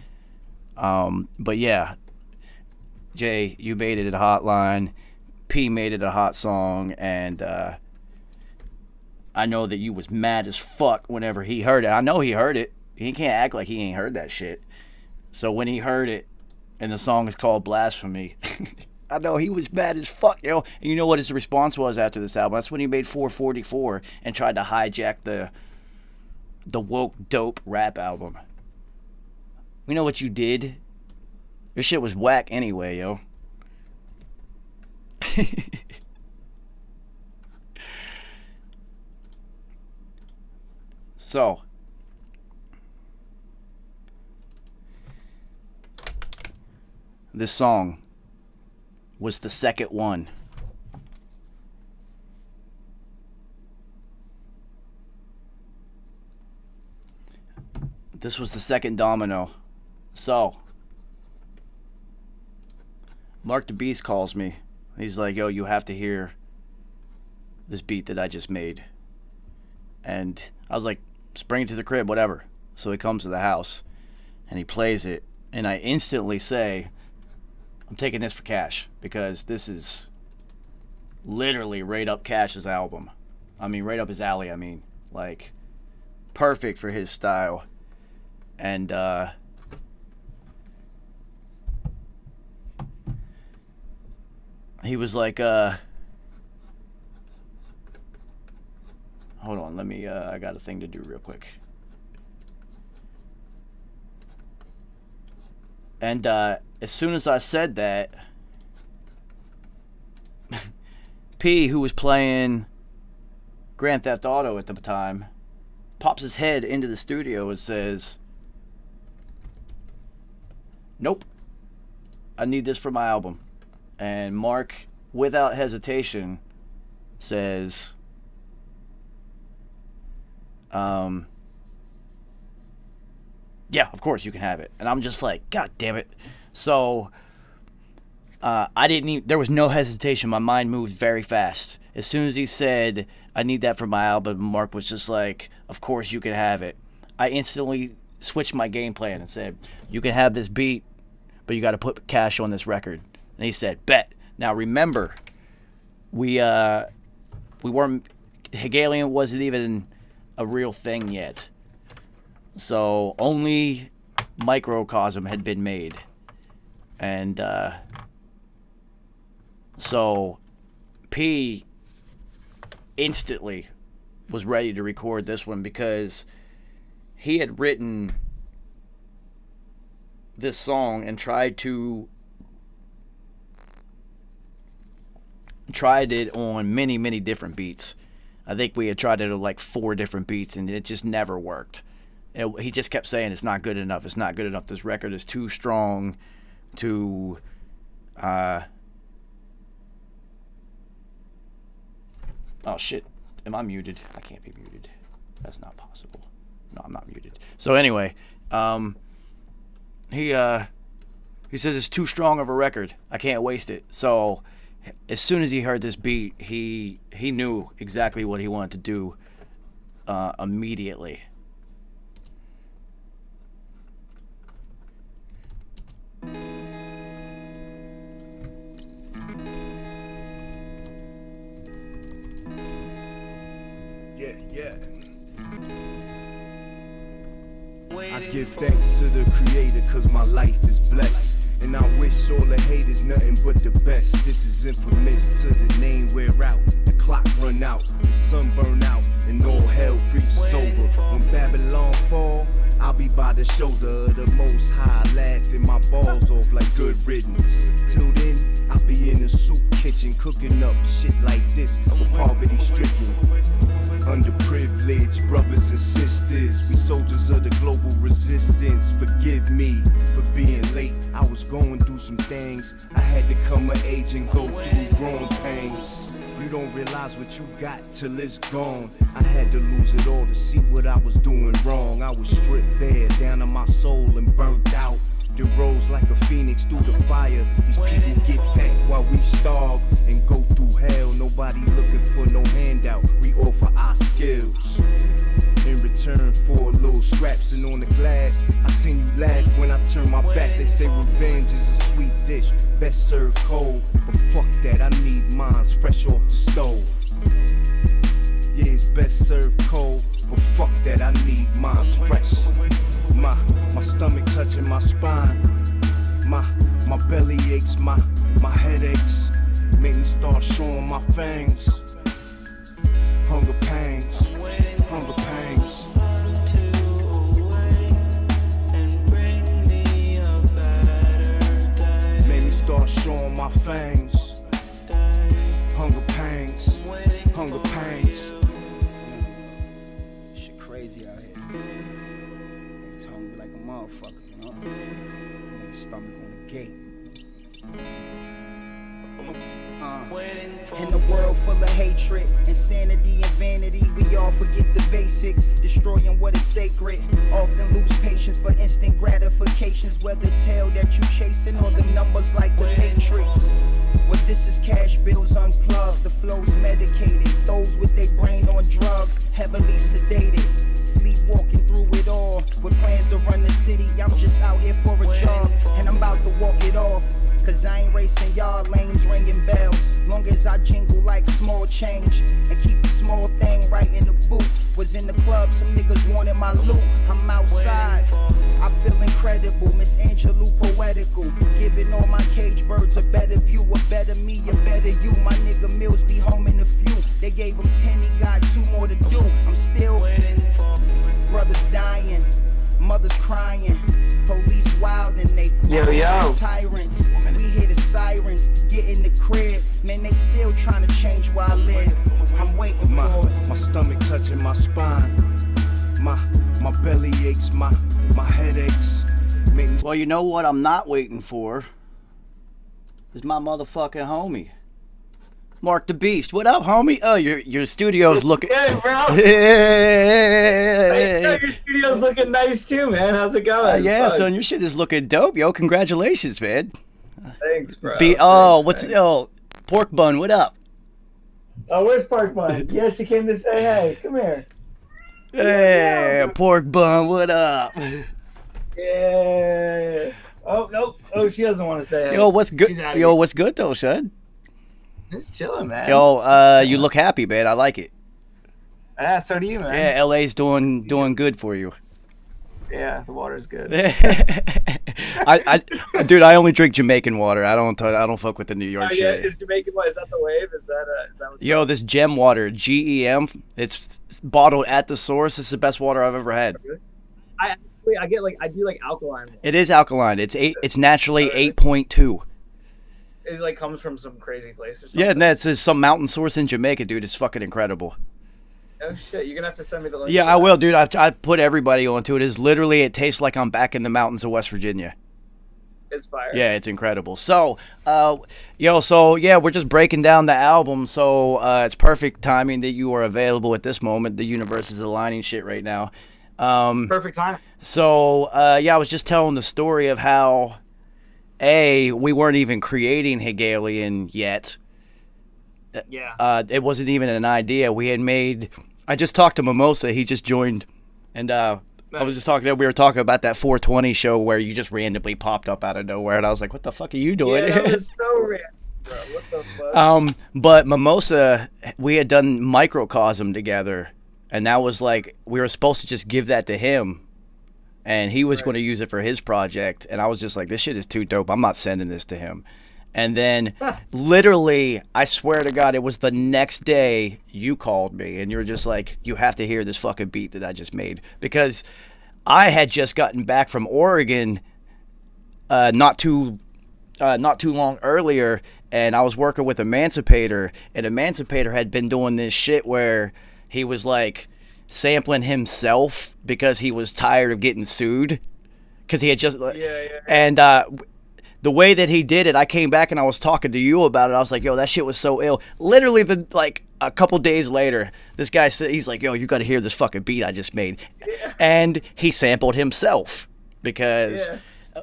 Speaker 2: But yeah, Jay, you made it a hot line. P made it a hot song, and I know that you was mad as fuck whenever he heard it. I know he heard it. He can't act like he ain't heard that shit. So when he heard it, and the song is called Blasphemy, I know he was mad as fuck, yo. And you know what his response was after this album? That's when he made 444 and tried to hijack the woke dope rap album. We know what you did. Your shit was whack anyway, yo. So, this song was the second one. This was the second domino. So, Mark the Beast calls me. He's like, yo, you have to hear this beat that I just made. And I was like, just bring it to the crib, whatever. So he comes to the house and he plays it. And I instantly say, I'm taking this for Cash, because this is literally right up Cash's album. I mean, right up his alley, I mean. Like, perfect for his style. And, he was like, hold on, let me, I got a thing to do real quick. And, as soon as I said that, P, who was playing Grand Theft Auto at the time, pops his head into the studio and says, nope, I need this for my album. And Mark, without hesitation, says, yeah, of course you can have it. And I'm just like, God damn it. So, I didn't even, there was no hesitation. My mind moved very fast. As soon as he said, I need that for my album, Mark was just like, of course you can have it. I instantly switched my game plan and said, you can have this beat, but you got to put Cash on this record. And he said, bet. Now remember, we weren't, Hegelian wasn't even a real thing yet. So only Microcosm had been made. And so P instantly was ready to record this one, because he had written this song and tried it on many different beats. I think we had tried it on like 4 different beats, and it just never worked. He just kept saying it's not good enough. It's not good enough. This record is too strong to oh shit. Am I muted? I can't be muted. That's not possible. No, I'm not muted. So anyway, he says it's too strong of a record. I can't waste it. So as soon as he heard this beat, he knew exactly what he wanted to do immediately.
Speaker 6: Yeah. I give thanks to the creator, cause my life is blessed. And I wish all the haters nothing but the best. This is infamous till the name wear out, the clock run out, the sun burn out, and all hell freezes over. When Babylon fall, I'll be by the shoulder of the Most High, laughing my balls off like good riddance. Till then, I'll be in the soup kitchen, cooking up shit like this for poverty stricken. Underprivileged brothers and sisters, we soldiers of the global resistance. Forgive me for being late. I was going through some things. I had to come of age and go through growing pains. You don't realize what you got till it's gone. I had to lose it all to see what I was doing wrong. I was stripped bare down to my soul and burnt out. They rose like a phoenix through the fire. These people get fat while we starve and go through hell. Nobody looking for no handout. We offer our skill. pills. In return for a little scraps and on the glass, I seen you laugh when I turn my back. They say revenge is a sweet dish, best served cold. But fuck that, I need mines fresh off the stove. Yeah, it's best served cold, but fuck that, I need mines fresh. My stomach touching my spine. My belly aches, my head aches. Make me start showing my fangs. Hunger pangs, hunger pangs. Make me start showing my fangs. Hunger pangs, hunger pangs.
Speaker 14: Shit crazy out here. Niggas hungry like a motherfucker, you know? Niggas stomach on the gate.
Speaker 11: In a world full of hatred, insanity and vanity, we all forget the basics, destroying what is sacred. Often lose patience for instant gratifications, whether tail that you chasing or the numbers like the Matrix. What this is cash bills unplugged, the flow's medicated. Those with their brain on drugs, heavily sedated. Sleepwalking through it all, with plans to run the city. I'm just out here for a job, and I'm about to walk it off. Cause I ain't racing y'all lanes ringing bells. Long as I jingle like small change and keep the small thing right in the boot. Was in the club, some niggas wanted my loot. I'm outside, I feel incredible. Miss Angelou poetical, giving all my cage birds a better view. A better me, a better you. My nigga Mills be home in a few. They gave him 10, he got 2 more to do. I'm still brothers dying, mothers crying. Police wild and they tyrants. We hear the sirens, get in the crib. Man, they still trying to change where I live. I'm waiting for it.
Speaker 6: My stomach touching my spine. My belly aches, my head aches.
Speaker 2: Well, you know what I'm not waiting for? Is my motherfucking homie. Mark the Beast. What up, homie? Oh, your studio's looking
Speaker 15: good, bro.
Speaker 2: Your
Speaker 15: studio's looking nice too, man. How's it going?
Speaker 2: Yeah, son, your shit is looking dope, yo. Congratulations, man.
Speaker 15: Thanks, bro.
Speaker 2: Pork Bun, what up?
Speaker 15: Oh, where's Pork Bun? Yeah, she came to say hey. Come here.
Speaker 2: Hey, Pork Bun, what up?
Speaker 15: Yeah. Oh, nope. Oh, she doesn't want to say hey.
Speaker 2: Yo, what's good?
Speaker 15: Yo,
Speaker 2: what's good though, son?
Speaker 15: Just chilling, man.
Speaker 2: Yo, you look happy, man. I like it.
Speaker 15: Yeah, so do you, man.
Speaker 2: Yeah, LA's doing good for you.
Speaker 15: Yeah, the water's good.
Speaker 2: Dude, I only drink Jamaican water. I don't fuck with the New York shit.
Speaker 15: Yeah, is Jamaican water? Is that the wave? Is that what's
Speaker 2: Yo, this Gem water, GEM. It's bottled at the source. It's the best water I've ever had.
Speaker 15: I do alkaline water.
Speaker 2: It is alkaline. It's naturally 8.2.
Speaker 15: It like comes from some crazy place or something.
Speaker 2: Yeah, and that's some mountain source in Jamaica, dude. It's fucking incredible.
Speaker 15: Oh shit, you're gonna have to send me the link.
Speaker 2: Yeah, I will, dude. I put everybody onto it. It tastes like I'm back in the mountains of West Virginia.
Speaker 15: It's fire.
Speaker 2: Yeah, it's incredible. So, we're just breaking down the album. So it's perfect timing that you are available at this moment. The universe is aligning shit right now.
Speaker 15: Perfect time.
Speaker 2: So, I was just telling the story of how, we weren't even creating Hegelian yet.
Speaker 15: Yeah.
Speaker 2: It wasn't even an idea. I just talked to Mimosa. He just joined, and I was just talking. We were talking about that 420 show where you just randomly popped up out of nowhere, and I was like, "What the fuck are you doing?"
Speaker 15: Yeah, that was so random, bro. What the fuck?
Speaker 2: But Mimosa, we had done Microcosm together, and that was like we were supposed to just give that to him, and he was going to use it for his project, and I was just like, "This shit is too dope. I'm not sending this to him." And then, literally, I swear to God, it was the next day you called me, and you're just like, you have to hear this fucking beat that I just made. Because I had just gotten back from Oregon not too long earlier, and I was working with Emancipator, and Emancipator had been doing this shit where he was, like, sampling himself because he was tired of getting sued. Because he had just... And... the way that he did it, I came back and I was talking to you about it. I was like, yo, that shit was so ill. Literally, a couple days later, this guy said, he's like, yo, you got to hear this fucking beat I just made. Yeah. And he sampled himself because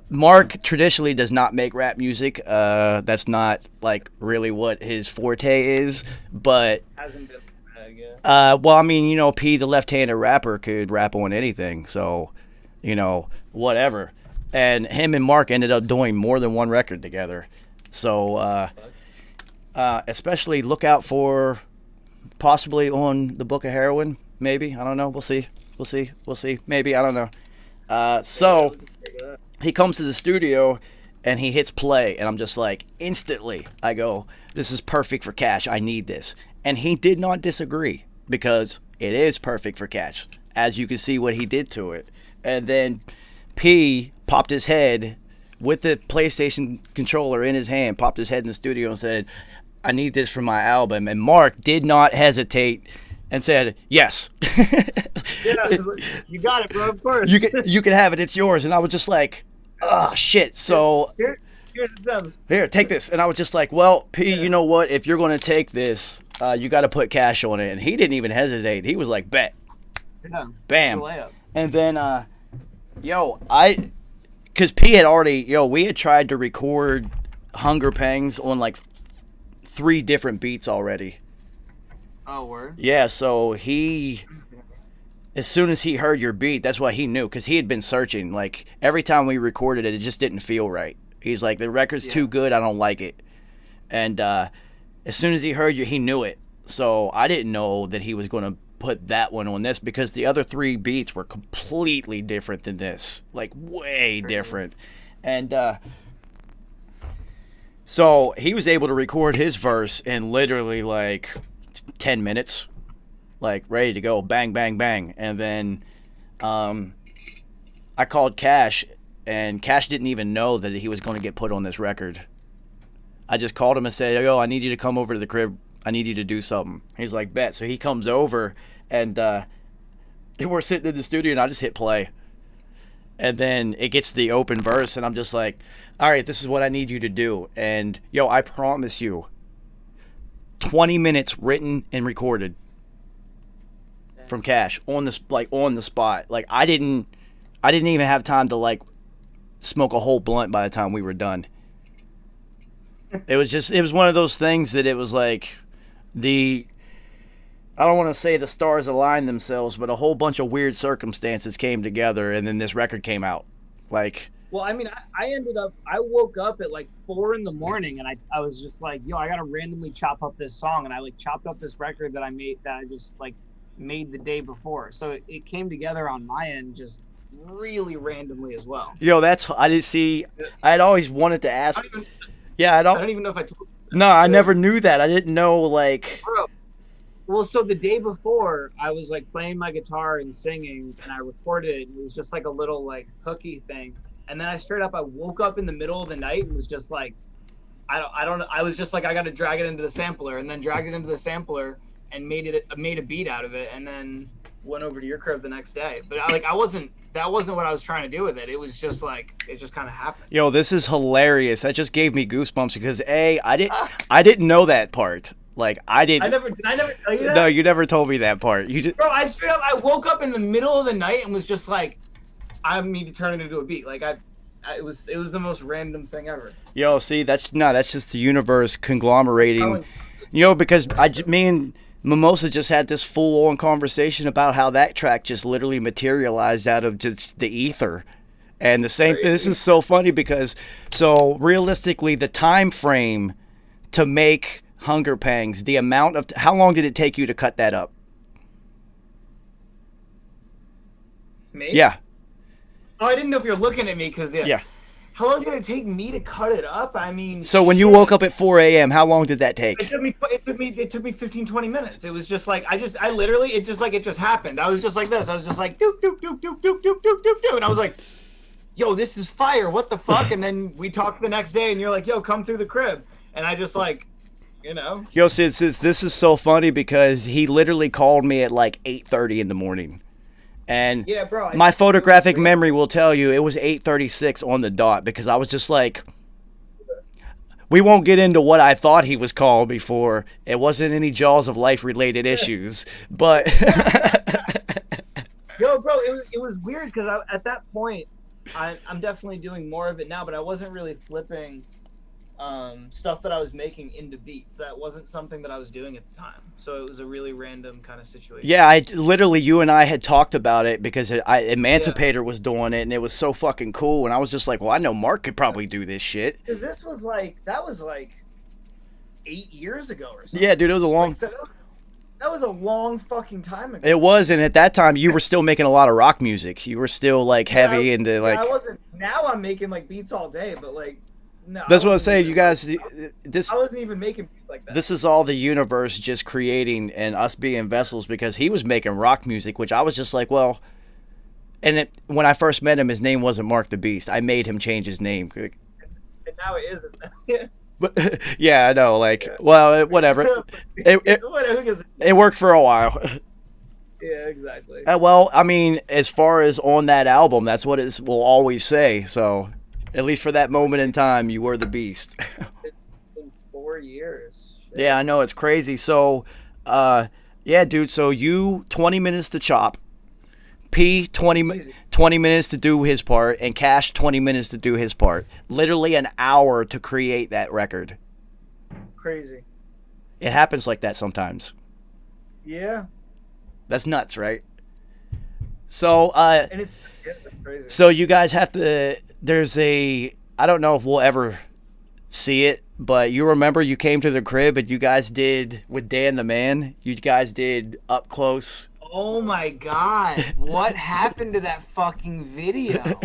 Speaker 2: Mark traditionally does not make rap music. That's not, like, really what his forte is. But,
Speaker 15: hasn't been.
Speaker 2: Well, I mean, P, the left-handed rapper, could rap on anything, so, whatever. And him and Mark ended up doing more than one record together. So, especially look out for possibly on the Book of Heroin, maybe. I don't know. We'll see. Maybe. I don't know. So, he comes to the studio, and he hits play, and I'm just like, instantly, I go, this is perfect for Cash. I need this. And he did not disagree, because it is perfect for Cash, as you can see what he did to it. And then P popped his head with the PlayStation controller in his hand, popped his head in the studio and said, I need this for my album. And Mark did not hesitate and said, yes.
Speaker 16: Yeah, you got it, bro, of course.
Speaker 2: You can have it. It's yours. And I was just like, oh, shit. So
Speaker 16: here's the stems.
Speaker 2: Here, take this. And I was just like, well, P, you know what? If you're going to take this, you got to put Cash on it. And he didn't even hesitate. He was like, bet.
Speaker 16: Yeah,
Speaker 2: Bam. And then, because P had already, we had tried to record Hunger Pangs on like 3 different beats already.
Speaker 16: Oh, word?
Speaker 2: Yeah, so as soon as he heard your beat, that's what he knew, because he had been searching. Like, every time we recorded it, it just didn't feel right. He's like, the record's too good, I don't like it. And as soon as he heard you, he knew it. So I didn't know that he was going to put that one on this, because the other 3 beats were completely different than this. Like, way different. And so he was able to record his verse in literally like 10 minutes, like ready to go, bang, bang, bang. And then I called Cash, and Cash didn't even know that he was going to get put on this record. I just called him and said, yo, I need you to come over to the crib. I need you to do something. He's like, bet. So he comes over, and we're sitting in the studio, and I just hit play. And then it gets the open verse, and I'm just like, all right, this is what I need you to do. And, yo, I promise you, 20 minutes written and recorded from Cash on the spot. Like, I didn't even have time to like smoke a whole blunt by the time we were done. It was one of those things that it was like I don't want to say the stars aligned themselves, but a whole bunch of weird circumstances came together, and then this record came out. Like,
Speaker 16: well, I mean, I woke up at like 4 a.m, and I was just like, yo, I gotta randomly chop up this song, and I like chopped up this record that I just like made the day before. So it came together on my end just really randomly as well.
Speaker 2: Yo, I didn't see. I had always wanted to ask. I
Speaker 16: don't even know if I told you.
Speaker 2: No, I never knew that. I didn't know, like.
Speaker 16: Bro. Well, so the day before, I was like playing my guitar and singing, and I recorded it. And it was just like a little like hooky thing. And then I woke up in the middle of the night and was just like, I was just like, I got to drag it into the sampler, and then dragged it into the sampler and made a beat out of it, and then went over to your crib the next day. But that wasn't what I was trying to do with it. It was just like, it just kind of happened.
Speaker 2: Yo, this is hilarious. That just gave me goosebumps, because I didn't know that part. Like, did I never tell you that? No, you never told me that part.
Speaker 16: Bro, I woke up in the middle of the night and was just like, I need to turn it into a beat. Like, it was the most random thing ever.
Speaker 2: Yo, see, that's just the universe conglomerating. Because me and Mimosa just had this full-on conversation about how that track just literally materialized out of just the ether. And the same thing, this is so funny, because, so realistically, the time frame to make Hunger Pangs, the amount of, how long did it take you to cut that up?
Speaker 16: Me?
Speaker 2: Yeah.
Speaker 16: Oh, I didn't know if you're looking at me, because
Speaker 2: yeah.
Speaker 16: How long did it take me to cut it up? I mean,
Speaker 2: so when you woke up at 4 a.m., how long did that take?
Speaker 16: It took me 15-20 minutes. It was just like, I literally, it just happened. I was just like this. I was just like, doop, doop, doop, doop, doop, doop, doop, doop, doop. And I was like, yo, this is fire. What the fuck? And then we talked the next day, and you're like, yo, come through the crib. And I just like,
Speaker 2: Yo, this is so funny, because he literally called me at like 8:30 in the morning. And
Speaker 16: yeah, bro,
Speaker 2: my photographic memory will tell you it was 8:36 on the dot, because I was just like, we won't get into what I thought he was called before. It wasn't any Jaws of Life related issues, but
Speaker 16: yo, bro, it was weird, because at that point, I'm definitely doing more of it now, but I wasn't really flipping stuff that I was making into beats. That wasn't something that I was doing at the time. So it was a really random kind of situation.
Speaker 2: Yeah, you and I had talked about it because Emancipator was doing it, and it was so fucking cool. And I was just like, well, I know Mark could probably do this shit.
Speaker 16: Because that was like 8 years ago or something.
Speaker 2: Yeah, dude, it was a long.
Speaker 16: Like, that was a long fucking time ago.
Speaker 2: It was, and at that time, you were still making a lot of rock music. You were still like heavy into like.
Speaker 16: I wasn't. Now I'm making like beats all day, but like. No,
Speaker 2: That's what I'm saying. You guys,
Speaker 16: I wasn't even making beats like that.
Speaker 2: This is all the universe just creating and us being vessels, because he was making rock music, which I was just like, well. And when I first met him, his name wasn't Mark the Beast. I made him change his name.
Speaker 16: And now it isn't.
Speaker 2: But yeah, I know. Like, well, whatever. It worked for a while.
Speaker 16: Yeah, exactly.
Speaker 2: Well, I mean, as far as on that album, that's what it will always say. So, at least for that moment in time, you were the Beast.
Speaker 16: It's been 4 years. Shit.
Speaker 2: Yeah, I know, it's crazy. So, yeah, dude. So you 20 minutes to chop. P 20 minutes to do his part, and Cash 20 minutes to do his part. Literally an hour to create that record.
Speaker 16: Crazy.
Speaker 2: It happens like that sometimes.
Speaker 16: Yeah.
Speaker 2: That's nuts, right? So
Speaker 16: and it's crazy.
Speaker 2: So you guys have to, I don't know if we'll ever see it, but you remember you came to the crib and you guys did, with Dan the Man, you guys did Up Close.
Speaker 16: Oh my God. What happened to that fucking video?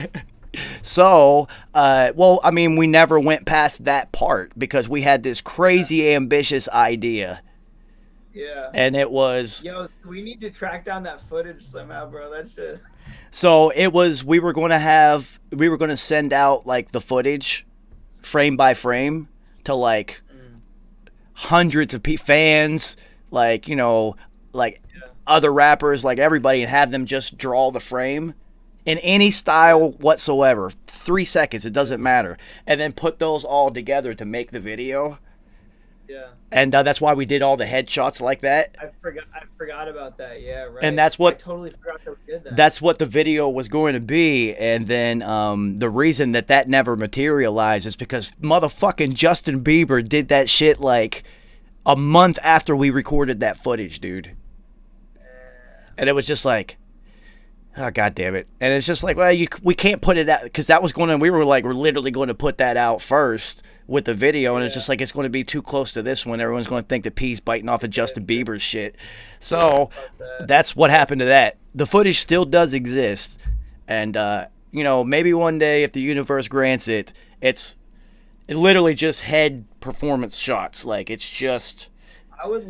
Speaker 2: So, well, I mean, we never went past that part because we had this crazy ambitious idea.
Speaker 16: Yeah.
Speaker 2: And it was...
Speaker 16: Yo, we need to track down that footage somehow, bro. That shit...
Speaker 2: So it was, we were going to send out like the footage frame by frame to like hundreds of fans, like, you know, like other rappers, like everybody, and have them just draw the frame in any style whatsoever. 3 seconds, it doesn't matter. And then put those all together to make the video.
Speaker 16: Yeah.
Speaker 2: And that's why we did all the headshots like that.
Speaker 16: I forgot about that. Yeah, right.
Speaker 2: And that's what
Speaker 16: I totally forgot that we did that.
Speaker 2: That's what the video was going to be. And then the reason that never materialized is because motherfucking Justin Bieber did that shit like a month after we recorded that footage, dude. And it was just like, oh, God damn it. And it's just like, well, we can't put it out, because that was going to, we're literally going to put that out first with the video, and it's just like, it's going to be too close to this one. Everyone's going to think that P's biting off of Justin Bieber's shit. So that's what happened to that. The footage still does exist. And, you know, maybe one day if the universe grants it, it literally just head performance shots. Like, it's just...
Speaker 16: I would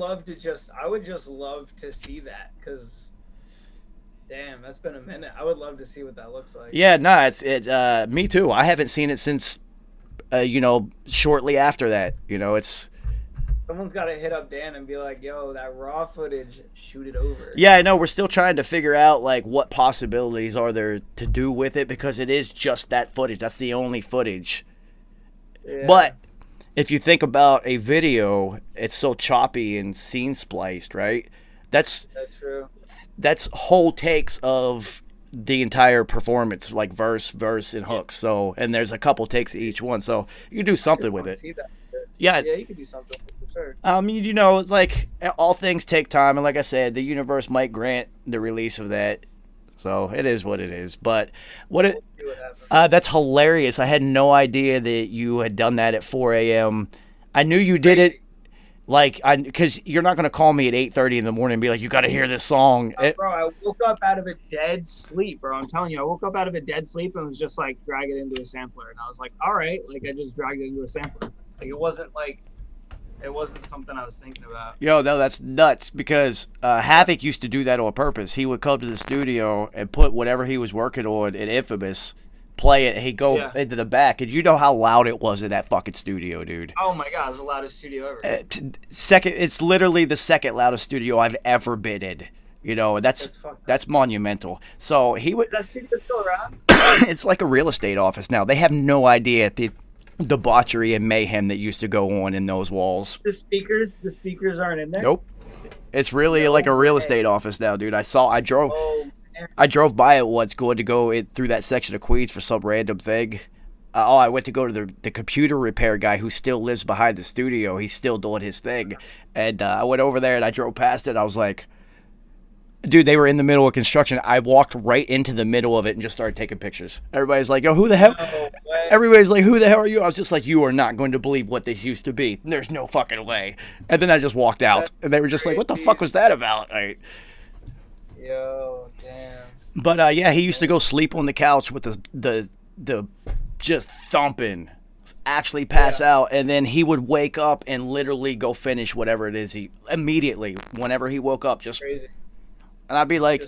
Speaker 16: just love to see that, because... Damn, that's been a minute. I would love to see what that looks like.
Speaker 2: Yeah, no, me too. I haven't seen it since, you know, shortly after that. You know, it's...
Speaker 16: Someone's got to hit up Dan and be like, yo, that raw footage, shoot it over.
Speaker 2: Yeah, I know. We're still trying to figure out, like, what possibilities are there to do with it, because it is just that footage. That's the only footage. Yeah. But if you think about a video, it's so choppy and scene spliced, right? That's
Speaker 16: true.
Speaker 2: That's whole takes of the entire performance, like verse, and hooks. So, and there's a couple takes of each one, so you can do something with it.
Speaker 16: See that.
Speaker 2: Yeah,
Speaker 16: you can do something for sure.
Speaker 2: You know, like, all things take time, and like I said, the universe might grant the release of that. So it is what it is. But that's hilarious. I had no idea that you had done that at 4 a.m. I knew you did it. Like, because you're not going to call me at 8:30 in the morning and be like, you got to hear this song.
Speaker 16: Bro, I woke up out of a dead sleep, bro. I'm telling you, I woke up out of a dead sleep and was just like, drag it into a sampler. And I was like, all right. Like, I just dragged it into a sampler. Like, it wasn't something I was thinking about.
Speaker 2: Yo, no, that's nuts, because Havoc used to do that on purpose. He would come to the studio and put whatever he was working on in Infamous, play it, and he'd go into the back, and you know how loud it was in that fucking studio, dude.
Speaker 16: Oh my God, it was the loudest studio ever.
Speaker 2: It's literally the second loudest studio I've ever been in. You know, that's monumental. So he would.
Speaker 16: Is that studio still around?
Speaker 2: It's like a real estate office now. They have no idea the debauchery and mayhem that used to go on in those walls.
Speaker 16: The speakers aren't in there?
Speaker 2: Nope. It's really like a real estate office now, dude. I drove by it once, going to go through that section of Queens for some random thing, I went to go to the computer repair guy who still lives behind the studio. He's still doing his thing. And I went over there and I drove past it. I was like, dude, they were in the middle of construction. I walked right into the middle of it and just started taking pictures. Everybody's like, yo, who the hell? Everybody's like, who the hell are you? I was just like, you are not going to believe what this used to be. There's no fucking way. And then I just walked out. And they were just like, what the fuck was that about? Right.
Speaker 16: Yo, damn.
Speaker 2: But yeah, he used to go sleep on the couch with the just thumping, actually pass out, and then he would wake up and literally go finish whatever it is he immediately whenever he woke up. Just crazy. And I'd be like,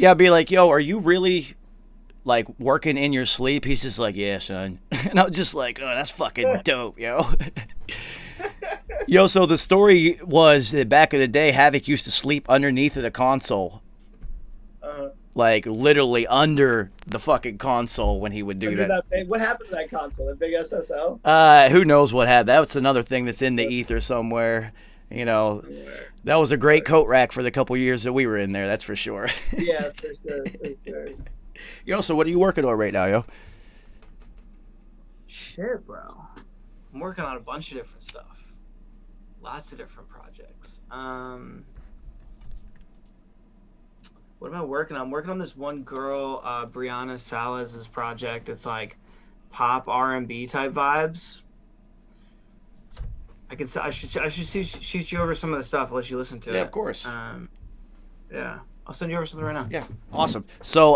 Speaker 2: I'd be like, yo, are you really like working in your sleep? He's just like, yeah, son. And I was just like, oh, that's fucking dope, yo. Yo, so the story was that back in the day, Havoc used to sleep underneath of the console. Like literally under the fucking console when he would do that.
Speaker 16: What happened to that console? That big SSL?
Speaker 2: Who knows what happened? That's another thing that's in the ether somewhere. You know, that was a great coat rack for the couple years that we were in there. That's for sure.
Speaker 16: Yeah, for sure. For sure.
Speaker 2: Yo, so what are you working on right now, yo?
Speaker 16: Shit, bro. I'm working on a bunch of different stuff. Lots of different projects. What am I working on? I'm working on this one girl, Brianna Salas' project. It's like pop R&B type vibes. I should shoot you over some of the stuff. I'll let you listen to it.
Speaker 2: Yeah, of course.
Speaker 16: Yeah, I'll send you over something right now.
Speaker 2: Yeah, awesome. So,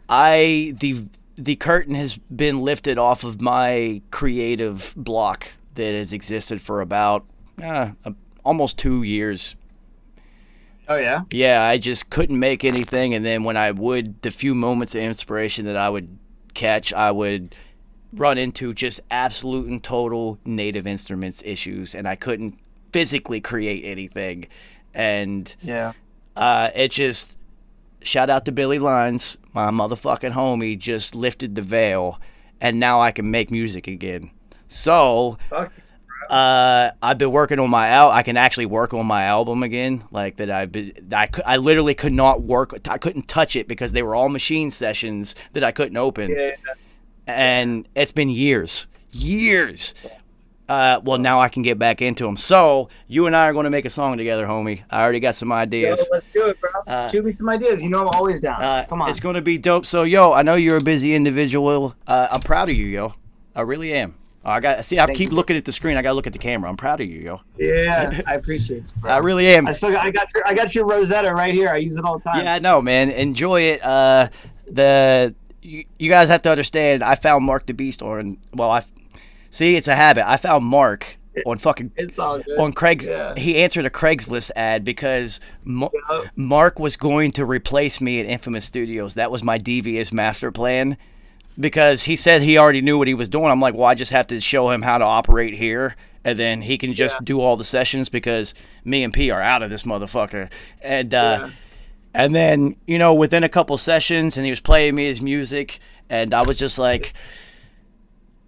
Speaker 2: the curtain has been lifted off of my creative block that has existed for about almost 2 years.
Speaker 16: Oh, yeah?
Speaker 2: Yeah, I just couldn't make anything, and then when I would, the few moments of inspiration that I would catch, I would run into just absolute and total native instruments issues, and I couldn't physically create anything. And it just, shout out to Billy Lines, my motherfucking homie, just lifted the veil, and now I can make music again. So... I've been working on I can actually work on my album again. Like that I literally could not work. I couldn't touch it because they were all machine sessions that I couldn't open. Yeah. And it's been years. Well, now I can get back into them. So you and I are going to make a song together, homie. I already got some ideas.
Speaker 16: Yo, let's do it, bro. Shoot me some ideas. You know I'm always down. Come on.
Speaker 2: It's going to be dope. So, yo, I know you're a busy individual. I'm proud of you, yo. I really am. I keep looking at the screen. I gotta look at the camera. I'm proud of you, yo.
Speaker 16: Yeah, I appreciate it, bro.
Speaker 2: I really am.
Speaker 16: I got your Rosetta right here. I use it all the time.
Speaker 2: Yeah, I know, man. Enjoy it. You guys have to understand. I found Mark the Beast it's a habit. I found Mark on fucking.
Speaker 16: It's all good.
Speaker 2: On Craig's. Yeah. He answered a Craigslist ad because Mark was going to replace me at Infamous Studios. That was my devious master plan. Because he said he already knew what he was doing. I'm like, well, I just have to show him how to operate here, and then he can just do all the sessions because me and P are out of this motherfucker. And and then, within a couple sessions, and he was playing me his music, and I was just like,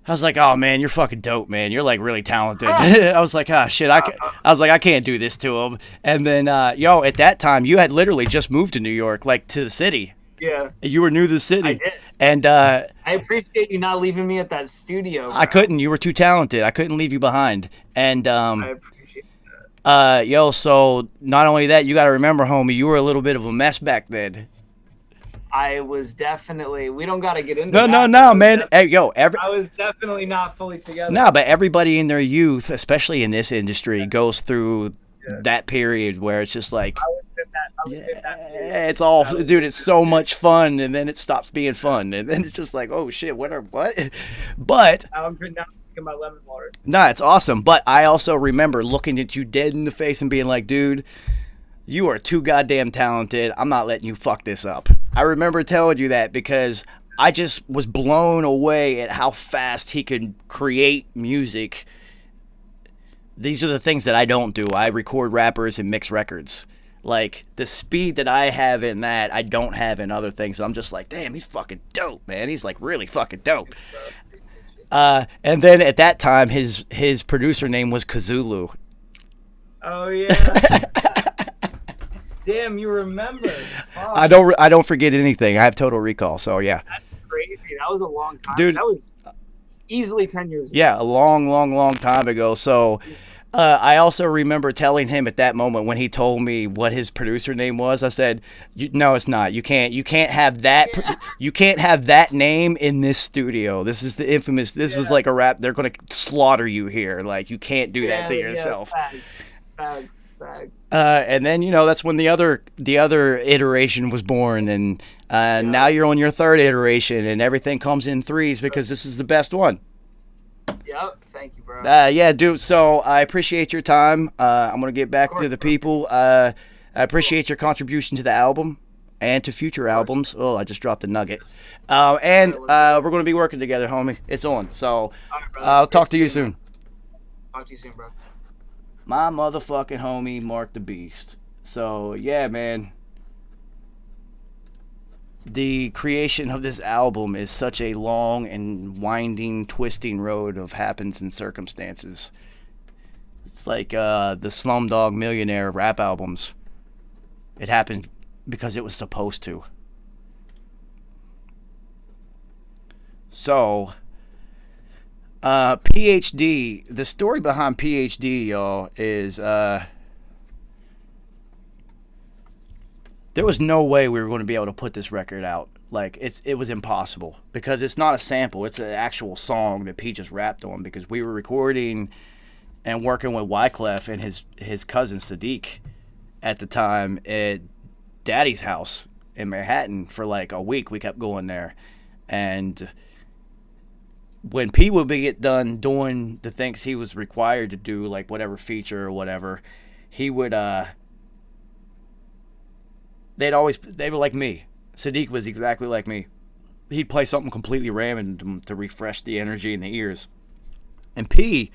Speaker 2: oh, man, you're fucking dope, man. You're, like, really talented. I was like, shit. I was like, I can't do this to him. And then, at that time, you had literally just moved to New York, like, to the city.
Speaker 16: Yeah.
Speaker 2: You were new to the city.
Speaker 16: I did.
Speaker 2: And
Speaker 16: I appreciate you not leaving me at that studio, bro.
Speaker 2: I couldn't. You were too talented. I couldn't leave you behind. And
Speaker 16: I appreciate that.
Speaker 2: So not only that, you got to remember, homie, you were a little bit of a mess back then.
Speaker 16: I was definitely. We don't got to get into
Speaker 2: that. No, man. I
Speaker 16: was definitely not fully together.
Speaker 2: No, but everybody in their youth, especially in this industry, goes through that period where it's just like. It's all, dude, it's so much fun, and then it stops being fun, and then it's just like, oh shit, what? But
Speaker 16: I'm drinking my lemon water.
Speaker 2: Nah, it's awesome. But I also remember looking at you dead in the face and being like, dude, you are too goddamn talented. I'm not letting you fuck this up. I remember telling you that because I just was blown away at how fast he could create music. These are the things that I don't do. I record rappers and mix records. Like, the speed that I have in that, I don't have in other things. So I'm just like, damn, he's fucking dope, man. He's, like, really fucking dope. And then at that time, his producer name was Kazulu.
Speaker 16: Oh, yeah. Damn, you remember.
Speaker 2: I don't forget anything. I have total recall, so yeah.
Speaker 16: That's crazy. That was a long time.
Speaker 2: Dude.
Speaker 16: That was easily 10 years ago.
Speaker 2: Yeah, a long time ago. So I also remember telling him at that moment when he told me what his producer name was. I said, "No, it's not. You can't have that. You can't have that name in this studio. This is the infamous. This is like a rap. They're gonna slaughter you here. Like you can't do that to yourself."
Speaker 16: Facts.
Speaker 2: And then that's when the other iteration was born, and now you're on your third iteration, and everything comes in threes because this is the best one.
Speaker 16: Yep. Thank you, bro.
Speaker 2: Yeah, dude. So I appreciate your time. I'm gonna get back to the people. I appreciate your contribution to the album and to future albums. Oh, I just dropped a nugget. And we're gonna be working together, homie. It's on. So I'll talk to you soon.
Speaker 16: Talk to you soon, bro.
Speaker 2: My motherfucking homie, Mark the Beast. So yeah, man. The creation of this album is such a long and winding, twisting road of happens and circumstances. It's like the Slumdog Millionaire rap albums. It happened because it was supposed to. So, PhD, the story behind PhD, y'all, is there was no way we were going to be able to put this record out. Like, it was impossible because it's not a sample. It's an actual song that P just rapped on because we were recording and working with Wyclef and his cousin Sadiq at the time at Daddy's house in Manhattan for like a week. We kept going there. And when P would get done doing the things he was required to do, like whatever feature or whatever, he would, they were like me. Sadiq was exactly like me. He'd play something completely random to refresh the energy in the ears. And P,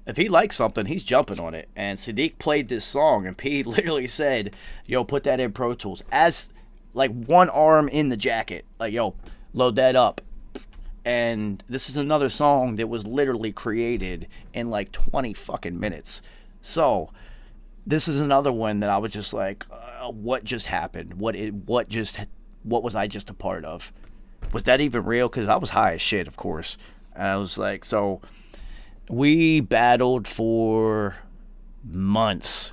Speaker 2: if he likes something, he's jumping on it. And Sadiq played this song, and P literally said, "Yo, put that in Pro Tools." As, like, one arm in the jacket. Like, yo, load that up. And this is another song that was literally created in, like, 20 fucking minutes. So this is another one that I was just like, what just happened? What was I just a part of? Was that even real? Because I was high as shit, of course. And I was like, so we battled for months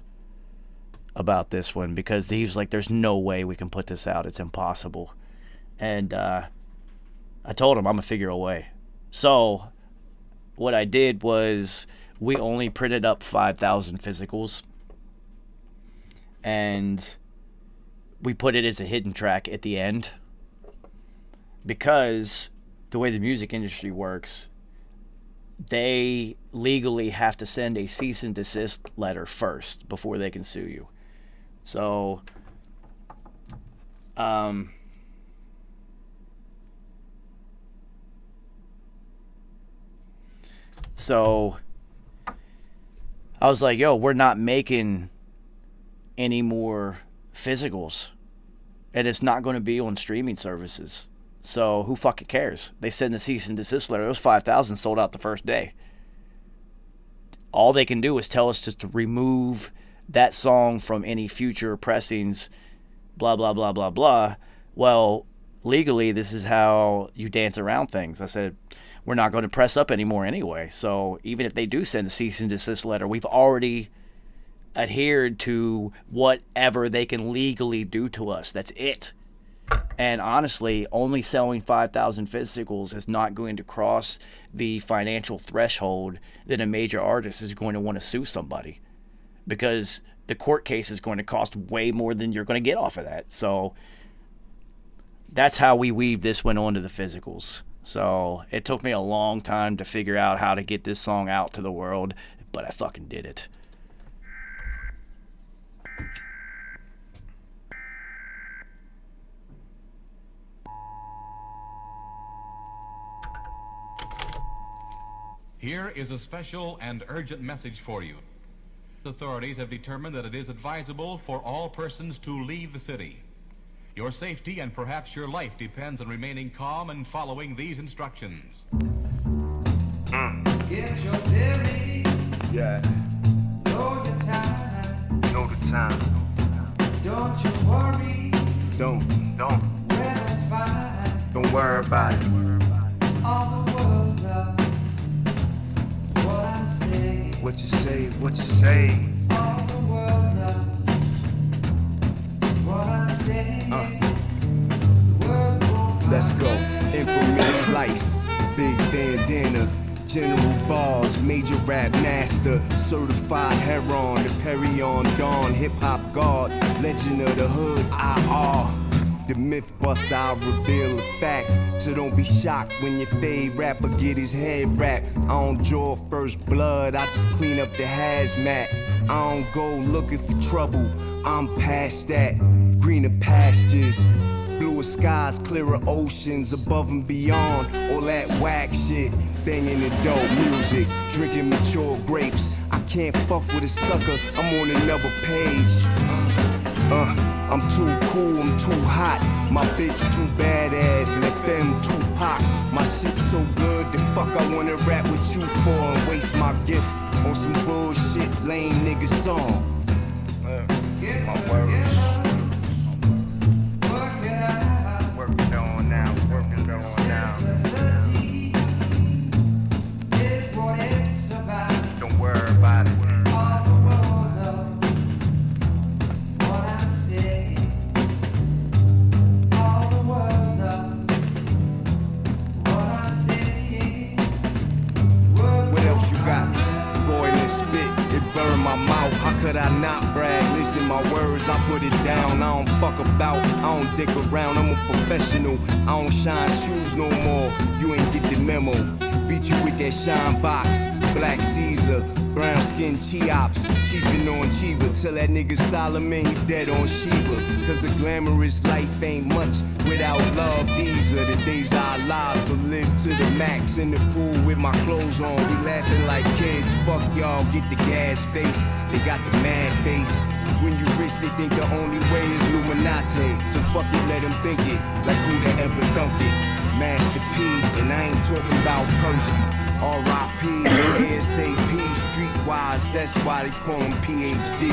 Speaker 2: about this one because he was like, there's no way we can put this out. It's impossible. And I told him I'm going to figure a way. So what I did was we only printed up 5,000 physicals. And we put it as a hidden track at the end because the way the music industry works, they legally have to send a cease and desist letter first before they can sue you. So, I was like, yo, we're not making any more physicals, and it's not going to be on streaming services, so who fucking cares? They send the cease and desist letter. Those 5,000 sold out the first day. All they can do is tell us just to remove that song from any future pressings, blah blah blah blah blah. Well, legally this is how you dance around things. I said, we're not going to press up anymore anyway, so even if they do send the cease and desist letter, we've already adhered to whatever they can legally do to us. That's it. And honestly, only selling 5,000 physicals is not going to cross the financial threshold that a major artist is going to want to sue somebody, because the court case is going to cost way more than you're going to get off of that. So that's how we weave this one onto the physicals. So it took me a long time to figure out how to get this song out to the world, but I fucking did it.
Speaker 17: Here is a special and urgent message for you. Authorities have determined that it is advisable for all persons to leave the city. Your safety and perhaps your life depends on remaining calm and following these instructions.
Speaker 11: Get your theory.
Speaker 6: Yeah.
Speaker 11: Know your time.
Speaker 6: Know the time.
Speaker 11: Don't you worry.
Speaker 6: Don't.
Speaker 11: When it's fine.
Speaker 6: Don't Don't worry about it. What you say, what you say. Let's go. Infamous life, big bandana, general bars, major rap master, certified heron, the Perry on Dawn, hip hop god, legend of the hood, IR. The myth buster, I'll reveal the facts. So don't be shocked when your fave rapper get his head wrapped. I don't draw first blood, I just clean up the hazmat. I don't go looking for trouble, I'm past that. Greener pastures, bluer skies, clearer oceans, above and beyond. All that whack shit, banging adult music, drinking mature grapes. I can't fuck with a sucker, I'm on another page. I'm too cool, I'm too hot. My bitch too badass, let them Tupac. My shit so good, the fuck I wanna rap with you for and waste my gift on some bullshit lame nigga song. My words. Work it on now, work it on now. Don't worry about it. My mouth, how could I not brag? Listen, my words, I put it down. I don't fuck about, I don't dick around. I'm a professional, I don't shine shoes no more. You ain't get the memo. Beat you with that shine box, Black Caesar, brown skin Cheops, chiefin' on Chiba. Tell that nigga Solomon he dead on Sheba. Cause the glamorous life ain't much without love. These are the days I lie, so live to the max. In the pool with my clothes on, we laughing like kids. Fuck y'all, get the gas face, they got the mad face. When you rich, they think the only way is Illuminati. So fuck it, let them think it, like who'da ever thunk it. Master P, and I ain't talking about Percy. R.I.P. ASAP, streetwise, that's why they call him PhD.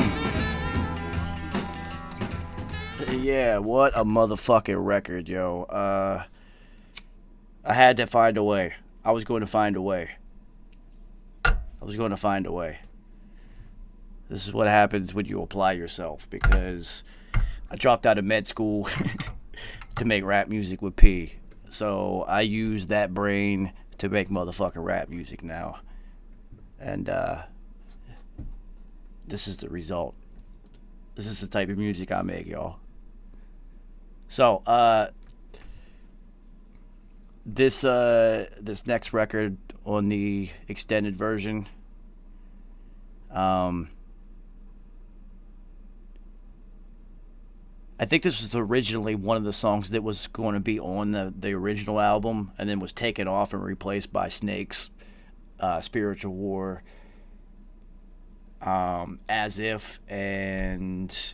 Speaker 2: Yeah, what a motherfucking record, yo. I had to find a way. I was going to find a way. This is what happens when you apply yourself, because I dropped out of med school to make rap music with P. So I use that brain to make motherfucking rap music now. And this is the result. This is the type of music I make, y'all. So, this next record on the extended version, I think this was originally one of the songs that was going to be on the original album, and then was taken off and replaced by Snake's Spiritual War, As If, and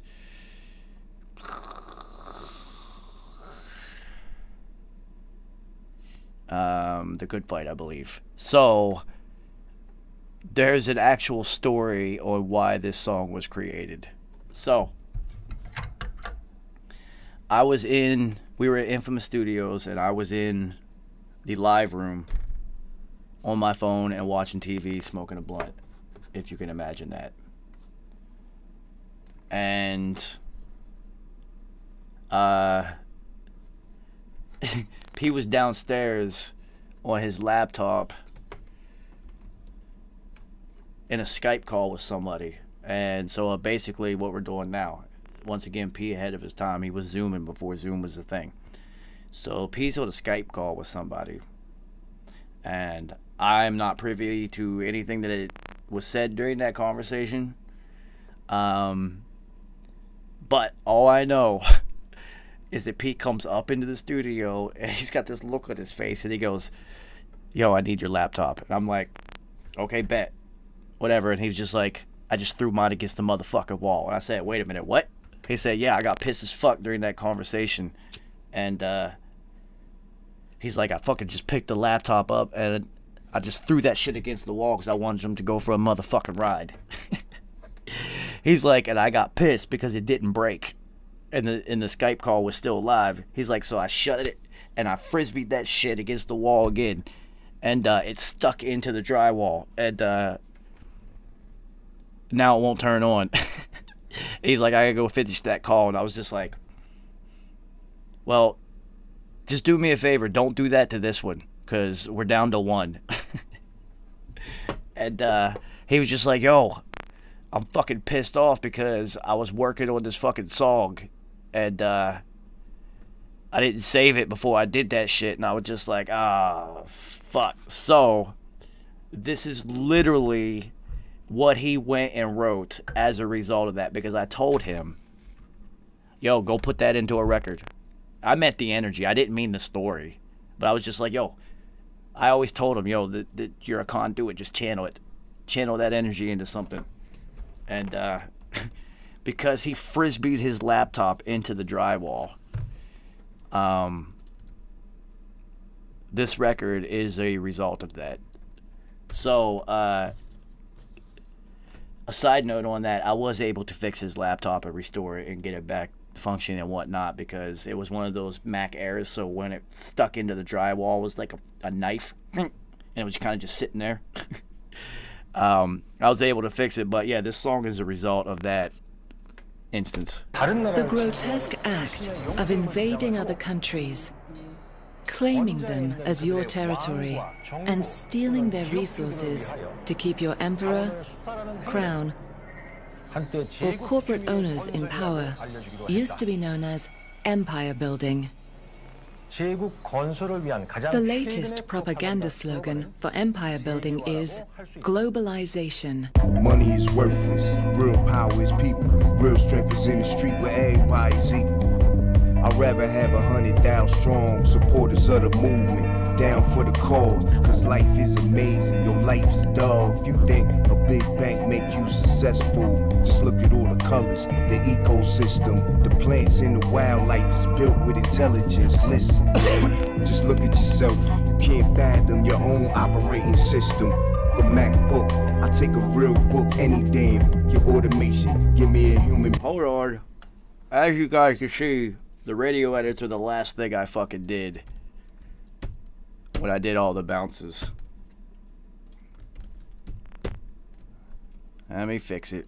Speaker 2: The Good Fight, I believe. So there's an actual story on why this song was created. So we were at Infamous Studios, and I was in the live room on my phone and watching TV, smoking a blunt, if you can imagine that. And P was downstairs on his laptop in a Skype call with somebody. And so basically what we're doing now, once again, P ahead of his time, he was Zooming before Zoom was a thing. So P's on a Skype call with somebody, and I'm not privy to anything that it was said during that conversation. But all I know is that Pete comes up into the studio, and he's got this look on his face, and he goes, "Yo, I need your laptop." And I'm like, "Okay, bet, whatever." And he's just like, "I just threw mine against the motherfucking wall." And I said, "Wait a minute, what?" He said, "Yeah, I got pissed as fuck during that conversation." And he's like, "I fucking just picked the laptop up and I just threw that shit against the wall because I wanted him to go for a motherfucking ride." He's like, "And I got pissed because it didn't break. And the Skype call was still live." He's like, "So I shut it and I frisbeed that shit against the wall again, and it stuck into the drywall, and now it won't turn on. He's like, I gotta go finish that call, and I was just like, well, just do me a favor, don't do that to this one, because we're down to one. And he was just like, yo, I'm fucking pissed off because I was working on this fucking song, and I didn't save it before I did that shit, and I was just like, fuck. So this is literally what he went and wrote as a result of that, because I told him, yo, go put that into a record. I meant the energy. I didn't mean the story. But I was just like, yo, I always told him, yo, that you're a conduit. Just channel it. Channel that energy into something. And because he frisbeed his laptop into the drywall, this record is a result of that. So, a side note on that, I was able to fix his laptop and restore it and get it back function and whatnot, because it was one of those Mac errors, so when it stuck into the drywall, it was like a knife, and it was kind of just sitting there. I was able to fix it, but yeah, this song is a result of that instance.
Speaker 3: The grotesque act of invading other countries, claiming them as your territory, and stealing their resources to keep your emperor, crown, or corporate owners in power used to be known as empire building. The latest propaganda slogan for empire building is globalization.
Speaker 6: Money is worthless, real power is people, real strength is in the street where everybody's equal. I'd rather have 100 down strong supporters of the movement, down for the cause, cause life is amazing, your life is dull. If you think a big bank make you successful, just look at all the colors, the ecosystem, the plants and the wildlife is built with intelligence. Listen, just look at yourself, you can't fathom your own operating system. A MacBook, I take a real book any damn, your automation, give me a human.
Speaker 2: Hold on, as you guys can see, the radio edits are the last thing I fucking did when I did all the bounces. Let me fix it.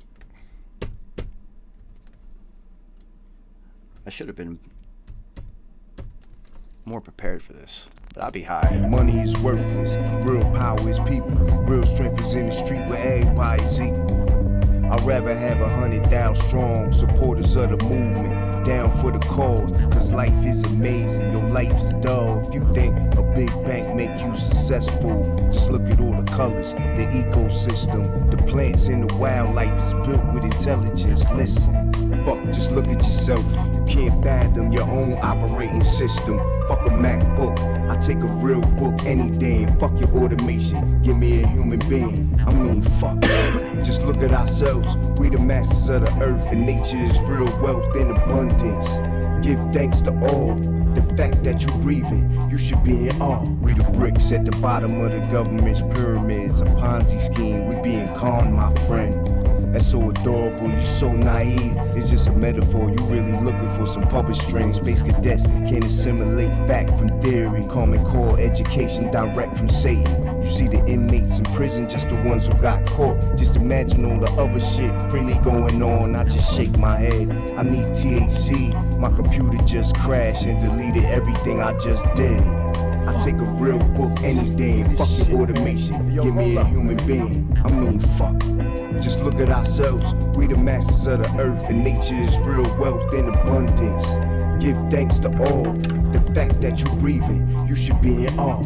Speaker 2: I should have been more prepared for this, but I'll be high.
Speaker 6: Money is worthless, real power is people, real strength is in the street where everybody's equal. I'd rather have 100 down strong supporters of the movement, down for the cause, cause life is amazing, your life is dull. If you think a big bank make you successful, just look at all the colors, the ecosystem, the plants and the wildlife is built with intelligence. Listen, fuck, just look at yourself, you can't fathom your own operating system. Fuck a MacBook, I take a real book any damn. Fuck your automation, give me a human being. I mean, fuck, just look at ourselves, we the masters of the earth, and nature is real wealth in abundance. Give thanks to all, the fact that you breathing, you should be in awe. We the bricks at the bottom of the government's pyramids, a Ponzi scheme, we being conned, my friend. That's so adorable, you so naive, it's just a metaphor, you really looking for some puppet strings. Space cadets can't assimilate fact from theory, common core education direct from Satan. You see the inmates in prison, just the ones who got caught. Just imagine all the other shit freely going on. I just shake my head, I need THC. My computer just crashed and deleted everything I just did. I take a real book any damn. Fuck your automation, give me a human being. I mean, fuck. Just look at ourselves, we the masters of the earth, and nature is real wealth in abundance. Give thanks to all, the fact that you breathing, you should be in awe.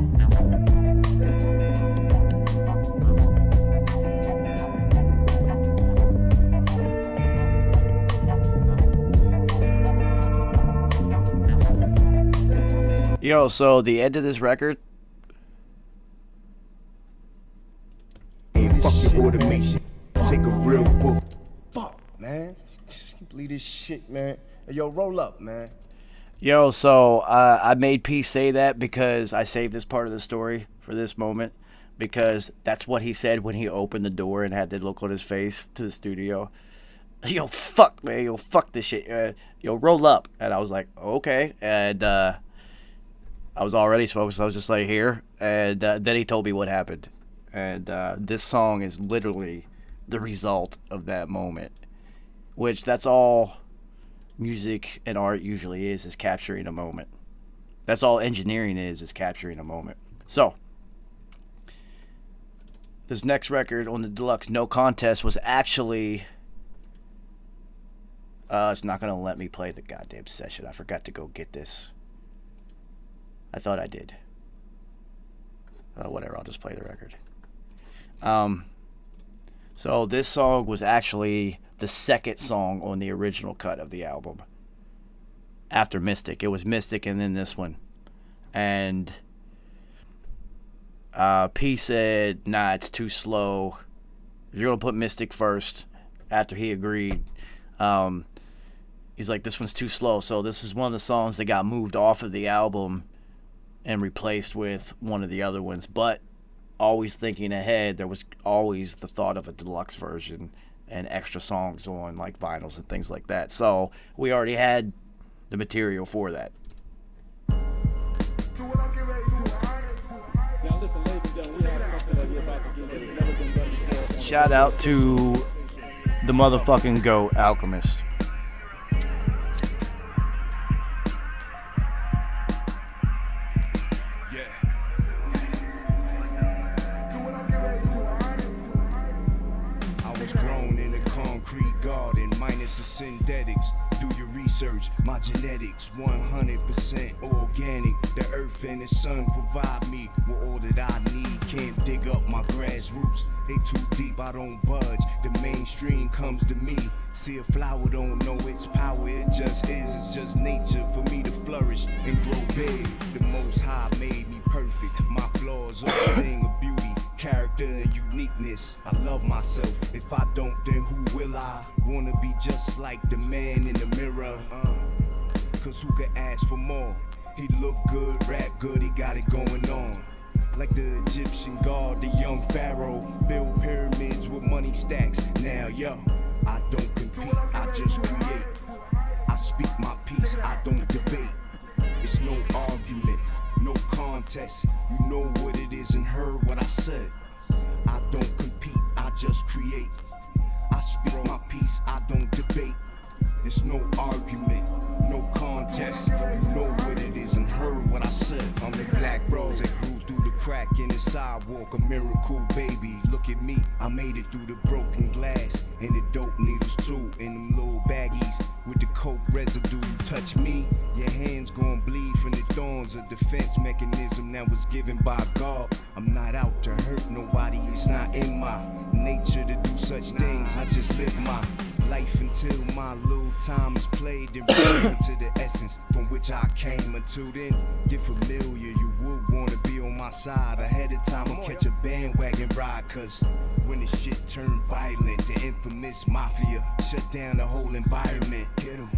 Speaker 2: Yo, so the end of this record.
Speaker 6: And fuck your automation. Take a real book. Fuck, man. Just believe this shit, man. Hey, yo, roll up, man.
Speaker 2: Yo, so I made P say that because I saved this part of the story for this moment, because that's what he said when he opened the door and had the look on his face to the studio. Yo, fuck, man. Yo, fuck this shit. Yo, roll up. And I was like, okay. And I I was already smoking, so I was just like, here. And then he told me what happened. And this song is literally the result of that moment. Which, that's all music and art usually is capturing a moment. That's all engineering is capturing a moment. So, this next record on the deluxe, No Contest, was actually... it's not going to let me play the goddamn session. I forgot to go get this. I thought I did. Whatever, I'll just play the record. So this song was actually the second song on the original cut of the album. After Mystic. It was Mystic and then this one. And P said, nah, it's too slow. If you're going to put Mystic first, after he agreed, he's like, this one's too slow. So this is one of the songs that got moved off of the album and replaced with one of the other ones. But always thinking ahead, there was always the thought of a deluxe version and extra songs on like vinyls and things like that. So we already had the material for that. Shout out to the motherfucking GOAT, Alchemist.
Speaker 6: Synthetics, do your research. My genetics, 100% organic. The earth and the sun provide me with all that I need. Can't dig up my grass roots, they too deep, I don't budge. The mainstream comes to me. See a flower, don't know its power, it just is. It's just nature for me to flourish and grow big. The Most High made me perfect. My flaws are a thing of beauty, character and uniqueness. I love myself. If I don't, then who will I? Wanna be just like the man in the mirror. Cause who could ask for more? He look good, rap good, he got it going on. Like the Egyptian god, the young pharaoh. Build pyramids with money stacks. Now yo, I don't compete, I just create. I speak my piece, I don't debate. It's no argument, no contest. You know what it is and heard what I said. I don't compete, I just create. I speak my piece, I don't debate. It's no argument, no contest. You know what it is and heard what I said. I'm the black rose that grew through the crack in the sidewalk. A miracle baby, look at me. I made it through the broken glass and the dope needles too. In them little baggies with the coke residue. Touch me, your hands gon' bleed from the thorns. A defense mechanism that was given by God. I'm not out to hurt nobody, it's not in my nature to do such things. I just live my life until my little time is played and return to the essence from which I came. Until then, get familiar, you would wanna be on my side. Ahead of time, I'll catch a bandwagon ride. Cause when the shit turned violent, the infamous mafia shut down the whole environment. Get 'em.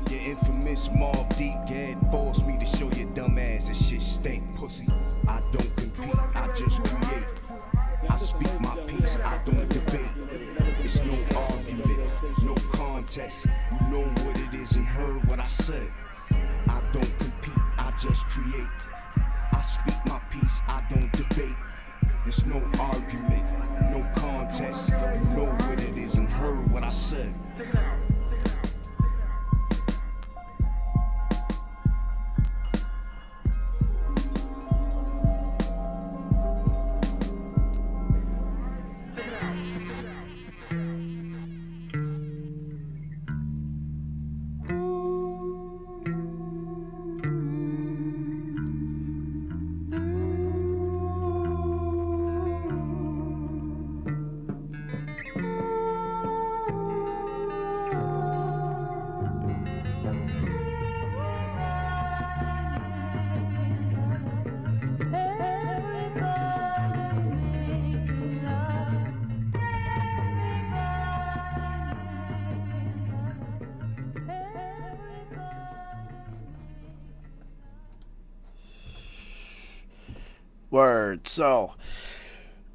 Speaker 6: Your infamous Mob Deep, yeah, forced me to show your dumb ass that shit stink, pussy. I don't compete, I just create. I speak my piece, I don't debate. It's no argument, no contest. You know what it is and heard what I said. I don't compete, I just create. I speak my piece, I don't debate. It's no argument, no contest. You know what it is and heard what I said.
Speaker 2: Word. So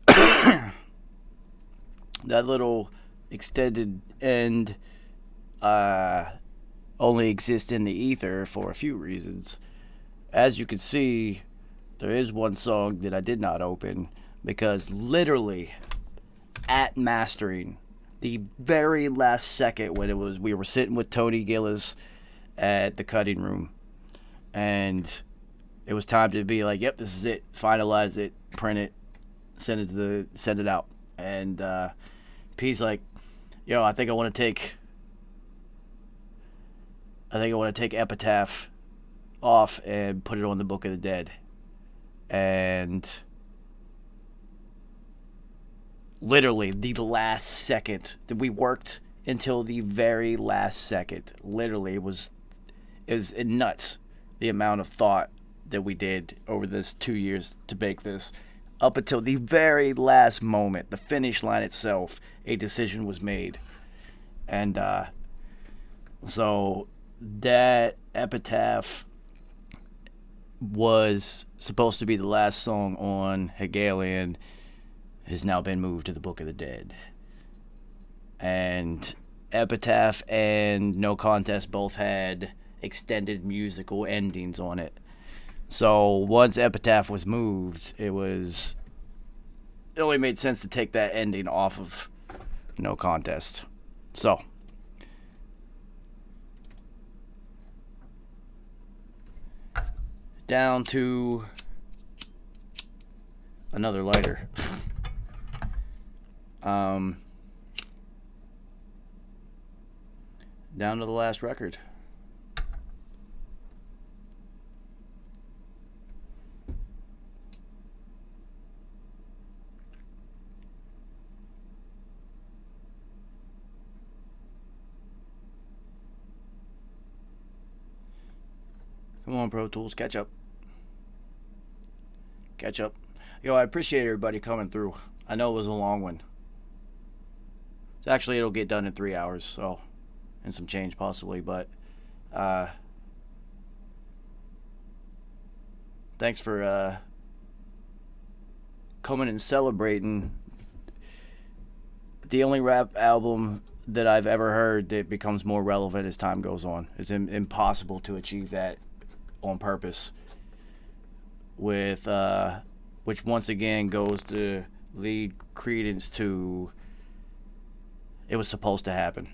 Speaker 2: that little extended end only exists in the ether for a few reasons. as you can see, there is one song that I did not open because literally at mastering, the very last second when we were sitting with Tony Gillis at the cutting room, and it was time to be like, yep, this is it, finalize it, print it, send it out. And P's like, yo, I think I want to take Epitaph off and put it on the Book of the Dead. And literally the last second that we worked until the very last second. Literally, it was nuts the amount of thought that we did over this 2 years to make this. Up until the very last moment, the finish line itself, a decision was made. And so that Epitaph was supposed to be the last song on Hegelian, has now been moved to the Book of the Dead. And Epitaph and No Contest both had extended musical endings on it. So once Epitaph was moved, it only made sense to take that ending off of No Contest. So down to another lighter. Down to the last record. Come on, Pro Tools, catch up. Catch up. Yo, I appreciate everybody coming through. I know it was a long one. Actually, it'll get done in 3 hours, so, and some change possibly, but thanks for coming and celebrating the only rap album that I've ever heard that becomes more relevant as time goes on. It's impossible to achieve that on purpose, with which once again goes to lead credence to it was supposed to happen.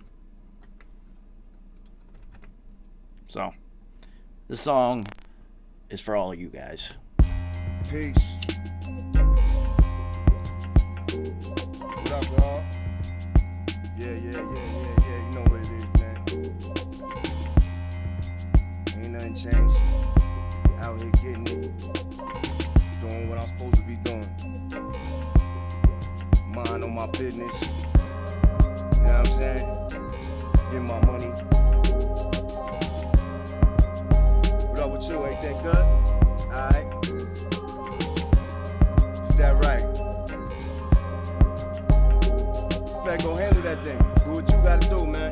Speaker 2: So this song is for all of you guys.
Speaker 6: Peace. What up, y'all? Yeah, you know what it is, man. Ain't nothing changed. Out here getting it. Doing what I'm supposed to be doing. Mind on my business. You know what I'm saying? Getting my money. What up with you? Ain't that good? Alright. Is that right? Better go handle that thing. Do what you gotta do, man.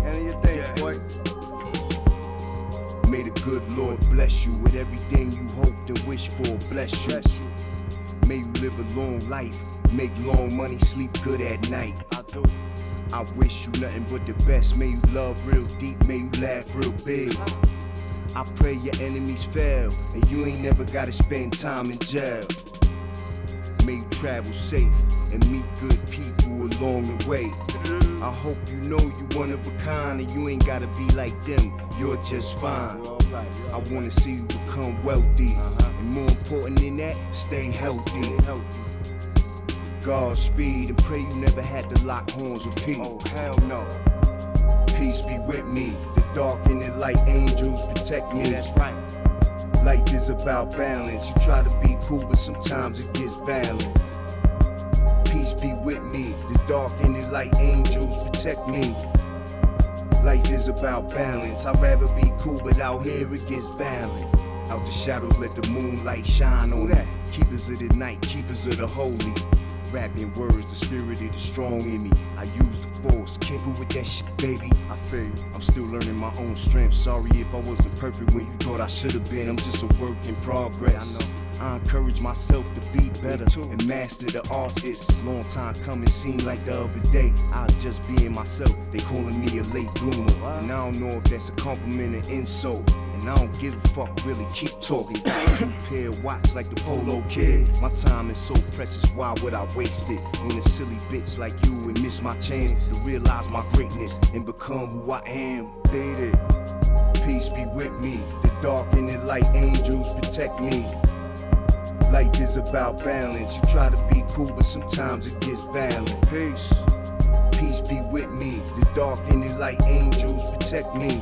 Speaker 6: Handle your thing, boy. May the good Lord bless you with everything you hoped and wished for. Bless you. May you live a long life, make long money, sleep good at night. I wish you nothing but the best. May you love real deep, may you laugh real big. I pray your enemies fail, and you ain't never gotta spend time in jail. May you travel safe and meet good people along the way. I hope you know you one of a kind, and you ain't gotta be like them, you're just fine. I wanna see you become wealthy, and more important than that, stay healthy. Godspeed, and pray you never had to lock horns with P. Oh, hell no. Peace be with me, the dark and the light angels protect me. That's right. Life is about balance, you try to be cool, but sometimes it gets violent. Peace be with me, the dark and the light angels protect me. Life is about balance, I'd rather be cool, but out here it gets violent. Out the shadows, let the moonlight shine on that. Keepers of the night, keepers of the holy. Rapping words, the spirit is strong in me. I use the force, careful with that shit, baby. I feel I'm still learning my own strength. Sorry if I wasn't perfect when you thought I should have been. I'm just a work in progress. I know. I encourage myself to be better and master the art. It's a long time coming, seemed like the other day I was just being myself. They calling me a late bloomer, and I don't know if that's a compliment or insult. And And I don't give a fuck, really keep talking. Got 2 pair of watch like the Polo Kid. My time is so precious, why would I waste it? When a silly bitch like you would miss my chance to realize my greatness and become who I am. Baby, peace be with me. The dark and the light angels protect me. Life is about balance. You try to be cool, but sometimes it gets violent. Peace. Peace be with me. The dark and the light angels protect me.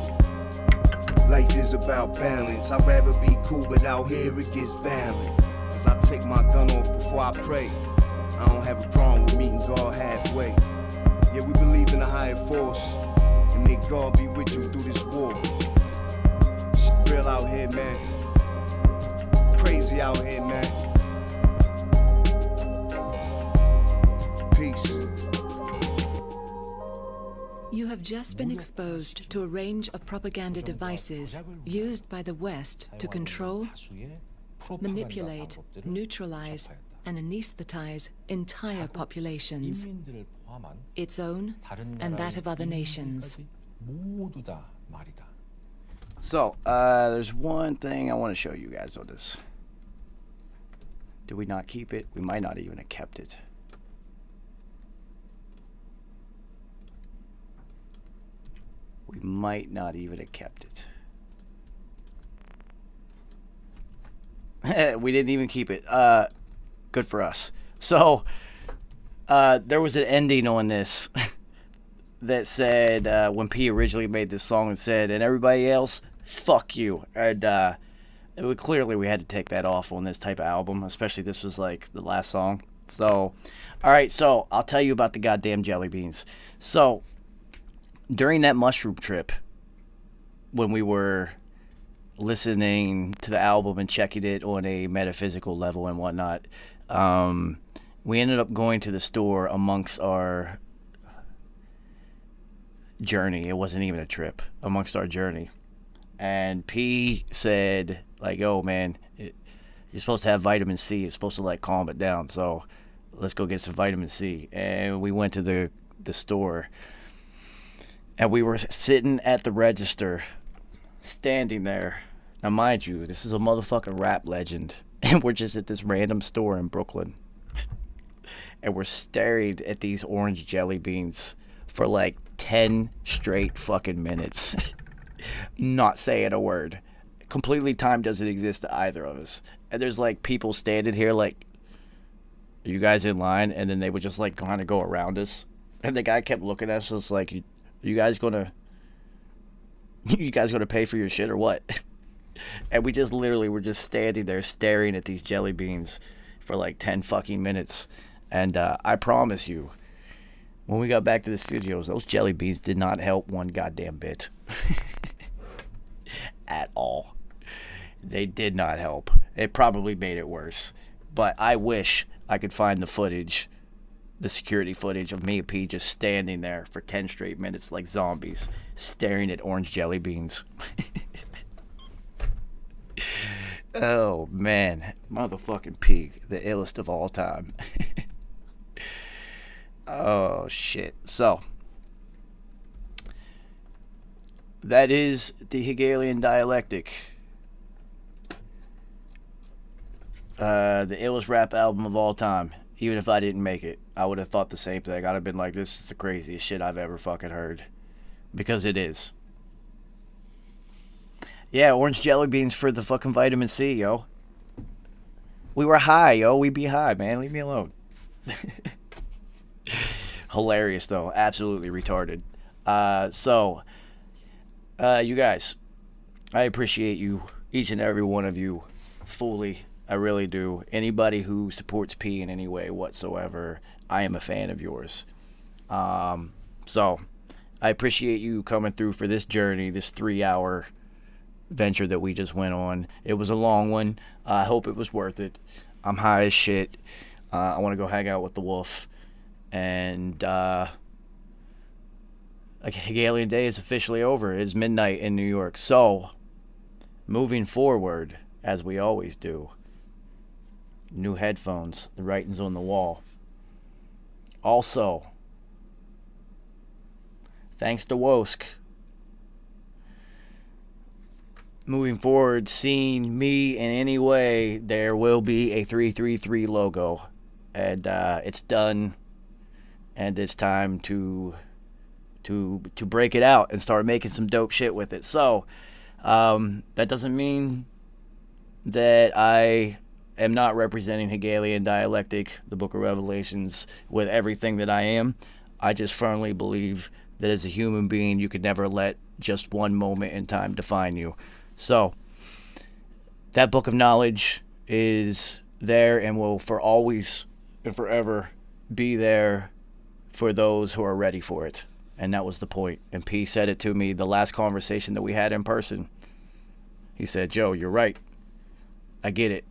Speaker 6: Life is about balance. I'd rather be cool, but out here it gets violent. As I take my gun off before I pray, I don't have a problem with meeting God halfway. Yeah, we believe in a higher force, and may God be with you through this war. It's real out here, man. Crazy out here, man. Peace.
Speaker 3: You have just been exposed to a range of propaganda devices used by the West to control, manipulate, neutralize, and anesthetize entire populations, its own and that of other nations.
Speaker 2: So, there's one thing I want to show you guys on this. Did we not keep it? We might not even have kept it. We might not even have kept it. We didn't even keep it. Good for us. So, there was an ending on this that said, when P originally made this song, and said, and everybody else, fuck you. And clearly we had to take that off on this type of album, especially this was like the last song. So, alright, so I'll tell you about the goddamn jelly beans. So, during that mushroom trip, when we were listening to the album and checking it on a metaphysical level and whatnot, we ended up going to the store amongst our journey. It wasn't even a trip, amongst our journey. And P said, like, oh man, you're supposed to have vitamin C. It's supposed to like calm it down. So let's go get some vitamin C. And we went to the store. And we were sitting at the register, standing there. Now, mind you, this is a motherfucking rap legend. And we're just at this random store in Brooklyn. And we're staring at these orange jelly beans for like 10 straight fucking minutes. Not saying a word. Completely time doesn't exist to either of us. And there's like people standing here like, are you guys in line? And then they would just like kind of go around us. And the guy kept looking at us like, you guys gonna pay for your shit or what? And we just literally were just standing there staring at these jelly beans for like 10 fucking minutes. And I promise you, when we got back to the studios, those jelly beans did not help one goddamn bit. At all. They did not help. It probably made it worse. But I wish I could find the footage, the security footage of me and P just standing there for 10 straight minutes like zombies, staring at orange jelly beans. Oh, man. Motherfucking P, the illest of all time. Oh, shit. So, that is the Hegelian Dialectic. The illest rap album of all time. Even if I didn't make it, I would have thought the same thing. I'd have been like, this is the craziest shit I've ever fucking heard. Because it is. Yeah, orange jelly beans for the fucking vitamin C, yo. We were high, yo. We be high, man. Leave me alone. Hilarious, though. Absolutely retarded. You guys, I appreciate you, each and every one of you, fully. I really do. Anybody who supports P in any way whatsoever, I am a fan of yours. So, I appreciate you coming through for this journey, this 3-hour venture that we just went on. It was a long one. I hope it was worth it. I'm high as shit. I want to go hang out with the wolf. And, Hegelian Day is officially over. It is midnight in New York. So, moving forward, as we always do, new headphones, the writing's on the wall. Also, thanks to Wosk, moving forward, seeing me in any way, there will be a 333 logo. And it's done. And it's time to break it out and start making some dope shit with it. So that doesn't mean that I am not representing Hegelian Dialectic, the Book of Revelations, with everything that I am. I just firmly believe that as a human being, you could never let just one moment in time define you. So that book of knowledge is there and will for always and forever be there for those who are ready for it. And that was the point. And P said it to me the last conversation that we had in person. He said, Joe, you're right. I get it.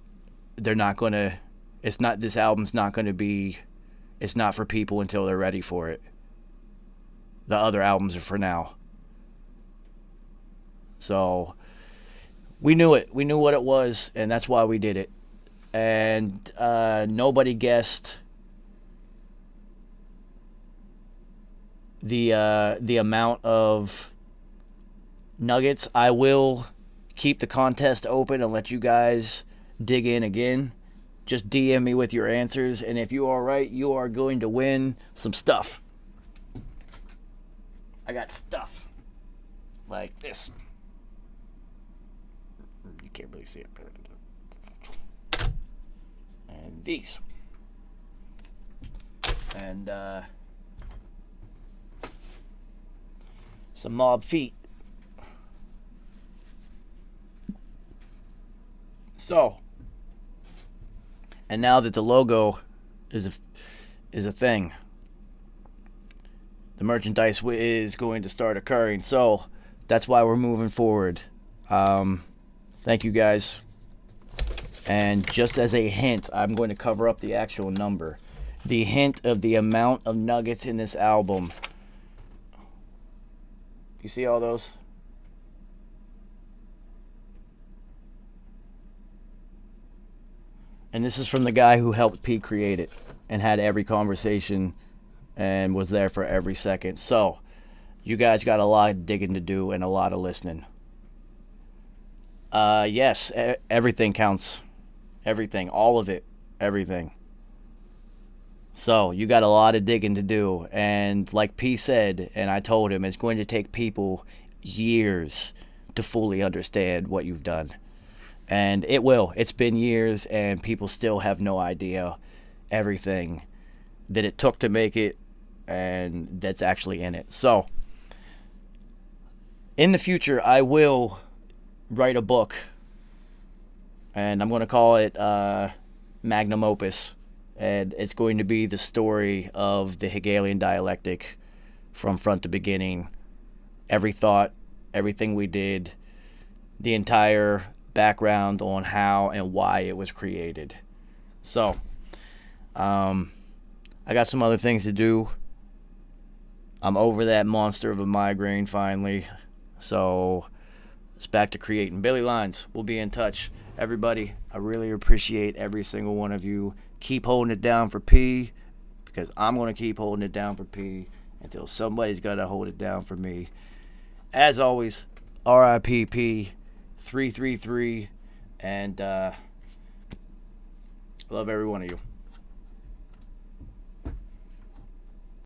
Speaker 2: They're not going to, this album's not going to be, it's not for people until they're ready for it. The other albums are for now. So we knew it. We knew what it was, and that's why we did it. And nobody guessed the amount of nuggets. I will keep the contest open and let you guys dig in again. Just DM me with your answers, and if you are right, you are going to win some stuff. I got stuff like this. You can't really see it. And these. And some mob feet. So, and now that the logo is a thing, the merchandise is going to start occurring. So that's why we're moving forward. Thank you guys. And just as a hint, I'm going to cover up the actual number. The hint of the amount of nuggets in this album. You see all those? And this is from the guy who helped Pete create it and had every conversation and was there for every second. So, you guys got a lot of digging to do and a lot of listening. Yes, everything counts. Everything, all of it, everything. So, you got a lot of digging to do. And like P said, and I told him, it's going to take people years to fully understand what you've done. And it will. It's been years, and people still have no idea everything that it took to make it and that's actually in it. So, in the future, I will write a book, and I'm going to call it Magnum Opus, and it's going to be the story of the Hegelian Dialectic from front to beginning. Every thought, everything we did, the entire background on how and why it was created. So, I got some other things to do. I'm over that monster of a migraine finally. So, it's back to creating. Billy Lines, we'll be in touch. Everybody, I really appreciate every single one of you. Keep holding it down for P, because I'm going to keep holding it down for P until somebody's got to hold it down for me. As always, RIPP 333, and love every one of you.